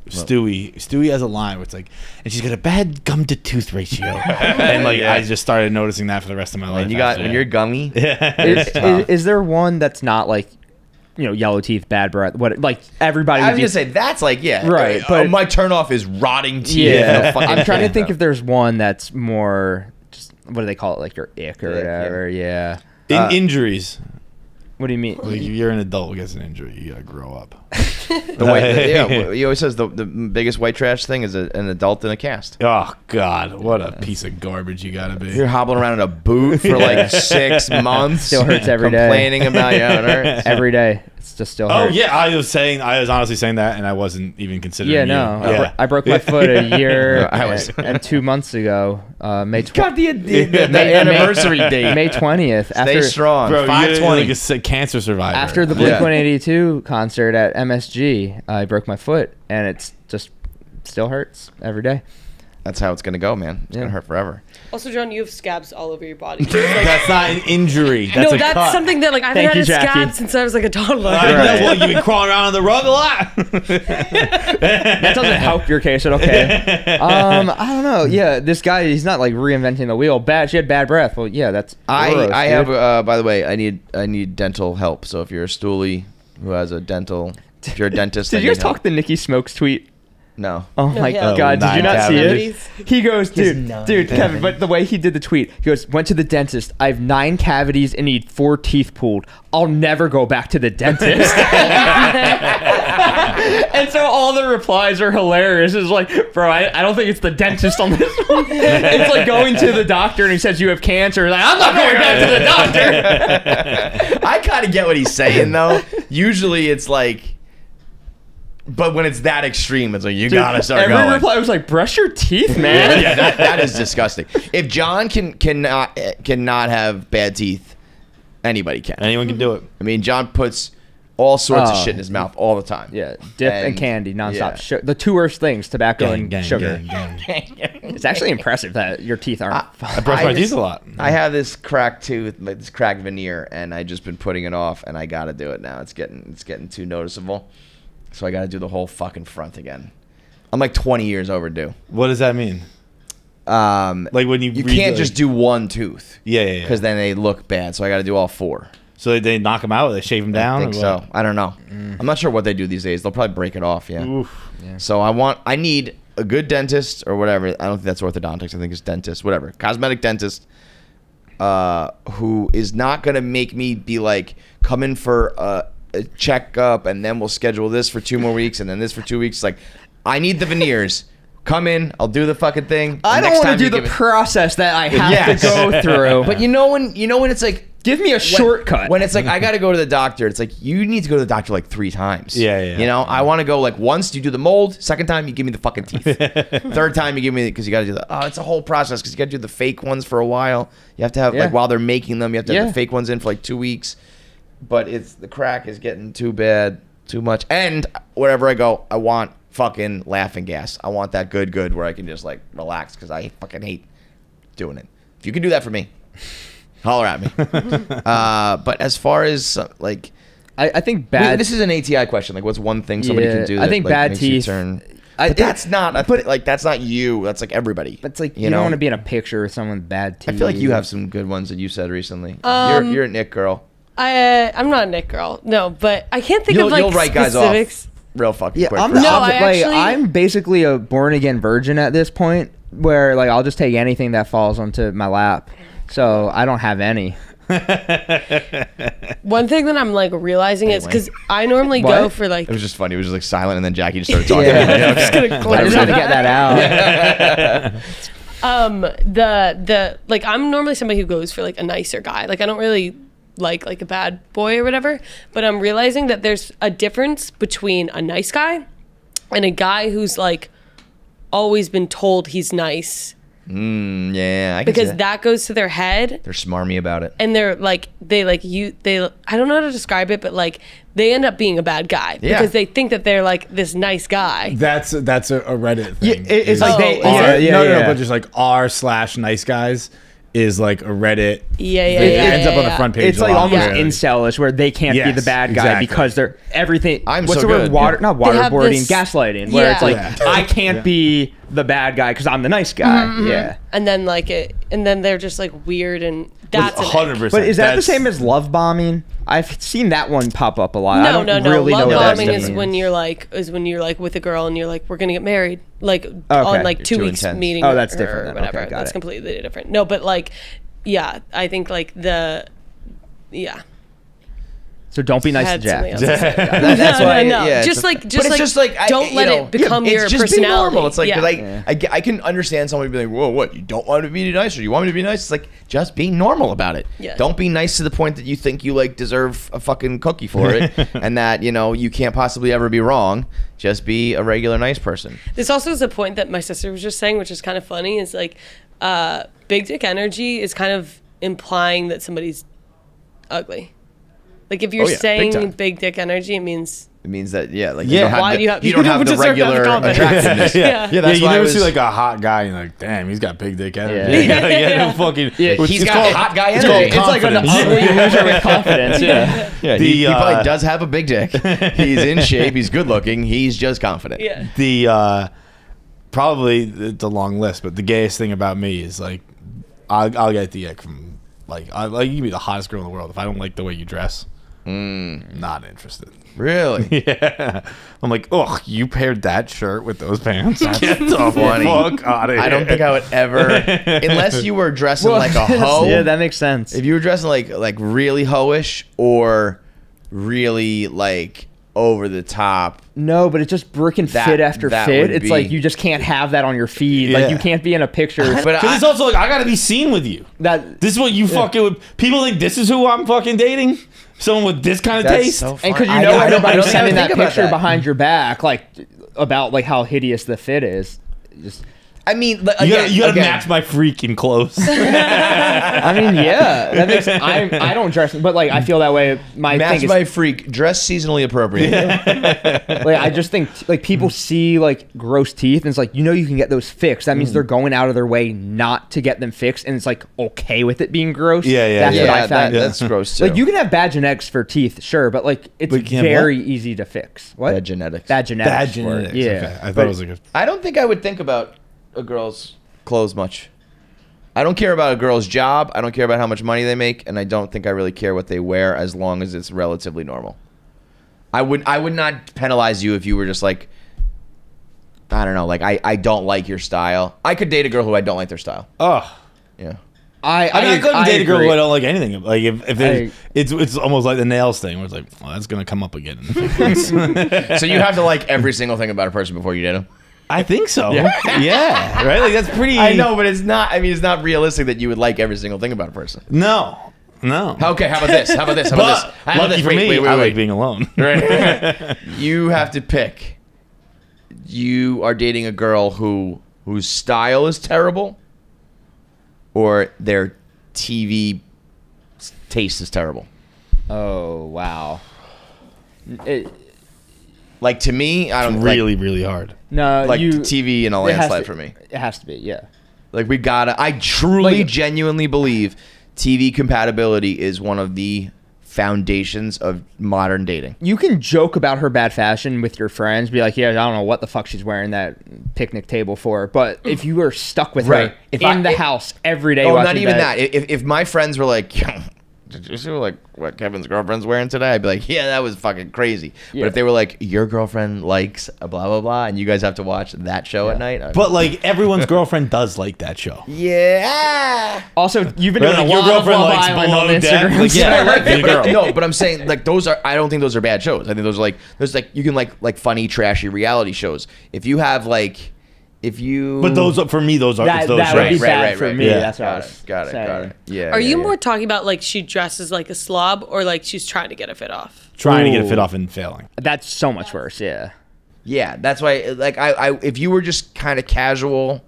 Stewie has a line where it's like, and she's got a bad gum to tooth ratio, and like I just started noticing that for the rest of my life. When you're gummy, is there one that's not like, yellow teeth, bad breath? What like everybody? I was gonna say that's like right, but my turnoff is rotting teeth. Yeah, I'm trying to think if there's one that's more just what do they call it, like your ick or whatever. Yeah. Injuries. What do you mean? Like if you're an adult who gets an injury, you gotta grow up. He always says the biggest white trash thing is an adult in a cast. Oh God, what a piece of garbage you gotta be. You're hobbling around in a boot for like 6 months. Still hurts every day. Complaining about it hurts. Every day. It's just still hurts. Oh yeah, I was honestly saying that, and I wasn't even considering. Yeah, no. I broke my foot a year and 2 months ago. May 20th. Got the anniversary date. May 20th. Stay strong. Bro, 520. you're like a cancer survivor. After the Blink-182 concert at MSG, I broke my foot, and it's just still hurts every day. That's how it's gonna go, man. It's gonna hurt forever. Also, John, you have scabs all over your body. That's not an injury. That's a cut. Something that like I haven't had a scab since I was like a toddler. Well, you've been crawling around on the rug a lot. That doesn't help your case at okay. I don't know. Yeah, this guy, he's not like reinventing the wheel. She had bad breath. Well, yeah, that's gross, I have. By the way, I need dental help. So if you're a stoolie who has a dental, if you're a dentist, did you guys talk the Nikki Smokes tweet? No. Oh my God! Did you not see it? He goes, dude, Kevin. But the way he did the tweet, he goes, "Went to the dentist. I have 9 cavities and need 4 teeth pulled. I'll never go back to the dentist." And so all the replies are hilarious. It's like, bro, I don't think it's the dentist on this one. It's like going to the doctor and he says you have cancer. Like, I'm not going back to the doctor. I kind of get what he's saying though. Usually it's like. But when it's that extreme, it's like, you gotta start going. Every reply was like, brush your teeth, man. Yeah, that is disgusting. If John cannot have bad teeth, anybody can. Anyone can do it. I mean, John puts all sorts of shit in his mouth all the time. Yeah, dip and candy nonstop. Yeah. The 2 worst things, tobacco and sugar. It's actually impressive that your teeth aren't. I brush my teeth a lot. I have this cracked tooth, like this cracked veneer, and I just been putting it off, and I gotta do it now. It's getting too noticeable. So I got to do the whole fucking front again. I'm like 20 years overdue. What does that mean? Like when you can't just do one tooth. Yeah. Because then they look bad. So I got to do all 4. So they knock them out? They shave them down? I think so. I don't know. I'm not sure what they do these days. They'll probably break it off. Yeah. Oof. Yeah. So I need a good dentist or whatever. I don't think that's orthodontics. I think it's dentist. Whatever. Cosmetic dentist. Who is not gonna make me be like come in for a checkup and then we'll schedule this for 2 more weeks and then this for 2 weeks. Like, I need the veneers. Come in, I'll do the fucking thing. I don't want to do the process that I have to go through. But you know when it's like, give me a shortcut. When it's like I got to go to the doctor, it's like you need to go to the doctor like 3 times. Yeah. You know, I want to go like once you do the mold, second time you give me the fucking teeth, third time you give me because you got to do it's a whole process because you got to do the fake ones for a while. You have to have like while they're making them, you have to have the fake ones in for like 2 weeks. But the crack is getting too bad, too much. And wherever I go, I want fucking laughing gas. I want that good where I can just like relax because I fucking hate doing it. If you can do that for me, holler at me. But as far as like, I think bad. This is an ATI question. Like, what's one thing somebody can do? That, I think like, bad makes teeth. But that's not. Like that's not you. That's like everybody. It's like you don't want to be in a picture with someone with bad teeth. I feel like you have some good ones that you said recently. You're a Nick girl. I'm not a Nick girl, no, but I can't think of like you'll write specifics. Guys off real fucking quick. I'm basically a born again virgin at this point, where like I'll just take anything that falls onto my lap, so I don't have any. One thing that I'm like realizing is because I normally go for like. It was just funny. It was just like silent, and then Jackie just started talking. I'm just gonna I just had to get that out. Like I'm normally somebody who goes for like a nicer guy. Like I don't really like a bad boy or whatever, but I'm realizing that there's a difference between a nice guy and a guy who's like always been told he's nice. I can because see that goes to their head. They're smarmy about it, and they're like I don't know how to describe it, but like they end up being a bad guy because they think that they're like this nice guy. That's a Reddit thing. Yeah, it's like but just like r/nice guys is like a Reddit. It ends up on the front page. It's like almost incelish where they can't be the bad guy because they're everything. What's the word? Not waterboarding, gaslighting. Where it's like I can't be the bad guy because I'm the nice guy. Mm-hmm. Yeah. And then and then they're just like weird and that's 100%. But is that the same as love bombing? I've seen that one pop up a lot. No. Really love know bombing is when you're like with a girl and you're like we're gonna get married on like 2 weeks meeting. Oh, that's different. Or whatever. That's completely different. No, but like I think like So don't be nice to Had Jack. something else to say. That's No, why. no, no. Yeah, Just it's- like- just but it's like, just like don't let it become your it's just personality. Be normal. It's like Yeah. 'cause I can understand somebody being like, whoa, what? You don't want me to be nice, or you want me to be nice? It's like just be normal about it. Yeah. Don't be nice to the point that you think you like deserve a fucking cookie for it, and that you can't possibly ever be wrong. Just be a regular nice person. This also is a point that my sister was just saying, which is kind of funny. Is like big dick energy is kind of implying that somebody's ugly. Like if you're Oh, yeah, big time. saying big dick energy, it means It means that like Yeah. you don't have Why the, do you have- you don't you have the deserve that regular confidence. attractiveness. Yeah. Yeah, that's you why I never was- see like a hot guy and like, damn, he's got big dick energy. Yeah. Yeah. Fucking, Yeah, it's he's got called- hot guy it's energy. called It's like an confidence. ugly loser with confidence. Yeah. Yeah, The, he probably uh, does have a big dick. He's in shape. He's good looking. He's just confident. yeah. The probably it's a long list, but the gayest thing about me is like I'll get the ick from like you can be the hottest girl in the world. If I don't like the way you dress, not interested. Really? Yeah, I'm like, ugh, you paired that shirt with those pants. Get the funny. fuck out of here. I don't think I would ever, unless you were dressing like a hoe. Yeah, that makes sense. If you were dressing like really hoish or really like over the top. No, but it's just bricking That- fit after that fit. would It's be- like you just can't have that on your feed. Yeah. Like you can't be in a picture. But Because it's also like I gotta be seen with you. that This is what you fucking would. People think this is who I'm fucking dating. Someone with this kind of That's taste. so and because I you know don't everybody's think I sending would that think about picture that. behind your back, like about like how hideous the fit is. Just, I mean, You gotta match my freaking clothes. I mean, yeah, that makes. I don't dress, but like I feel that way. My match thing my is, freak. Dress seasonally appropriate. like I just think like people see like gross teeth, and it's like you can get those fixed. That means they're going out of their way not to get them fixed, and it's like okay with it being gross. Yeah, yeah, That's yeah. what I found. That's gross too. Like you can have bad genetics for teeth, sure, but like it's But you can't very easy to fix. What? Bad genetics. Bad genetics. Bad genetics. Yeah. Okay. I thought it was like a. I don't think I would think about a girl's clothes much. I don't care about a girl's job. I don't care about how much money they make, and I don't think I really care what they wear as long as it's relatively normal. I would not penalize you if you were just like, I don't know, like I don't like your style. I could date a girl who I don't like their style. Oh. Yeah. I couldn't date a girl agree. who I don't like anything. Like if it's almost like the nails thing where it's like, well, that's gonna come up again. In a few months. So you have to like every single thing about a person before you date them. I think so. Yeah. Right. Like that's pretty. I know, but it's not. I mean, it's not realistic that you would like every single thing about a person. No. Okay, how about this? How about this? How about But this? How about lucky this? for me, I like wait. being alone. Right. You have to pick. You are dating a girl whose style is terrible, or their TV taste is terrible. Oh wow. Like to me, I don't really, really hard. No, like you. TV in a it has landslide to- for me. It has to be, yeah. Like we gotta. I truly, Like- genuinely believe TV compatibility is one of the foundations of modern dating. You can joke about her bad fashion with your friends, be like, yeah, I don't know what the fuck she's wearing that picnic table for. But if you were stuck with Right. her If in I- the if- house every day, Oh, watching not even that. If my friends were like, did you see like what Kevin's girlfriend's wearing today? I'd be like, yeah, that was fucking crazy. Yeah. But if they were like, your girlfriend likes a blah blah blah, and you guys have to watch that show at night, But like everyone's girlfriend does like that show. yeah. Also, you've been Right, doing like a your lot of girlfriend Love likes Island on Below Deck. Instagram. Like, yeah, so- like, your girl. No, but I'm saying like those are. I don't think those are bad shows. I think those are like you can like funny trashy reality shows. If you have like. If you, But those for me, those are That, those that would be shows. bad for me. Yeah. That's what I got was it, got saying. it. Yeah. Are you yeah. more talking about like she dresses like a slob or like she's trying to get a fit off? Trying to get a Ooh. fit off and failing. That's so much worse, yeah. Yeah, that's why. Like, I if you were just kind of casual,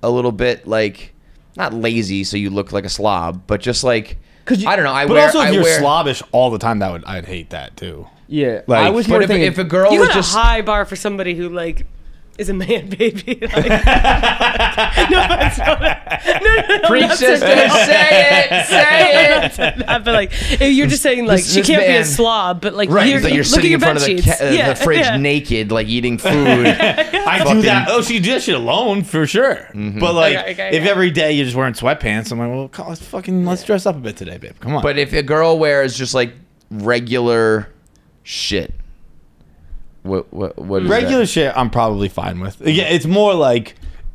a little bit like not lazy, so you look like a slob, but just like 'Cause you- I don't know. But also, if you're slobbish all the time, I'd hate that too. Yeah. Like- I was But more if, thinking, if a girl You was got a just high bar for somebody who like is a man baby. Like, no, that's not no. preach, that's sister, say it, say it. But like, if you're just saying like she this can't be man- a slob, but like Right, you're, so you're look sitting at in your front of bed sheets. the fridge naked, like eating food. I do that. Oh, she did shit alone for sure. But like, Okay, if every day you're just wearing sweatpants, I'm like, well, let's dress up a bit today, babe. Come on. But if a girl wears just like regular shit, what is regular that? shit, I'm probably fine with. Yeah, it's more like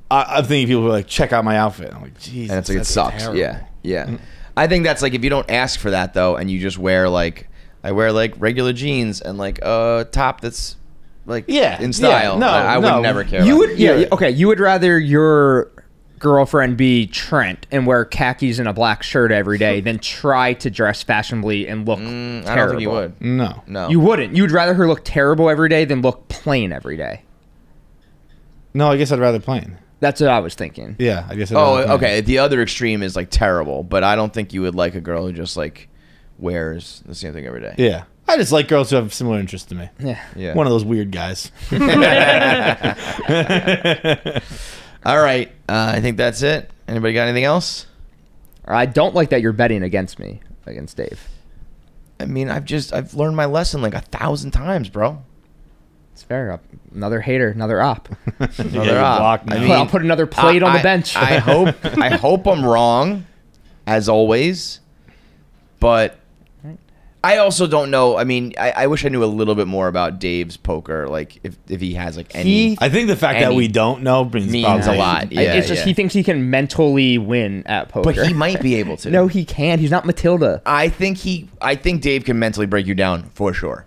I'm thinking people who are like, check out my outfit. I'm like, Jesus, And it's like it that's sucks. terrible. Yeah. I think that's like if you don't ask for that though, and you just wear like I wear like regular jeans and like a top that's like in style. Yeah, no, I would never care. You about would, okay. You would rather your girlfriend be Trent and wear khakis and a black shirt every day than try to dress fashionably and look terrible. I don't think you would. No. You wouldn't. You would rather her look terrible every day than look plain every day. No, I guess I'd rather plain. That's what I was thinking. Yeah, I guess. Okay. The other extreme is like terrible, but I don't think you would like a girl who just like wears the same thing every day. Yeah, I just like girls who have similar interests to me. Yeah. One of those weird guys. All right, I think that's it. Anybody got anything else? I don't like that you're betting against me, against Dave. I mean, I've learned my lesson like 1,000 times, bro. It's fair. Another hater, another op. Another op. I mean, I'll put another plate on the bench. I hope I'm wrong, as always, but I also don't know. I mean, I wish I knew a little bit more about Dave's poker, like if he has like any. I think the fact that we don't know means a lot. Yeah, it's just he thinks he can mentally win at poker, but he might be able to. No, he can't. He's not Matilda. I think Dave can mentally break you down for sure.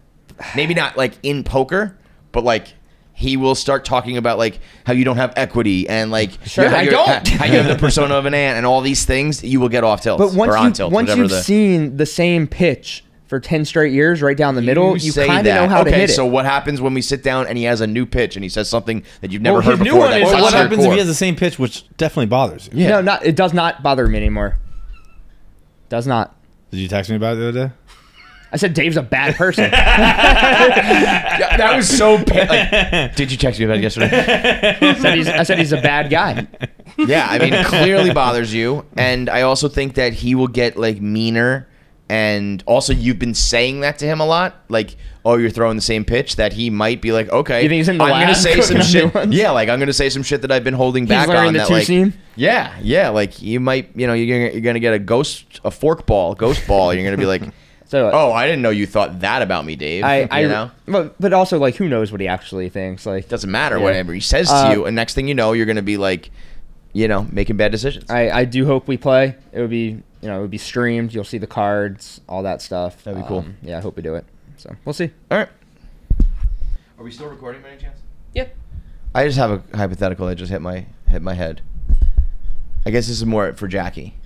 Maybe not like in poker, but like he will start talking about like how you don't have equity and like sure, how you have the persona of an ant and all these things. You will get off tilt. But once you've seen the same pitch for 10 straight years right down the middle, you kind of know how to hit it. So what happens when we sit down and he has a new pitch and he says something that you've never heard his before? New one is what happens if he has the same pitch, which definitely bothers you? Yeah. No, it does not bother me anymore. Does not. Did you text me about it the other day? I said Dave's a bad person. That was so like, did you text me about it yesterday? I said he's a bad guy. Yeah, I mean, clearly bothers you. And I also think that he will get like meaner. And also, you've been saying that to him a lot, like, "Oh, you're throwing the same pitch." That he might be like, "Okay, you think he's in the I'm gonna say some shit." Ones? Yeah, like I'm gonna say some shit that I've been holding back on. The that, two seam? Yeah, like you might, you're gonna get a ghost ball. You're gonna be like, so, "Oh, I didn't know you thought that about me, Dave." You know, but also like, who knows what he actually thinks? Like, doesn't matter whatever he says to you, and next thing you know, you're gonna be like, making bad decisions. I do hope we play. It would be. It would be streamed. You'll see the cards, all that stuff. That'd be cool. Yeah, I hope we do it. So we'll see. All right. Are we still recording by any chance? Yep. I just have a hypothetical that just hit my head. I guess this is more for Jackie.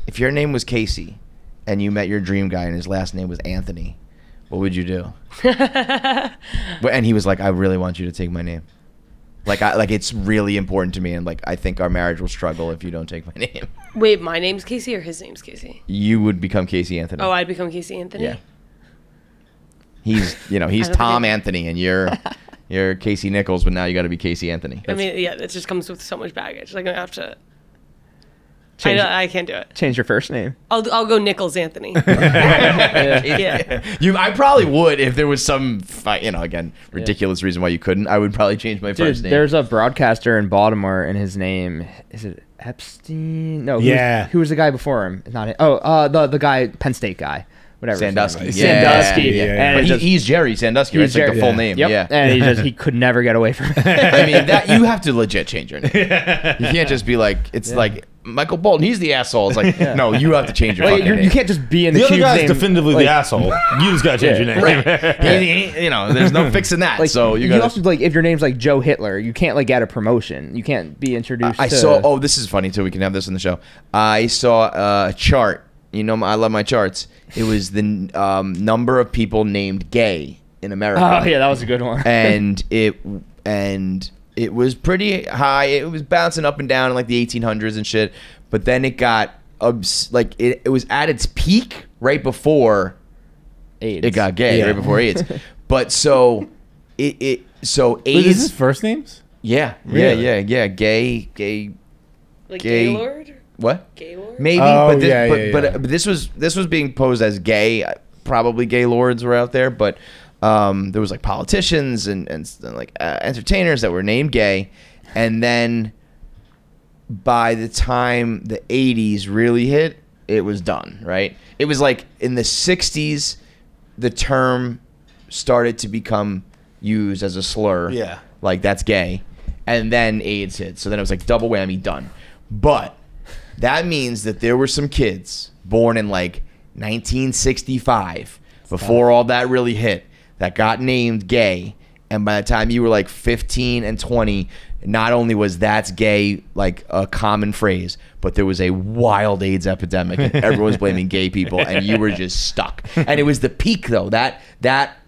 If your name was Casey and you met your dream guy and his last name was Anthony, what would you do? And he was like, "I really want you to take my name. Like it's really important to me, and like I think our marriage will struggle if you don't take my name." Wait, my name's Casey or his name's Casey? You would become Casey Anthony. Oh, I'd become Casey Anthony? Yeah. He's Tom Anthony, and you're Casey Nichols, but now you got to be Casey Anthony. I mean, yeah, it just comes with so much baggage. Like I have to. I can't do it. Change your first name. I'll go Nichols Anthony. Yeah. I probably would if there was some, again, ridiculous reason why you couldn't. I would probably change my first name. There's a broadcaster in Baltimore, and his name is it Epstein? No. Who was the guy before him? Not the guy, Penn State guy. Whatever. Sandusky. Sandusky. Yeah. And he's Jerry Sandusky, right? It's like the full name. Yep. Yeah. And he could never get away from it. I mean, that you have to legit change your name. You can't just be like, it's like Michael Bolton, he's the asshole. It's like, no, you have to change your fucking name. You can't just be in the other guy's name, definitively the asshole. You just gotta change your name. Right. There's no fixing that. So you also if your name's like Joe Hitler, you can't like get a promotion. You can't be introduced. I saw. Oh, this is funny too. We can have this in the show. I saw a chart. I love my charts. It was the number of people named gay in America. Oh yeah, that was a good one. and it was pretty high. It was bouncing up and down in like the 1800s and shit. But then it got it was at its peak right before AIDS. It got gay right before AIDS. But so AIDS. Wait, is this first names? Yeah, Really? yeah. Gay. Like Gay. Gaylord? What? Gaylord? Maybe, Oh, but this was being posed as gay. Probably gay lords were out there, but there was like politicians and like entertainers that were named gay, and then by the time the 80s really hit, it was done. Right? It was like in the 60s, the term started to become used as a slur. Yeah. Like that's gay, and then AIDS hit. So then it was like double whammy, done. But that means that there were some kids born in like 1965, before all that really hit, that got named gay. And by the time you were like 15 and 20, not only was that's gay like a common phrase, but there was a wild AIDS epidemic and everyone was blaming gay people and you were just stuck. And it was the peak though. That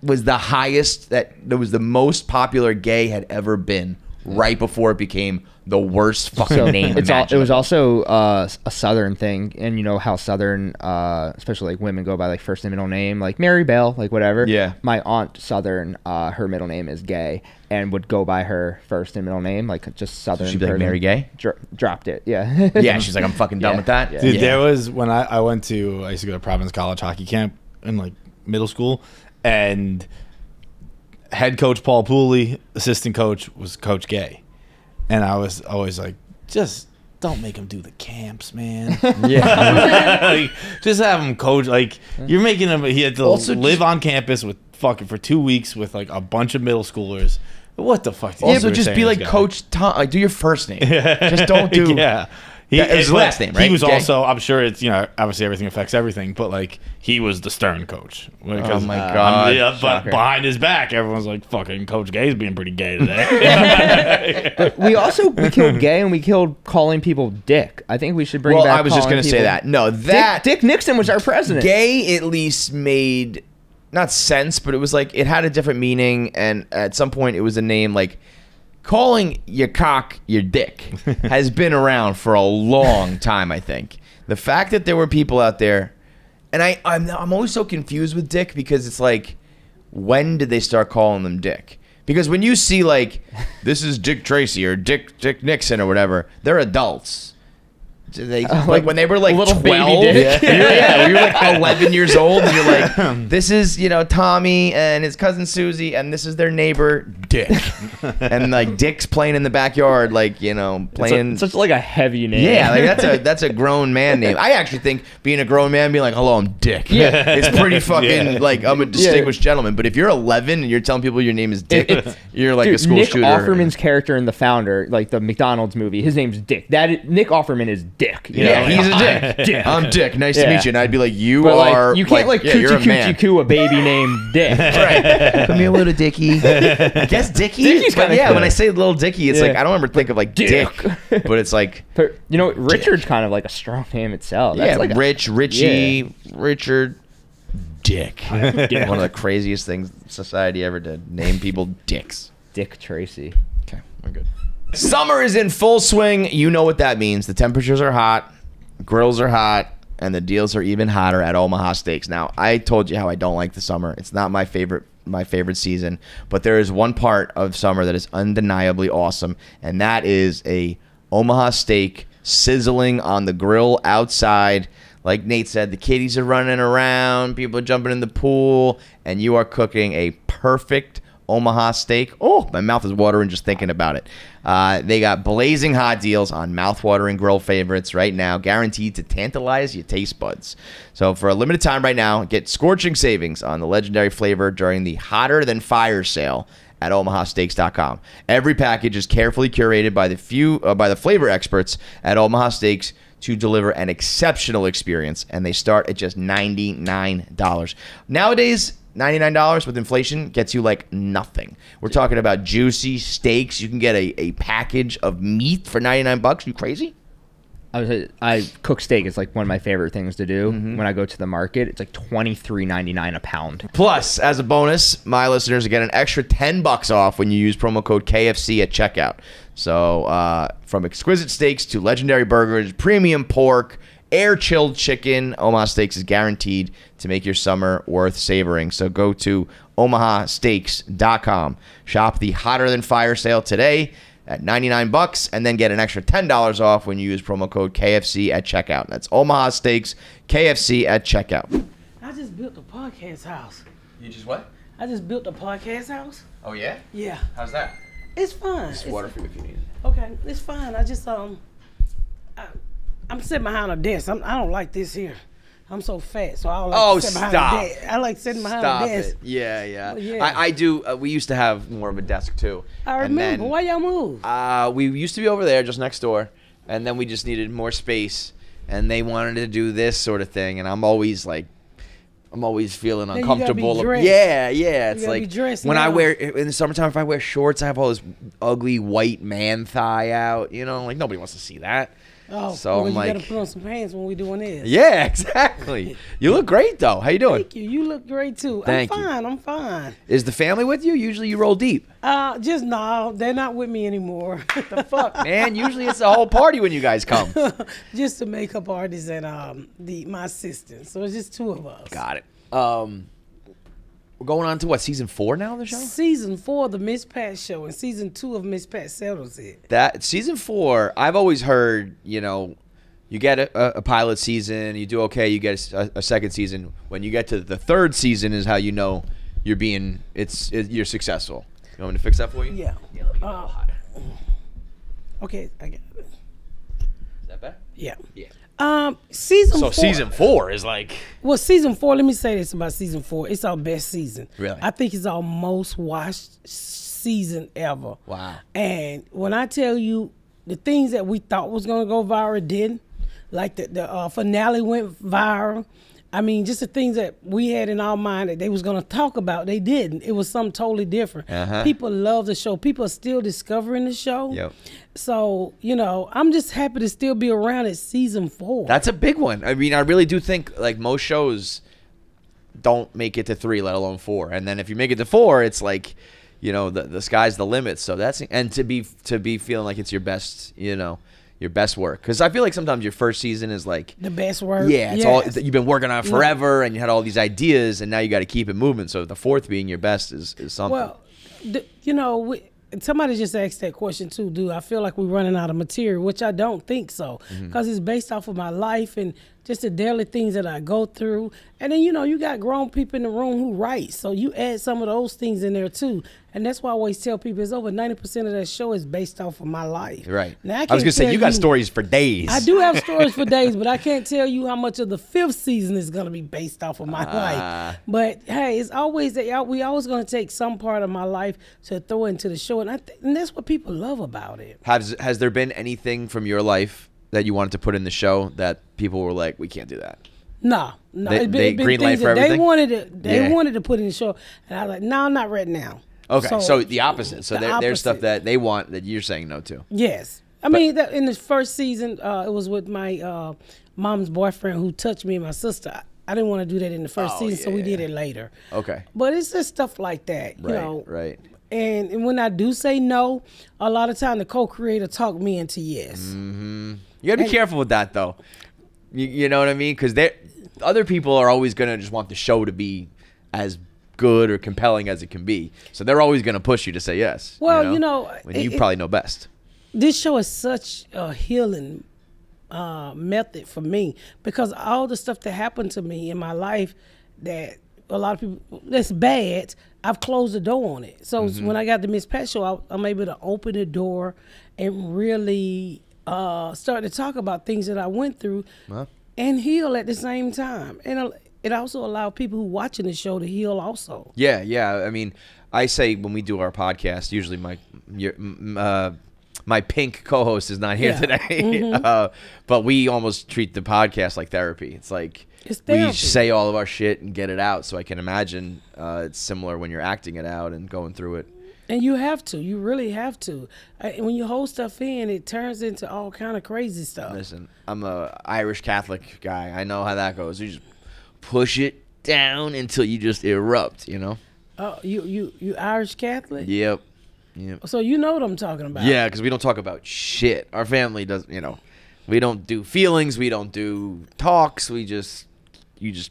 was the highest, that was the most popular gay had ever been, right before it became the worst fucking name it was also a Southern thing, and you know how Southern, especially like women go by like first and middle name, like Mary Bell, like whatever. Yeah. My aunt Southern, her middle name is Gay, and would go by her first and middle name, like just Southern. So she'd be like Mary Gay? Dropped it, yeah. Yeah, she's like, I'm fucking done with that. Yeah. Dude, there was when I used to go to Providence College hockey camp in like middle school, and head coach Paul Pooley, assistant coach was Coach Gay. And I was always like, just don't make him do the camps, man. Yeah. Like, just have him coach. Like, you're making him, he had to Also live on campus with fucking for 2 weeks with like a bunch of middle schoolers. What the fuck? Also, just be like Coach Tom. Like, do your first name. Just don't do. Yeah. His last name, right? He was Gay? also, I'm sure it's, you know, obviously everything affects everything, but like he was the stern coach. Oh my God. But behind his back, everyone's like, fucking Coach Gay's being pretty gay today. But we killed Gay, and we killed calling people Dick. I think we should bring back. Well, I was just calling going to say people- that. No, that. Dick Nixon was our president. Gay at least made, not sense, but it was like, it had a different meaning. And at some point, it was a name like, calling your cock your dick has been around for a long time, I think. The fact that there were people out there, and I'm always so confused with dick, because it's like, when did they start calling them dick? Because when you see like, this is Dick Tracy or Dick Nixon or whatever, they're adults. They, like when they were like little 12, baby Dick. yeah, we were like 11 years old, and you're like, this is, you know, Tommy and his cousin Susie, and this is their neighbor Dick, and like Dick's playing in the backyard, like, you know, playing. It's such like a heavy name. Yeah, like that's a grown man name. I actually think being a grown man, being like, hello, I'm Dick. Yeah, it's pretty fucking like, I'm a distinguished gentleman. But if you're 11 and you're telling people your name is Dick, you're like a school Nick shooter. Offerman's character in The Founder, like the McDonald's movie, his name's Dick. Nick Offerman is Dick. You Yeah, know? he's a dick. Dick. I'm Dick. Nice to Yeah. meet you. And I'd be like, you But like, are. you can't like yeah, you're a man. coochie coo a baby named Dick. Right. Come here, little Dickie. I guess Dickie. Dickie's But kinda yeah, cool. when I say little Dickie, it's Yeah. like, I don't ever think of like Dick, but it's like, But, you know, Richard's kind of like a strong name itself. That's yeah, like Richie, Richard, Dick. One of the craziest things society ever did. Name people dicks. Dick Tracy. Okay, we're good. Summer is in full swing. You know what that means. The temperatures are hot, grills are hot, and the deals are even hotter at Omaha Steaks. Now, I told you how I don't like the summer. It's not my favorite season, but there is one part of summer that is undeniably awesome, and that is a Omaha steak sizzling on the grill outside. Like Nate said, the kiddies are running around, people are jumping in the pool, and you are cooking a perfect Omaha steak. Oh, my mouth is watering just thinking about it. They got blazing hot deals on mouth-watering grill favorites right now, guaranteed to tantalize your taste buds. So for a limited time right now, get scorching savings on the legendary flavor during the Hotter Than Fire sale at omahasteaks.com. Every package is carefully curated by the flavor experts at Omaha Steaks to deliver an exceptional experience, and they start at just $99. Nowadays, $99 with inflation gets you like nothing. We're talking about juicy steaks. You can get a package of meat for $99. You crazy? I cook steak. It's like one of my favorite things to do when I go to the market. It's like $23.99 a pound. Plus, as a bonus, my listeners get an extra $10 off when you use promo code KFC at checkout. So from exquisite steaks to legendary burgers, premium pork, air-chilled chicken, Omaha Steaks is guaranteed to make your summer worth savoring. So go to omahasteaks.com. Shop the Hotter Than Fire sale today at $99 and then get an extra $10 off when you use promo code KFC at checkout. That's Omaha Steaks, KFC at checkout. I just built a podcast house. You just what? I just built a podcast house. Oh, yeah? Yeah. How's that? It's fine. It's water for you if you need it. Okay, it's fine. I just I'm sitting behind a desk. I don't like this here. I'm so fat, so I don't like to sit behind a desk. I like sitting behind a desk. It. Yeah, yeah. Well, yeah. I do. We used to have more of a desk too. I remember. Why y'all move? We used to be over there, just next door, and then we just needed more space, and they wanted to do this sort of thing, and I'm always like I'm always feeling Then you gotta be uncomfortable. dressed. Yeah. You It's gotta be like dressed when I now. wear in the summertime, if I wear shorts, I have all this ugly white man thigh out. You know, like nobody wants to see that. Oh, So well, I'm you like, gotta put on some pants when we doing this. yeah, exactly. You look great though. How you doing? Thank you. You look great too. Thank you. I'm fine. Is the family with you? Usually you roll deep. Just no, they're not with me anymore. The fuck, man. Usually it's a whole party when you guys come. Just the makeup artist and my assistant. So it's just two of us. Got it. We're going on to what, season 4 now of the show? Season 4 of the Miss Pat show and season 2 of Miss Pat settles it. That season 4, I've always heard, you know, you get a pilot season, you do okay, you get a second season. When you get to the third season is how you know you're you're successful. You want me to fix that for you? Yeah. Okay, I got it. Is that better? Yeah. Yeah. Season 4. So season 4 is like... Well, season 4, let me say this about season 4. It's our best season. Really? I think it's our most watched season ever. Wow. And when I tell you the things that we thought was going to go viral didn't, like the finale went viral. I mean, just the things that we had in our mind that they was going to talk about, they didn't. It was something totally different. People love the show. People are still discovering the show. Yep. So, you know, I'm just happy to still be around at season 4. That's a big one. I mean, I really do think, like, most shows don't make it to 3, let alone 4. And then if you make it to 4, it's like, you know, the sky's the limit. So that's, and to be feeling like it's your best, you know, your best work. Because I feel like sometimes your first season is like the best work. Yeah, it's all you've been working on forever, and you had all these ideas, and now you got to keep it moving. So the 4th being your best is something. Well, you know, somebody just asked that question too. Do I feel like we're running out of material? Which I don't think so, because it's based off of my life and just the daily things that I go through. And then, you know, you got grown people in the room who write, so you add some of those things in there too. And that's why I always tell people it's over 90% of that show is based off of my life. Right. Now, I was gonna say you got stories for days. I do have stories for days, but I can't tell you how much of the 5th season is gonna be based off of my life. But hey, it's always that we always gonna take some part of my life to throw into the show, and and that's what people love about it. Has there been anything from your life that you wanted to put in the show that people were like, we can't do that? No. They green light for everything. everything? They wanted to put in the show, and I was like, no, not right now. Okay, so the opposite. So there's stuff that they want that you're saying no to. Yes. I mean, in the first season, it was with my mom's boyfriend who touched me and my sister. I didn't want to do that in the first season, so we did it later. Okay. But it's just stuff like that, you know. Right. And when I do say no, a lot of time the co-creator talked me into yes. Mm-hmm. You got to be careful with that, though. You know what I mean? Because other people are always going to just want the show to be as good or compelling as it can be. So they're always going to push you to say yes. Well, you know when you probably know best. This show is such a healing method for me, because all the stuff that happened to me in my life that a lot of people, that's bad, I've closed the door on it. So when I got the Miss Pat show, I'm able to open the door and really start to talk about things that I went through and heal at the same time. And it also allowed people who watching the show to heal also. Yeah. I mean, I say when we do our podcast, usually my pink co-host is not here today, but we almost treat the podcast like therapy. It's like we say all of our shit and get it out. So I can imagine it's similar when you're acting it out and going through it. And you have to. You really have to. When you hold stuff in, it turns into all kind of crazy stuff. Listen, I'm a Irish Catholic guy. I know how that goes. You just push it down until you just erupt, you know? Oh, you Irish Catholic? Yep. So you know what I'm talking about. Yeah, because we don't talk about shit. Our family does, you know. We don't do feelings. We don't do talks. You just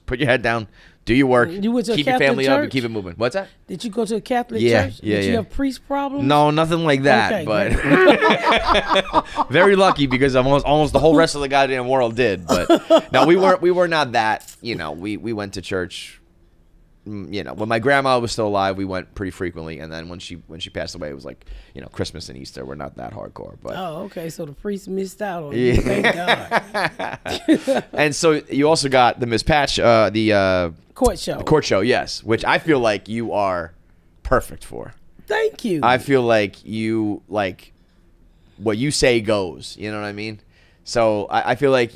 put your head down, do your work, keep your family up, and keep it moving. What's that? Did you go to a Catholic church? Did you have priest problems? No, nothing like that. Okay, but very lucky, because almost the whole rest of the goddamn world did. But no, we were not that. You know, we went to church. You know, when my grandma was still alive, we went pretty frequently, and then when she passed away, it was like, you know, Christmas and Easter were not that hardcore. But okay, so the priest missed out on you. Thank God. And so you also got the Miss Patch, the court show. The court show, yes, which I feel like you are perfect for. Thank you. I feel like you what you say goes. You know what I mean? So I feel like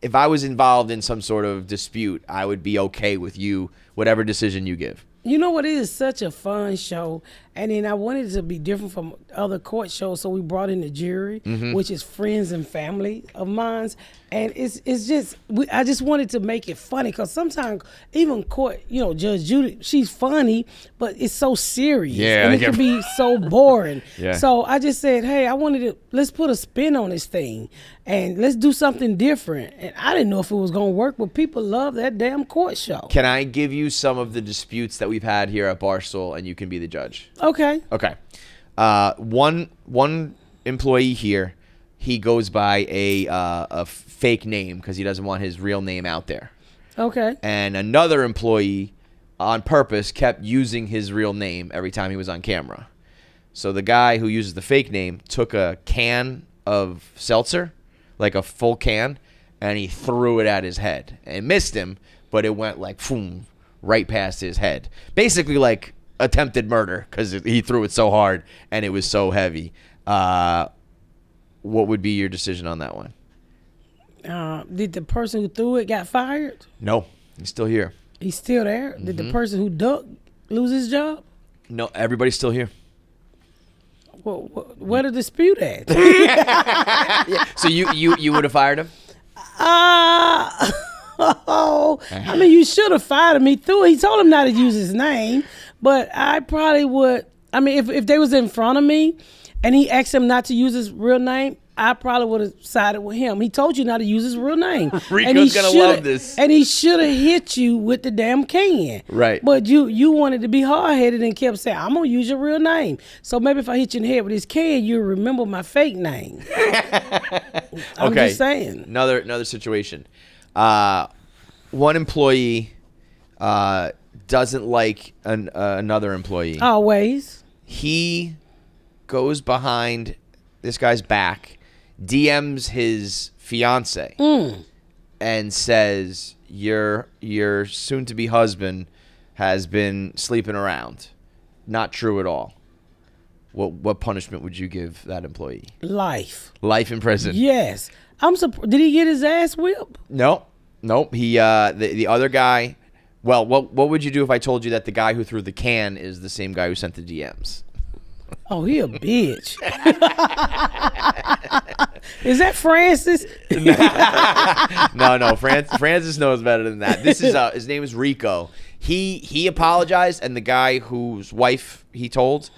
if I was involved in some sort of dispute, I would be okay with you, whatever decision you give. You know what? It is such a fun show, and then I wanted it to be different from other court shows, so we brought in the jury, which is friends and family of mine, and it's just I just wanted to make it funny because sometimes even court, you know, Judge Judy, she's funny, but it's so serious, and it can be so boring. So I just said, hey, let's put a spin on this thing, and let's do something different. And I didn't know if it was gonna work, but people love that damn court show. Can I give you some of the disputes that we've had here at Barstool, and you can be the judge? Okay. Okay. One employee here, he goes by a fake name because he doesn't want his real name out there. Okay. And another employee, on purpose, kept using his real name every time he was on camera. So the guy who uses the fake name took a can of seltzer, like a full can, and he threw it at his head. And missed him, but it went like, boom, right past his head. Basically like attempted murder because he threw it so hard and it was so heavy. What would be your decision on that one? Did the person who threw it got fired? No, he's still here. He's still there? Did the person who ducked lose his job? No, everybody's still here. Well, where the dispute at? So you would have fired him? I mean, you should have fired him. He told him not to use his name, but I probably would. I mean, if they was in front of me and he asked him not to use his real name, I probably would have sided with him. He told you not to use his real name. Rico's gonna love this. And he should have hit you with the damn can. Right. But you wanted to be hard-headed and kept saying, I'm going to use your real name. So maybe if I hit you in the head with this can, you'll remember my fake name. I'm just saying. Another situation. One employee doesn't like another employee. Always. He goes behind this guy's back, DMs his fiance, and says, your soon-to-be husband has been sleeping around. Not true at all. What punishment would you give that employee? Life. Life in prison. Yes. Did he get his ass whipped? Nope. He the other guy. Well, what would you do if I told you that the guy who threw the can is the same guy who sent the DMs? Oh, he a bitch. Is that Francis? No. Francis knows better than that. This is his name is Rico. He apologized, and the guy whose wife he told,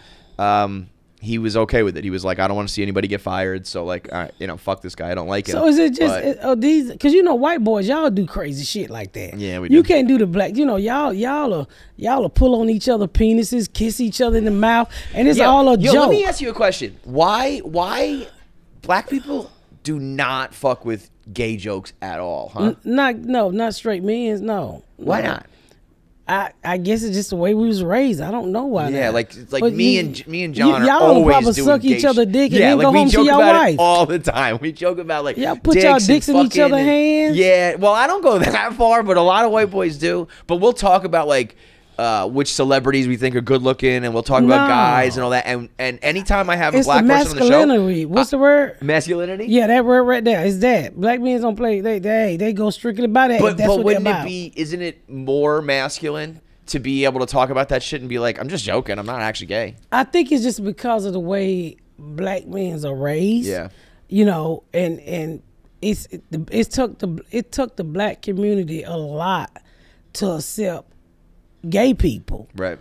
he was okay with it. He was like, I don't want to see anybody get fired. So like, all right, fuck this guy. I don't like him. So is it just these? Because white boys, y'all do crazy shit like that. Yeah, we do. You can't do the black. Y'all pull on each other penises, kiss each other in the mouth, and it's all a joke. Let me ask you a question. Why black people do not fuck with gay jokes at all? Huh? Not straight men. No. Why not? I guess it's just the way we was raised. I don't know why. Yeah, not. like me and John y'all are always probably doing suck each other dick and then go home to your wife all the time. We joke about like y'all put y'all dicks in each other's hands. Yeah, well, I don't go that far, but a lot of white boys do. But we'll talk about like which celebrities we think are good looking, and we'll talk about guys and all that. And anytime I have a black person on the show, what's the word? Masculinity. Yeah, that word right there is that. Black men don't play. They go strictly by that. But wouldn't it be? Isn't it more masculine to be able to talk about that shit and be like, I'm just joking, I'm not actually gay? I think it's just because of the way black men are raised. Yeah. And it took the black community a lot to accept gay people. Right.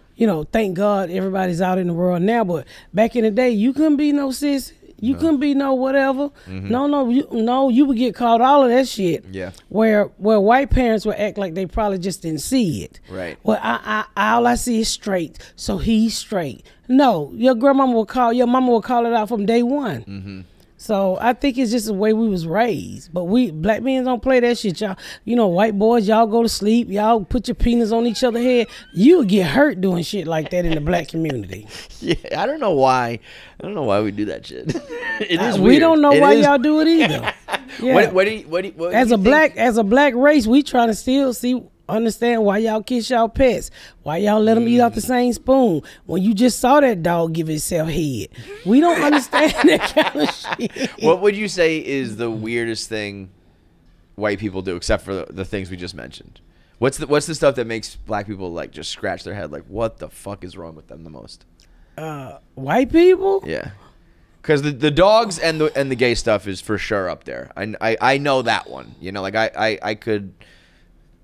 Thank God everybody's out in the world now, but back in the day, you couldn't be no sis. You couldn't be no whatever. No, you would get called all of that shit. Yeah. Where white parents would act like they probably just didn't see it. Right. Well, all I see is straight, so he's straight. No, your mama will call it out from day one. Mm-hmm. So I think it's just the way we was raised. But black men don't play that shit, y'all. White boys, y'all go to sleep, y'all put your penis on each other's head. You would get hurt doing shit like that in the black community. Yeah, I don't know why we do that shit. It is weird. We don't know why y'all do it either. Yeah. What as a black race, we trying to still understand why y'all kiss y'all pets, why y'all let them eat off the same spoon when you just saw that dog give itself head. We don't understand that kind of shit. What would you say is the weirdest thing white people do, except for the things we just mentioned? What's the stuff that makes black people like just scratch their head like, what the fuck is wrong with them the most? White people? Yeah. Because the dogs and the gay stuff is for sure up there. I know that one. You know, like I could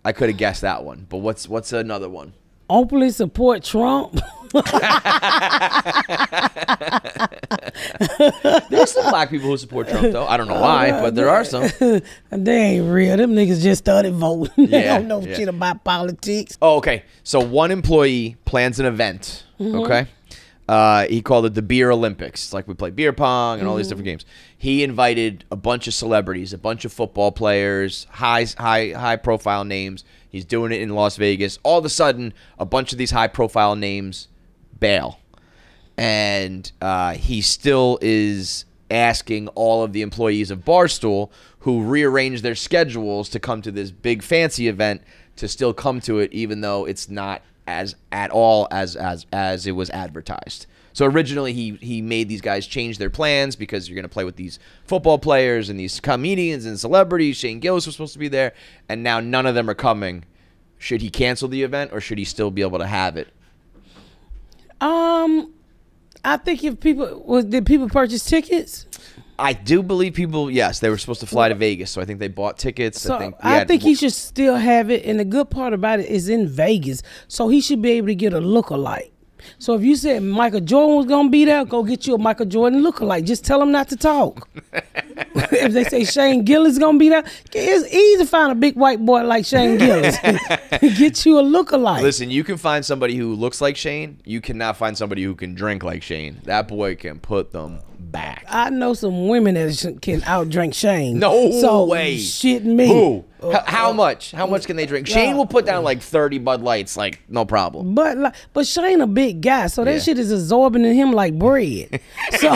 have guessed that one. But what's another one? Openly support Trump. There's some black people who support Trump though. I don't know why, but there are some. They ain't real. Them niggas just started voting. They don't know shit about politics. Oh, okay. So one employee plans an event. Okay. He called it the Beer Olympics. Like we play beer pong and all these different games. He invited a bunch of celebrities, a bunch of football players, high profile names. He's doing it in Las Vegas. All of a sudden, a bunch of these high profile names bail. And he still is asking all of the employees of Barstool who rearranged their schedules to come to this big fancy event to still come to it, even though it's not as at all as it was advertised. So originally he made these guys change their plans because you're going to play with these football players and these comedians and celebrities. Shane Gillis was supposed to be there, and now none of them are coming. Should he cancel the event or should he still be able to have it? I think if did people purchase tickets? I do believe people, yes, they were supposed to fly to Vegas, so I think they bought tickets. So I think he should still have it, and the good part about it is in Vegas, so he should be able to get a lookalike. So if you said Michael Jordan was going to be there, go get you a Michael Jordan lookalike. Just tell him not to talk. If they say Shane Gillis is going to be there, it's easy to find a big white boy like Shane Gillis. Get you a lookalike. Listen, you can find somebody who looks like Shane. You cannot find somebody who can drink like Shane. That boy can put them back. I know some women that can outdrink Shane. No way. Shit me. Who? How much? How much can they drink? Shane will put down like 30 Bud Lights, like no problem. But Shane a big guy, so that shit is absorbing in him like bread. So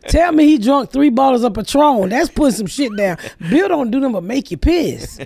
tell me he drunk 3 bottles of Patron. That's putting some shit down. Bill don't do them but make you piss.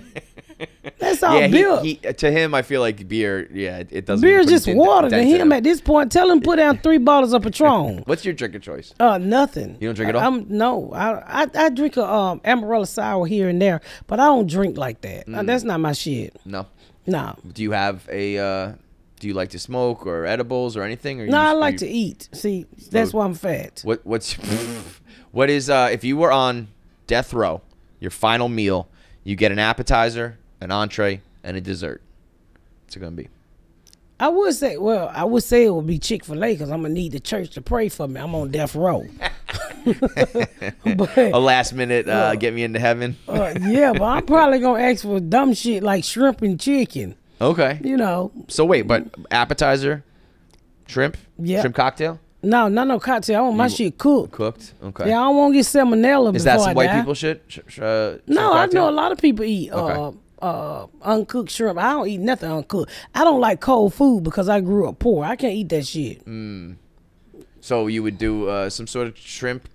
That's all Bill. To him, I feel like beer. Yeah, it doesn't. Beer just water to him at this point. Tell him put down 3 bottles of Patron. What's your drink of choice? Nothing. You don't drink at all? No, I drink a Amarillo sour here and there, but I don't drink like that. That's not my shit. No. No. Do you have a? Do you like to smoke or edibles or anything? Or no, I like to eat. See, that's why I'm fat. What is if you were on death row, your final meal, you get an appetizer, an entree, and a dessert. What's it gonna be? I would say it would be Chick-fil-A because I'm gonna need the church to pray for me. I'm on death row. But, a last minute get me into heaven. Yeah, but I'm probably gonna ask for dumb shit like shrimp and chicken. Okay. You know. So wait, but appetizer, shrimp, shrimp cocktail. No cocktail. I want my shit cooked. Cooked. Okay. Yeah, I don't want to get salmonella. Is that some white people shit? No, I know a lot of people eat uncooked shrimp. I don't eat nothing uncooked. I don't like cold food because I grew up poor. I can't eat that shit. So you would do some sort of shrimp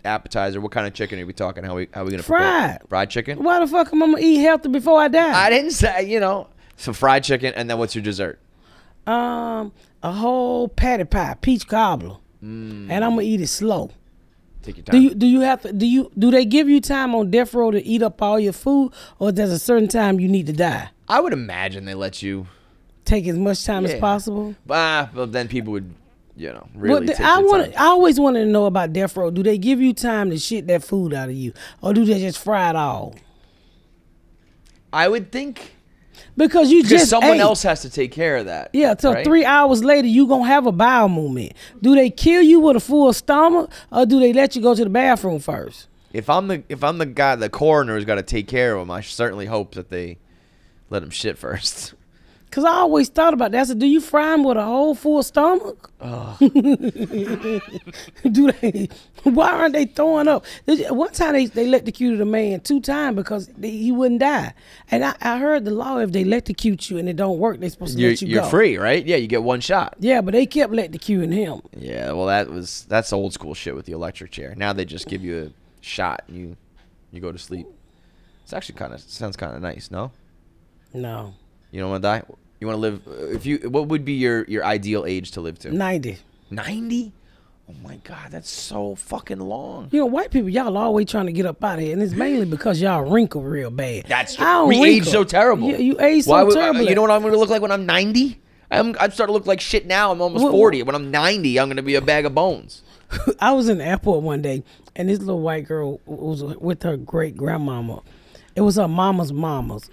appetizer. What kind of chicken are we talking? How we gonna fried? Fried chicken. Why the fuck am I gonna eat healthy before I die? I didn't say. So fried chicken, and then what's your dessert? A whole patty pie, peach cobbler, and I'm gonna eat it slow. Take your time. Do you have to? Do they give you time on death row to eat up all your food, or there's a certain time you need to die? I would imagine they let you take as much time as possible. But then people would, really. I always wanted to know about death row. Do they give you time to shit that food out of you, or do they just fry it all? I would think. Because someone else has to take care of that. Yeah, so right? 3 hours later, you going to have a bowel movement. Do they kill you with a full stomach, or do they let you go to the bathroom first? If I'm the guy, the coroner's got to take care of him, I certainly hope that they let him shit first. Because I always thought about that. I said, do you fry him with a whole full stomach? Oh. Do they? Why aren't they throwing up? One time they electrocuted a man 2 times because he wouldn't die. And I heard the law, if they electrocute you and it don't work, they're supposed to let you go. You're free, right? Yeah, you get 1 shot. Yeah, but they kept electrocuting him. Yeah, well, that's old school shit with the electric chair. Now they just give you a shot and you go to sleep. It's actually sounds kind of nice, no? No. You don't want to die? You want to live? What would be your ideal age to live to? 90. 90? Oh my God, that's so fucking long. You know, white people, y'all always trying to get up out of here, and it's mainly because y'all wrinkle real bad. That's true. We age so terrible. You age so terrible. You know what I'm going to look like when I'm 90? I'm starting to look like shit now. I'm almost 40. When I'm 90, I'm going to be a bag of bones. I was in the airport one day, and this little white girl was with her great grandmama. It was her mama's.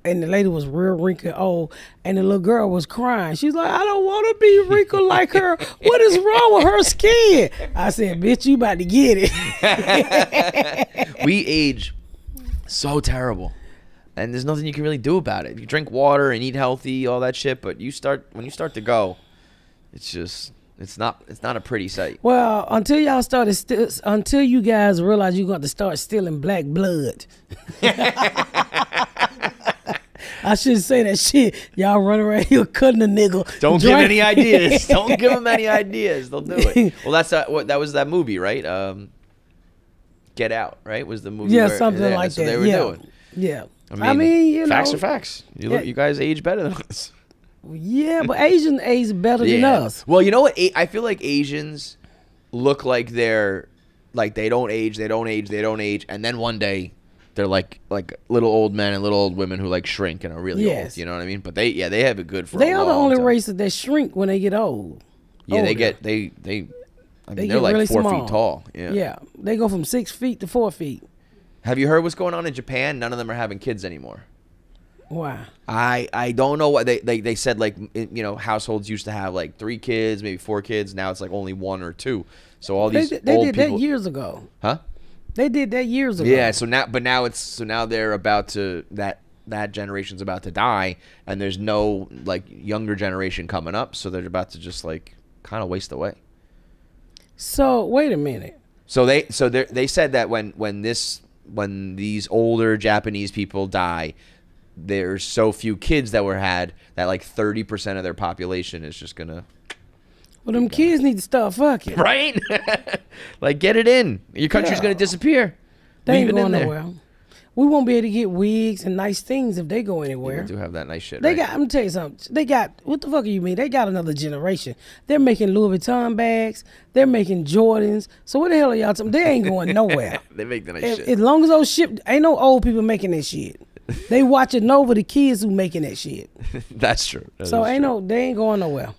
And the lady was real wrinkled old, and the little girl was crying. She's like, I don't want to be wrinkled like her. What is wrong with her skin? I said, bitch, you about to get it. We age so terrible, and there's nothing you can really do about it. You drink water and eat healthy, all that shit, but when you start to go, it's not a pretty sight. Well, until y'all until you guys realize you're going to start stealing black blood. I shouldn't say that shit. Y'all run around here cutting a nigga. Don't give any ideas. Don't give them any ideas. They'll do it. Well, that was that movie, right? Get Out, right? Was the movie? Yeah, something like that's that. What they were doing. Yeah. I mean, you know, facts are facts. You guys age better than us. Yeah, but Asians age better than us. Well, you know what? I feel like Asians look like they don't age, and then one day they're like little old men and little old women who like shrink and are really old. You know what I mean? But they have it good for. They are the only races that shrink when they get old. Yeah, older. they're like really 4 feet tall. Yeah. Yeah, they go from 6 feet to 4 feet. Have you heard what's going on in Japan? None of them are having kids anymore. Why? I don't know what they said. Like, you know, households used to have like 3 kids, maybe 4 kids. Now it's like only 1 or 2. So all these they old did people, that years ago. Huh? They did that years ago. Yeah. So now they're about to that generation's about to die, and there's no like younger generation coming up. So they're about to just like kind of waste away. So wait a minute. So they said that when these older Japanese people die, there's so few kids that were had that like 30% of their population is just gonna. Well, them kids need to start fucking. Right? Like, get it in. Your country's gonna disappear. They ain't going nowhere. We won't be able to get wigs and nice things if they go anywhere. They do have that nice shit. I'm gonna tell you something. They got, what the fuck do you mean? They got another generation. They're making Louis Vuitton bags. They're making Jordans. So what the hell are y'all talking? They ain't going nowhere. They make the nice shit. As long as those shit, ain't no old people making that shit. They watching over the kids who making that shit. That's true. They ain't going nowhere.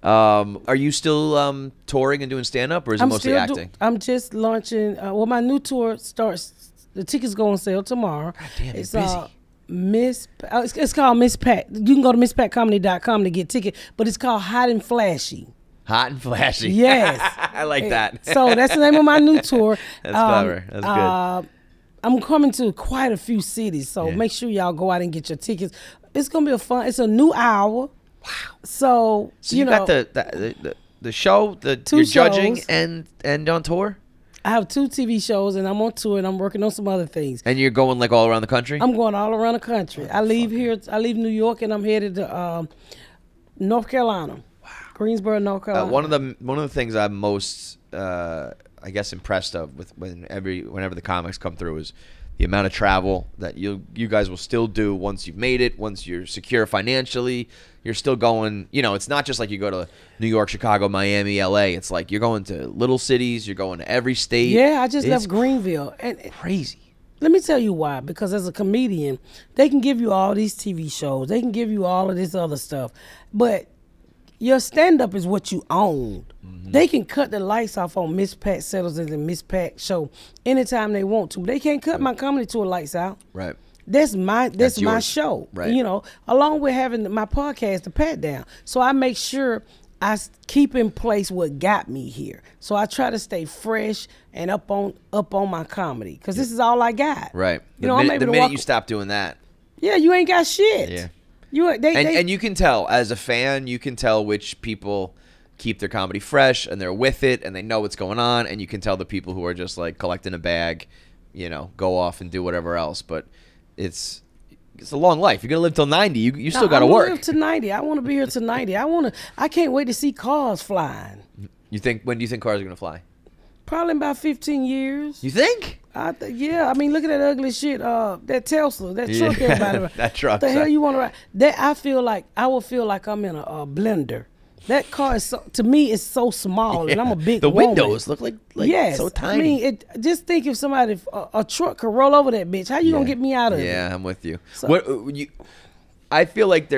Are you still touring and doing stand up, or is it mostly acting? I'm just launching. Well, my new tour starts. The tickets go on sale tomorrow. God damn, it's busy. It's called Miss Pat. You can go to misspatcomedy.com to get tickets, but it's called Hot and Flashy. Hot and Flashy. Yes. I like that. So that's the name of my new tour. That's clever. That's good. I'm coming to quite a few cities, so make sure y'all go out and get your tickets. It's gonna be it's a new hour. Wow. So you got the show, you're judging and on tour? I have 2 TV shows, and I'm on tour, and I'm working on some other things. And you're going like all around the country? I'm going all around the country. I leave New York, and I'm headed to North Carolina. Wow. Greensboro, North Carolina. One of the things I'm most I guess impressed of with whenever the comics come through is the amount of travel that you guys will still do once you've made it, once you're secure financially. You're still going, you know, it's not just like you go to New York, Chicago, Miami, LA. It's like you're going to little cities, you're going to every state. Yeah, I just left Greenville. And crazy. Let me tell you why. Because as a comedian, they can give you all these TV shows. They can give you all of this other stuff. But your stand-up is what you own. Mm-hmm. They can cut the lights off on Miss Pat Settles and Miss Pat show anytime they want to. But they can't cut my comedy tour lights out. Right. That's my show. Right. You know, along with having my podcast, The Pat Down. So I make sure I keep in place what got me here. So I try to stay fresh and up on my comedy, because this is all I got. Right. You know, the minute you stop doing that. Yeah, you ain't got shit. Yeah. And you can tell, as a fan, you can tell which people keep their comedy fresh and they're with it and they know what's going on, and you can tell the people who are just like collecting a bag, you know, go off and do whatever else. But it's a long life. You're gonna live till 90. You still gotta work. Live to 90. I want to be here to 90. I can't wait to see cars flying. When do you think cars are gonna fly? Probably in about 15 years. You think? Yeah. I mean, look at that ugly shit. That Tesla, that truck. Everybody. That truck. The hell you want to ride? I will feel like I'm in a blender. That car is to me is so small, and I'm a big The woman. windows look like yes, so tiny. I mean, just think if somebody a truck could roll over that bitch. How you gonna get me out of it? Yeah, I'm with you. So, I feel like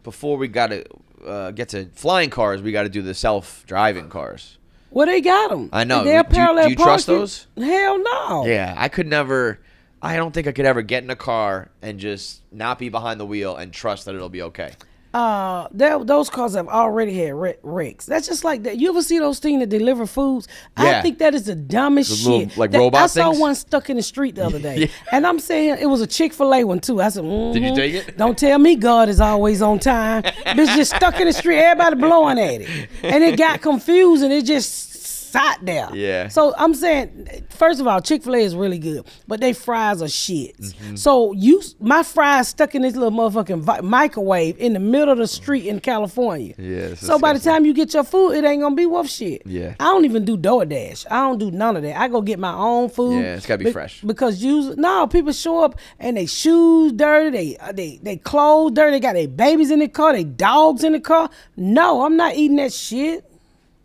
before we got to get to flying cars, we got to do the self-driving cars. Well, they got them. I know. They're parallel do you trust parking. those? Hell no. Yeah, I could never. I don't think I could ever get in a car and just not be behind the wheel and trust that it'll be okay. Those cars have already had wrecks. That's just like that. You ever see those things that deliver foods? Yeah. I think that is the dumbest Those little, shit. like, robot I saw things? one stuck in the street the other day, Yeah. and I'm saying it was a Chick-fil-A one too. I said, Did you take it? Don't tell me God is always on time. Bitch just stuck in the street. Everybody blowing at it, and it got confused, and it just sat there. Yeah. So I'm saying, first of all, Chick-fil-A is really good, but they fries are shit. Mm-hmm. So my fries stuck in this little motherfucking microwave in the middle of the street in California. Yeah. So by the time you get your food, it ain't gonna be worth shit. Yeah. I don't even do DoorDash. I don't do none of that. I go get my own food. Yeah, it's gotta be fresh. Because people show up and they shoes dirty, they clothes dirty, they got their babies in the car, they dogs in the car. No, I'm not eating that shit.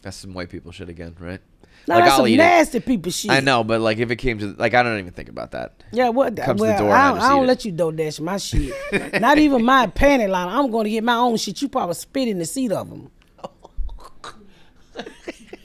That's some white people shit again, right? No, Like, that's I'll some eat it. nasty people shit. I know, but like if it came to I don't even think about that. Yeah, what? Comes to Well, the door and I I just eat don't it. let you DoorDash my shit. Not even my panty line. I'm going to get my own shit. You probably spit in the seat of them.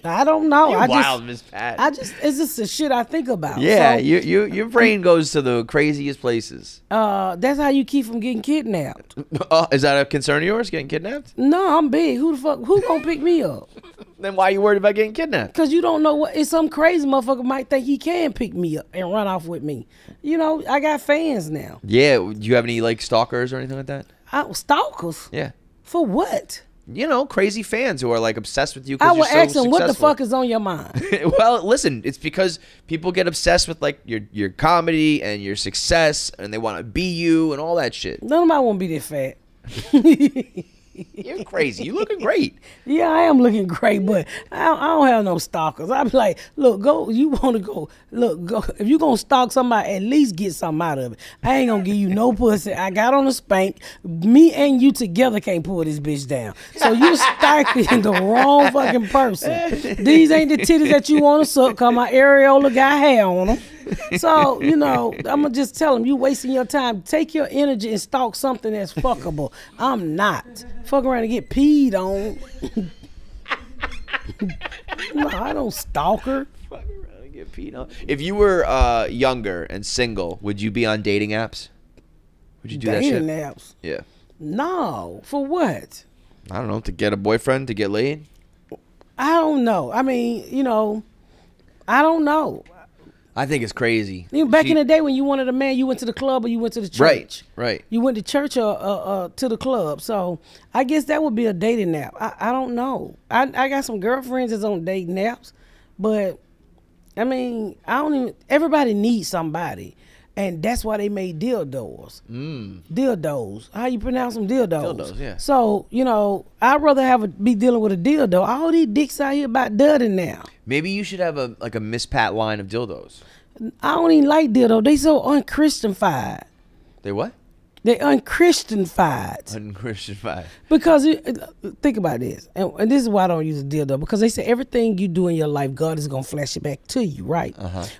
I don't know. You're I wild, Miss Pat. it's just the shit I think about. Yeah, So, your brain goes to the craziest places. that's how you keep from getting kidnapped. Oh, is that a concern of yours, getting kidnapped? No, I'm big. Who gonna pick me up? Then why are you worried about getting kidnapped? Because you don't know what. It's some crazy motherfucker might think he can pick me up and run off with me. You know, I got fans now. Yeah, do you have any like stalkers or anything like that? Stalkers? Yeah. For what? You know, crazy fans who are like obsessed with you I because would you're so ask them, what the successful. fuck is on your mind? Well, listen, it's because people get obsessed with like your comedy and your success, and they want to be you and all that shit. Nobody want to be this fat. You're crazy. You looking great. Yeah, I am looking great, but I don't have no stalkers. I be like, look, go. You want to go? Look, go. If you gonna stalk somebody, at least get something out of it. I ain't gonna give you no pussy. I got on a spank. Me and you together can't pull this bitch down. So you stalking the wrong fucking person. These ain't the titties that you want to suck. Cause my areola got hair on them. So, you know, I'm going to just tell them, you wasting your time. Take your energy and stalk something that's fuckable. I'm not. Fuck around and get peed on. No, I don't stalk her. Fuck around and get peed on. If you were younger and single, would you be on dating apps? Would you do that shit? Dating apps? Yeah. No. For what? I don't know. To get a boyfriend, to get laid? I don't know. I mean, you know, I don't know. I think it's crazy. You know, back in the day when you wanted a man, you went to the club or you went to the church. Right. You went to church or to the club. So I guess that would be a dating app. I don't know. I got some girlfriends that's on dating apps, but I mean, everybody needs somebody. And that's why they made dildos. Dildos. How you pronounce them? Dildos. Dildos, yeah. So, you know, I'd rather be dealing with a dildo. All these dicks out here about dirty now. Maybe you should have a Miss Pat line of dildos. I don't even like dildo. They so unchristianified. They what? They unchristianified. Unchristianified. Because think about this, and this is why I don't use a dildo, because they say everything you do in your life, God is gonna flash it back to you, right?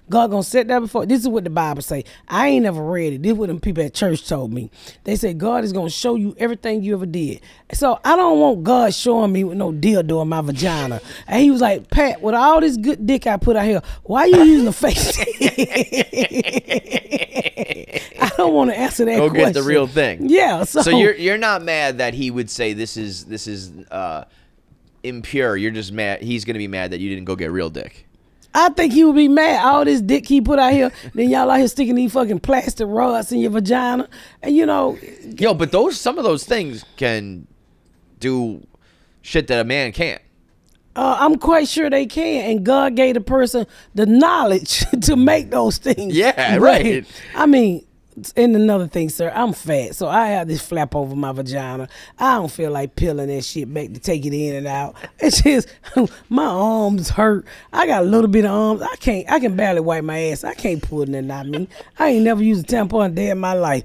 God gonna set that before. This is what the Bible say. I ain't never read it. This is what them people at church told me. They say God is gonna show you everything you ever did. So I don't want God showing me with no dildo in my vagina. And he was like, Pat, with all this good dick I put out here, why you using the face? I don't want to answer that question. Go get the real thing. Yeah. So you're not mad that he would say this is impure. You're just mad. He's gonna be mad that you didn't go get real dick. I think he would be mad. All this dick he put out here, then y'all out here sticking these fucking plastic rods in your vagina, and you know. Yo, but some of those things can do shit that a man can't. I'm quite sure they can, and God gave the person the knowledge to make those things. Yeah, right. I mean, and another thing, sir, I'm fat, so I have this flap over my vagina. I don't feel like peeling that shit back to take it in and out. It's just my arms hurt. I got a little bit of arms. I can barely wipe my ass. I can't pull nothing out of me. I ain't never used a tampon a day in my life.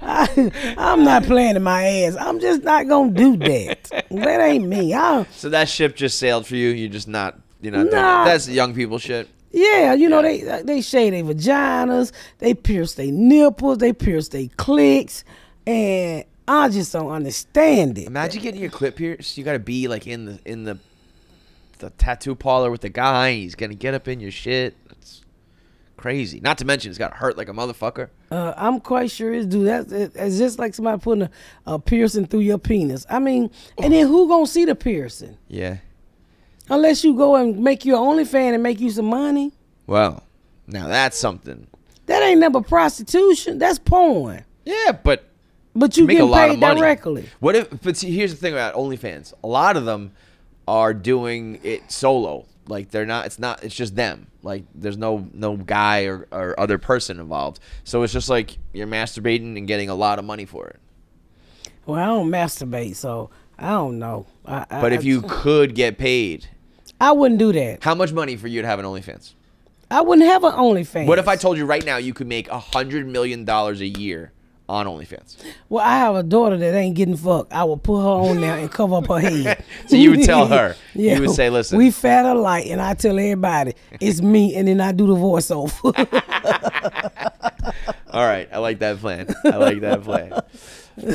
I'm not playing in my ass. I'm just not gonna do that. That ain't me. So that ship just sailed for you. You're just not. You're not. Nah. That's young people shit. Yeah, you know they shave their vaginas, they pierce their nipples, they pierce their clicks, and I just don't understand it. Imagine getting your clit pierced. You got to be like in the tattoo parlor with the guy. He's gonna get up in your shit. That's crazy. Not to mention it's got to hurt like a motherfucker. I'm quite sure it's it's just like somebody putting a piercing through your penis. I mean, and then who gonna see the piercing? Yeah. Unless you go and make you an OnlyFans and make you some money. Well, now that's something. That ain't never prostitution. That's porn. Yeah, but you get paid directly. What if? But see, here's the thing about OnlyFans. A lot of them are doing it solo. Like they're not. It's just them. Like there's no guy or other person involved. So it's just like you're masturbating and getting a lot of money for it. Well, I don't masturbate, so I don't know. But if you could get paid, I wouldn't do that. How much money for you to have an OnlyFans? I wouldn't have an OnlyFans. What if I told you right now you could make $100 million a year on OnlyFans? Well, I have a daughter that ain't getting fucked. I would put her on there and cover up her head. So you would tell her. Yeah. You would say, listen. We fat alike, and I tell everybody, it's me, and then I do the voiceover. All right. I like that plan.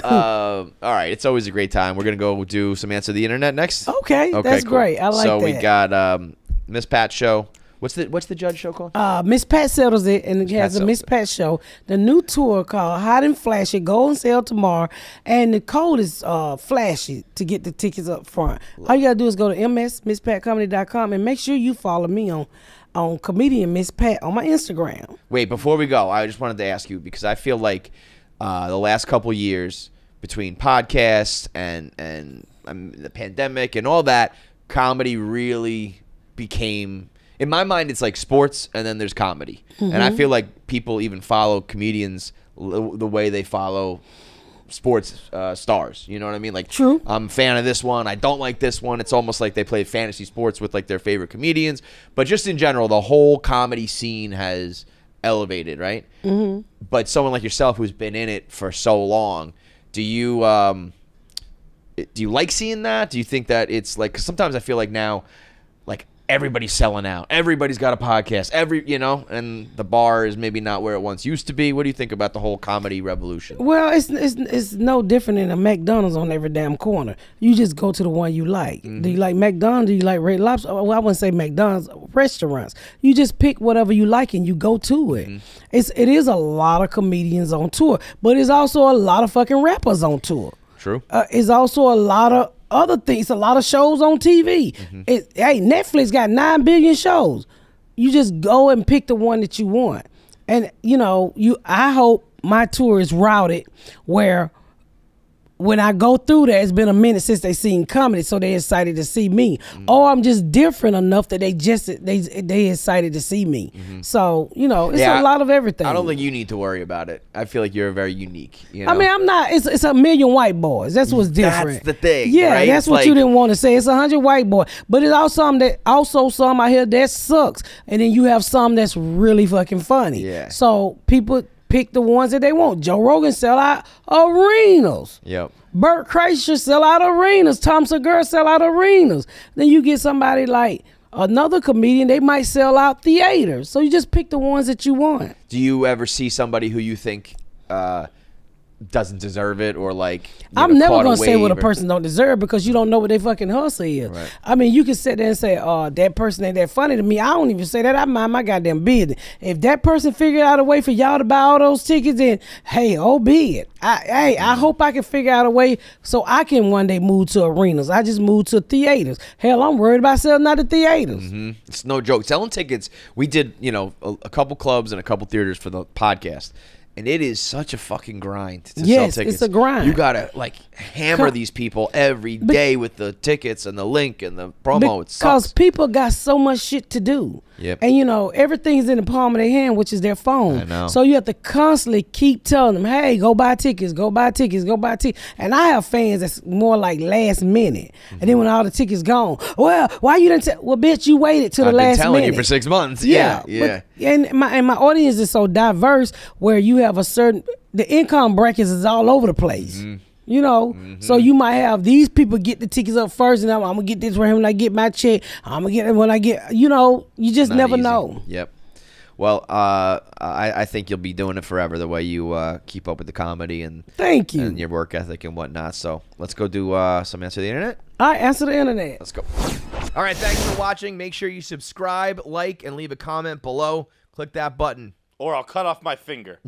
All right. It's always a great time. We're going to go do some Answer the Internet next. Okay. That's cool. Great. I like that. So we got Miss Pat Show. What's the judge show called? Miss Pat settles it, and it has a Miss Pat show. The new tour called Hot and Flashy, go on sale tomorrow, and the code is flashy to get the tickets up front. All you gotta do is go to misspatcomedy.com and make sure you follow me on comedian Miss Pat on my Instagram. Wait, before we go, I just wanted to ask you because I feel like the last couple years between podcasts and the pandemic and all that, comedy really became. In my mind, it's like sports, and then there's comedy. Mm-hmm. And I feel like people even follow comedians the way they follow sports stars. You know what I mean? Like, true. I'm a fan of this one. I don't like this one. It's almost like they play fantasy sports with like their favorite comedians. But just in general, the whole comedy scene has elevated, right? Mm-hmm. But someone like yourself who's been in it for so long, do you like seeing that? Do you think that it's like? Because sometimes I feel like now, like, everybody's selling out. Everybody's got a podcast. And the bar is maybe not where it once used to be. What do you think about the whole comedy revolution? Well, it's no different than a McDonald's on every damn corner. You just go to the one you like. Mm-hmm. Do you like McDonald's? Do you like Red Lobster? Well, I wouldn't say McDonald's, restaurants. You just pick whatever you like and you go to it. Mm-hmm. It is a lot of comedians on tour, but it's also a lot of fucking rappers on tour. True. It's also a lot of other things, a lot of shows on TV. Mm-hmm. Hey, Netflix got 9 billion shows. You just go and pick the one that you want. And I hope my tour is routed where when I go through there, it's been a minute since they seen comedy, so they excited to see me. Mm-hmm. Or I'm just different enough that they excited to see me. Mm-hmm. So, it's a lot of everything. I don't think you need to worry about it. I feel like you're very unique. I mean, I'm not. It's a million white boys. That's what's different. That's the thing. Yeah, right? that's what you didn't want to say. It's 100 white boys, but it's also some out here that sucks, and then you have some that's really fucking funny. Yeah. So people pick the ones that they want. Joe Rogan sell out arenas. Yep. Bert Kreischer sell out arenas. Tom Segura sell out arenas. Then you get somebody like another comedian, they might sell out theaters. So you just pick the ones that you want. Do you ever see somebody who you think doesn't deserve it, or like I'm never gonna say what a person don't deserve, because you don't know what their fucking hustle is. Right. I mean, you can sit there and say, "Oh, that person ain't that funny to me." I don't even say that. I mind my goddamn business. If that person figured out a way for y'all to buy all those tickets, then hey, oh be it. I hope I can figure out a way so I can one day move to arenas. I just moved to theaters. Hell, I'm worried about selling out the theaters. Mm-hmm. It's no joke. Selling tickets. We did, a couple clubs and a couple theaters for the podcast. And it is such a fucking grind to sell tickets. Yes, it's a grind. You gotta hammer these people every day with the tickets and the link and the promo. It sucks. Because people got so much shit to do. Yep. And everything's in the palm of their hand, which is their phone. I know. So you have to constantly keep telling them, hey, go buy tickets, go buy tickets, go buy tickets. And I have fans that's more like last minute. Mm-hmm. And then when all the tickets gone, well, why you didn't well, bitch, you waited till the last minute. I've been telling you for 6 months. Yeah. Yeah. And my audience is so diverse where you have a certain the income brackets is all over the place. You know, so you might have these people get the tickets up first, and I'm gonna get this for him when I get my check. I'm gonna get it when I get, you know, you just never know. Yep. Well, I think you'll be doing it forever the way you keep up with the comedy and thank you and your work ethic and whatnot. So let's go do some Answer the Internet. I answer the internet. Let's go. All right, thanks for watching. Make sure you subscribe, like, and leave a comment below. Click that button, or I'll cut off my finger.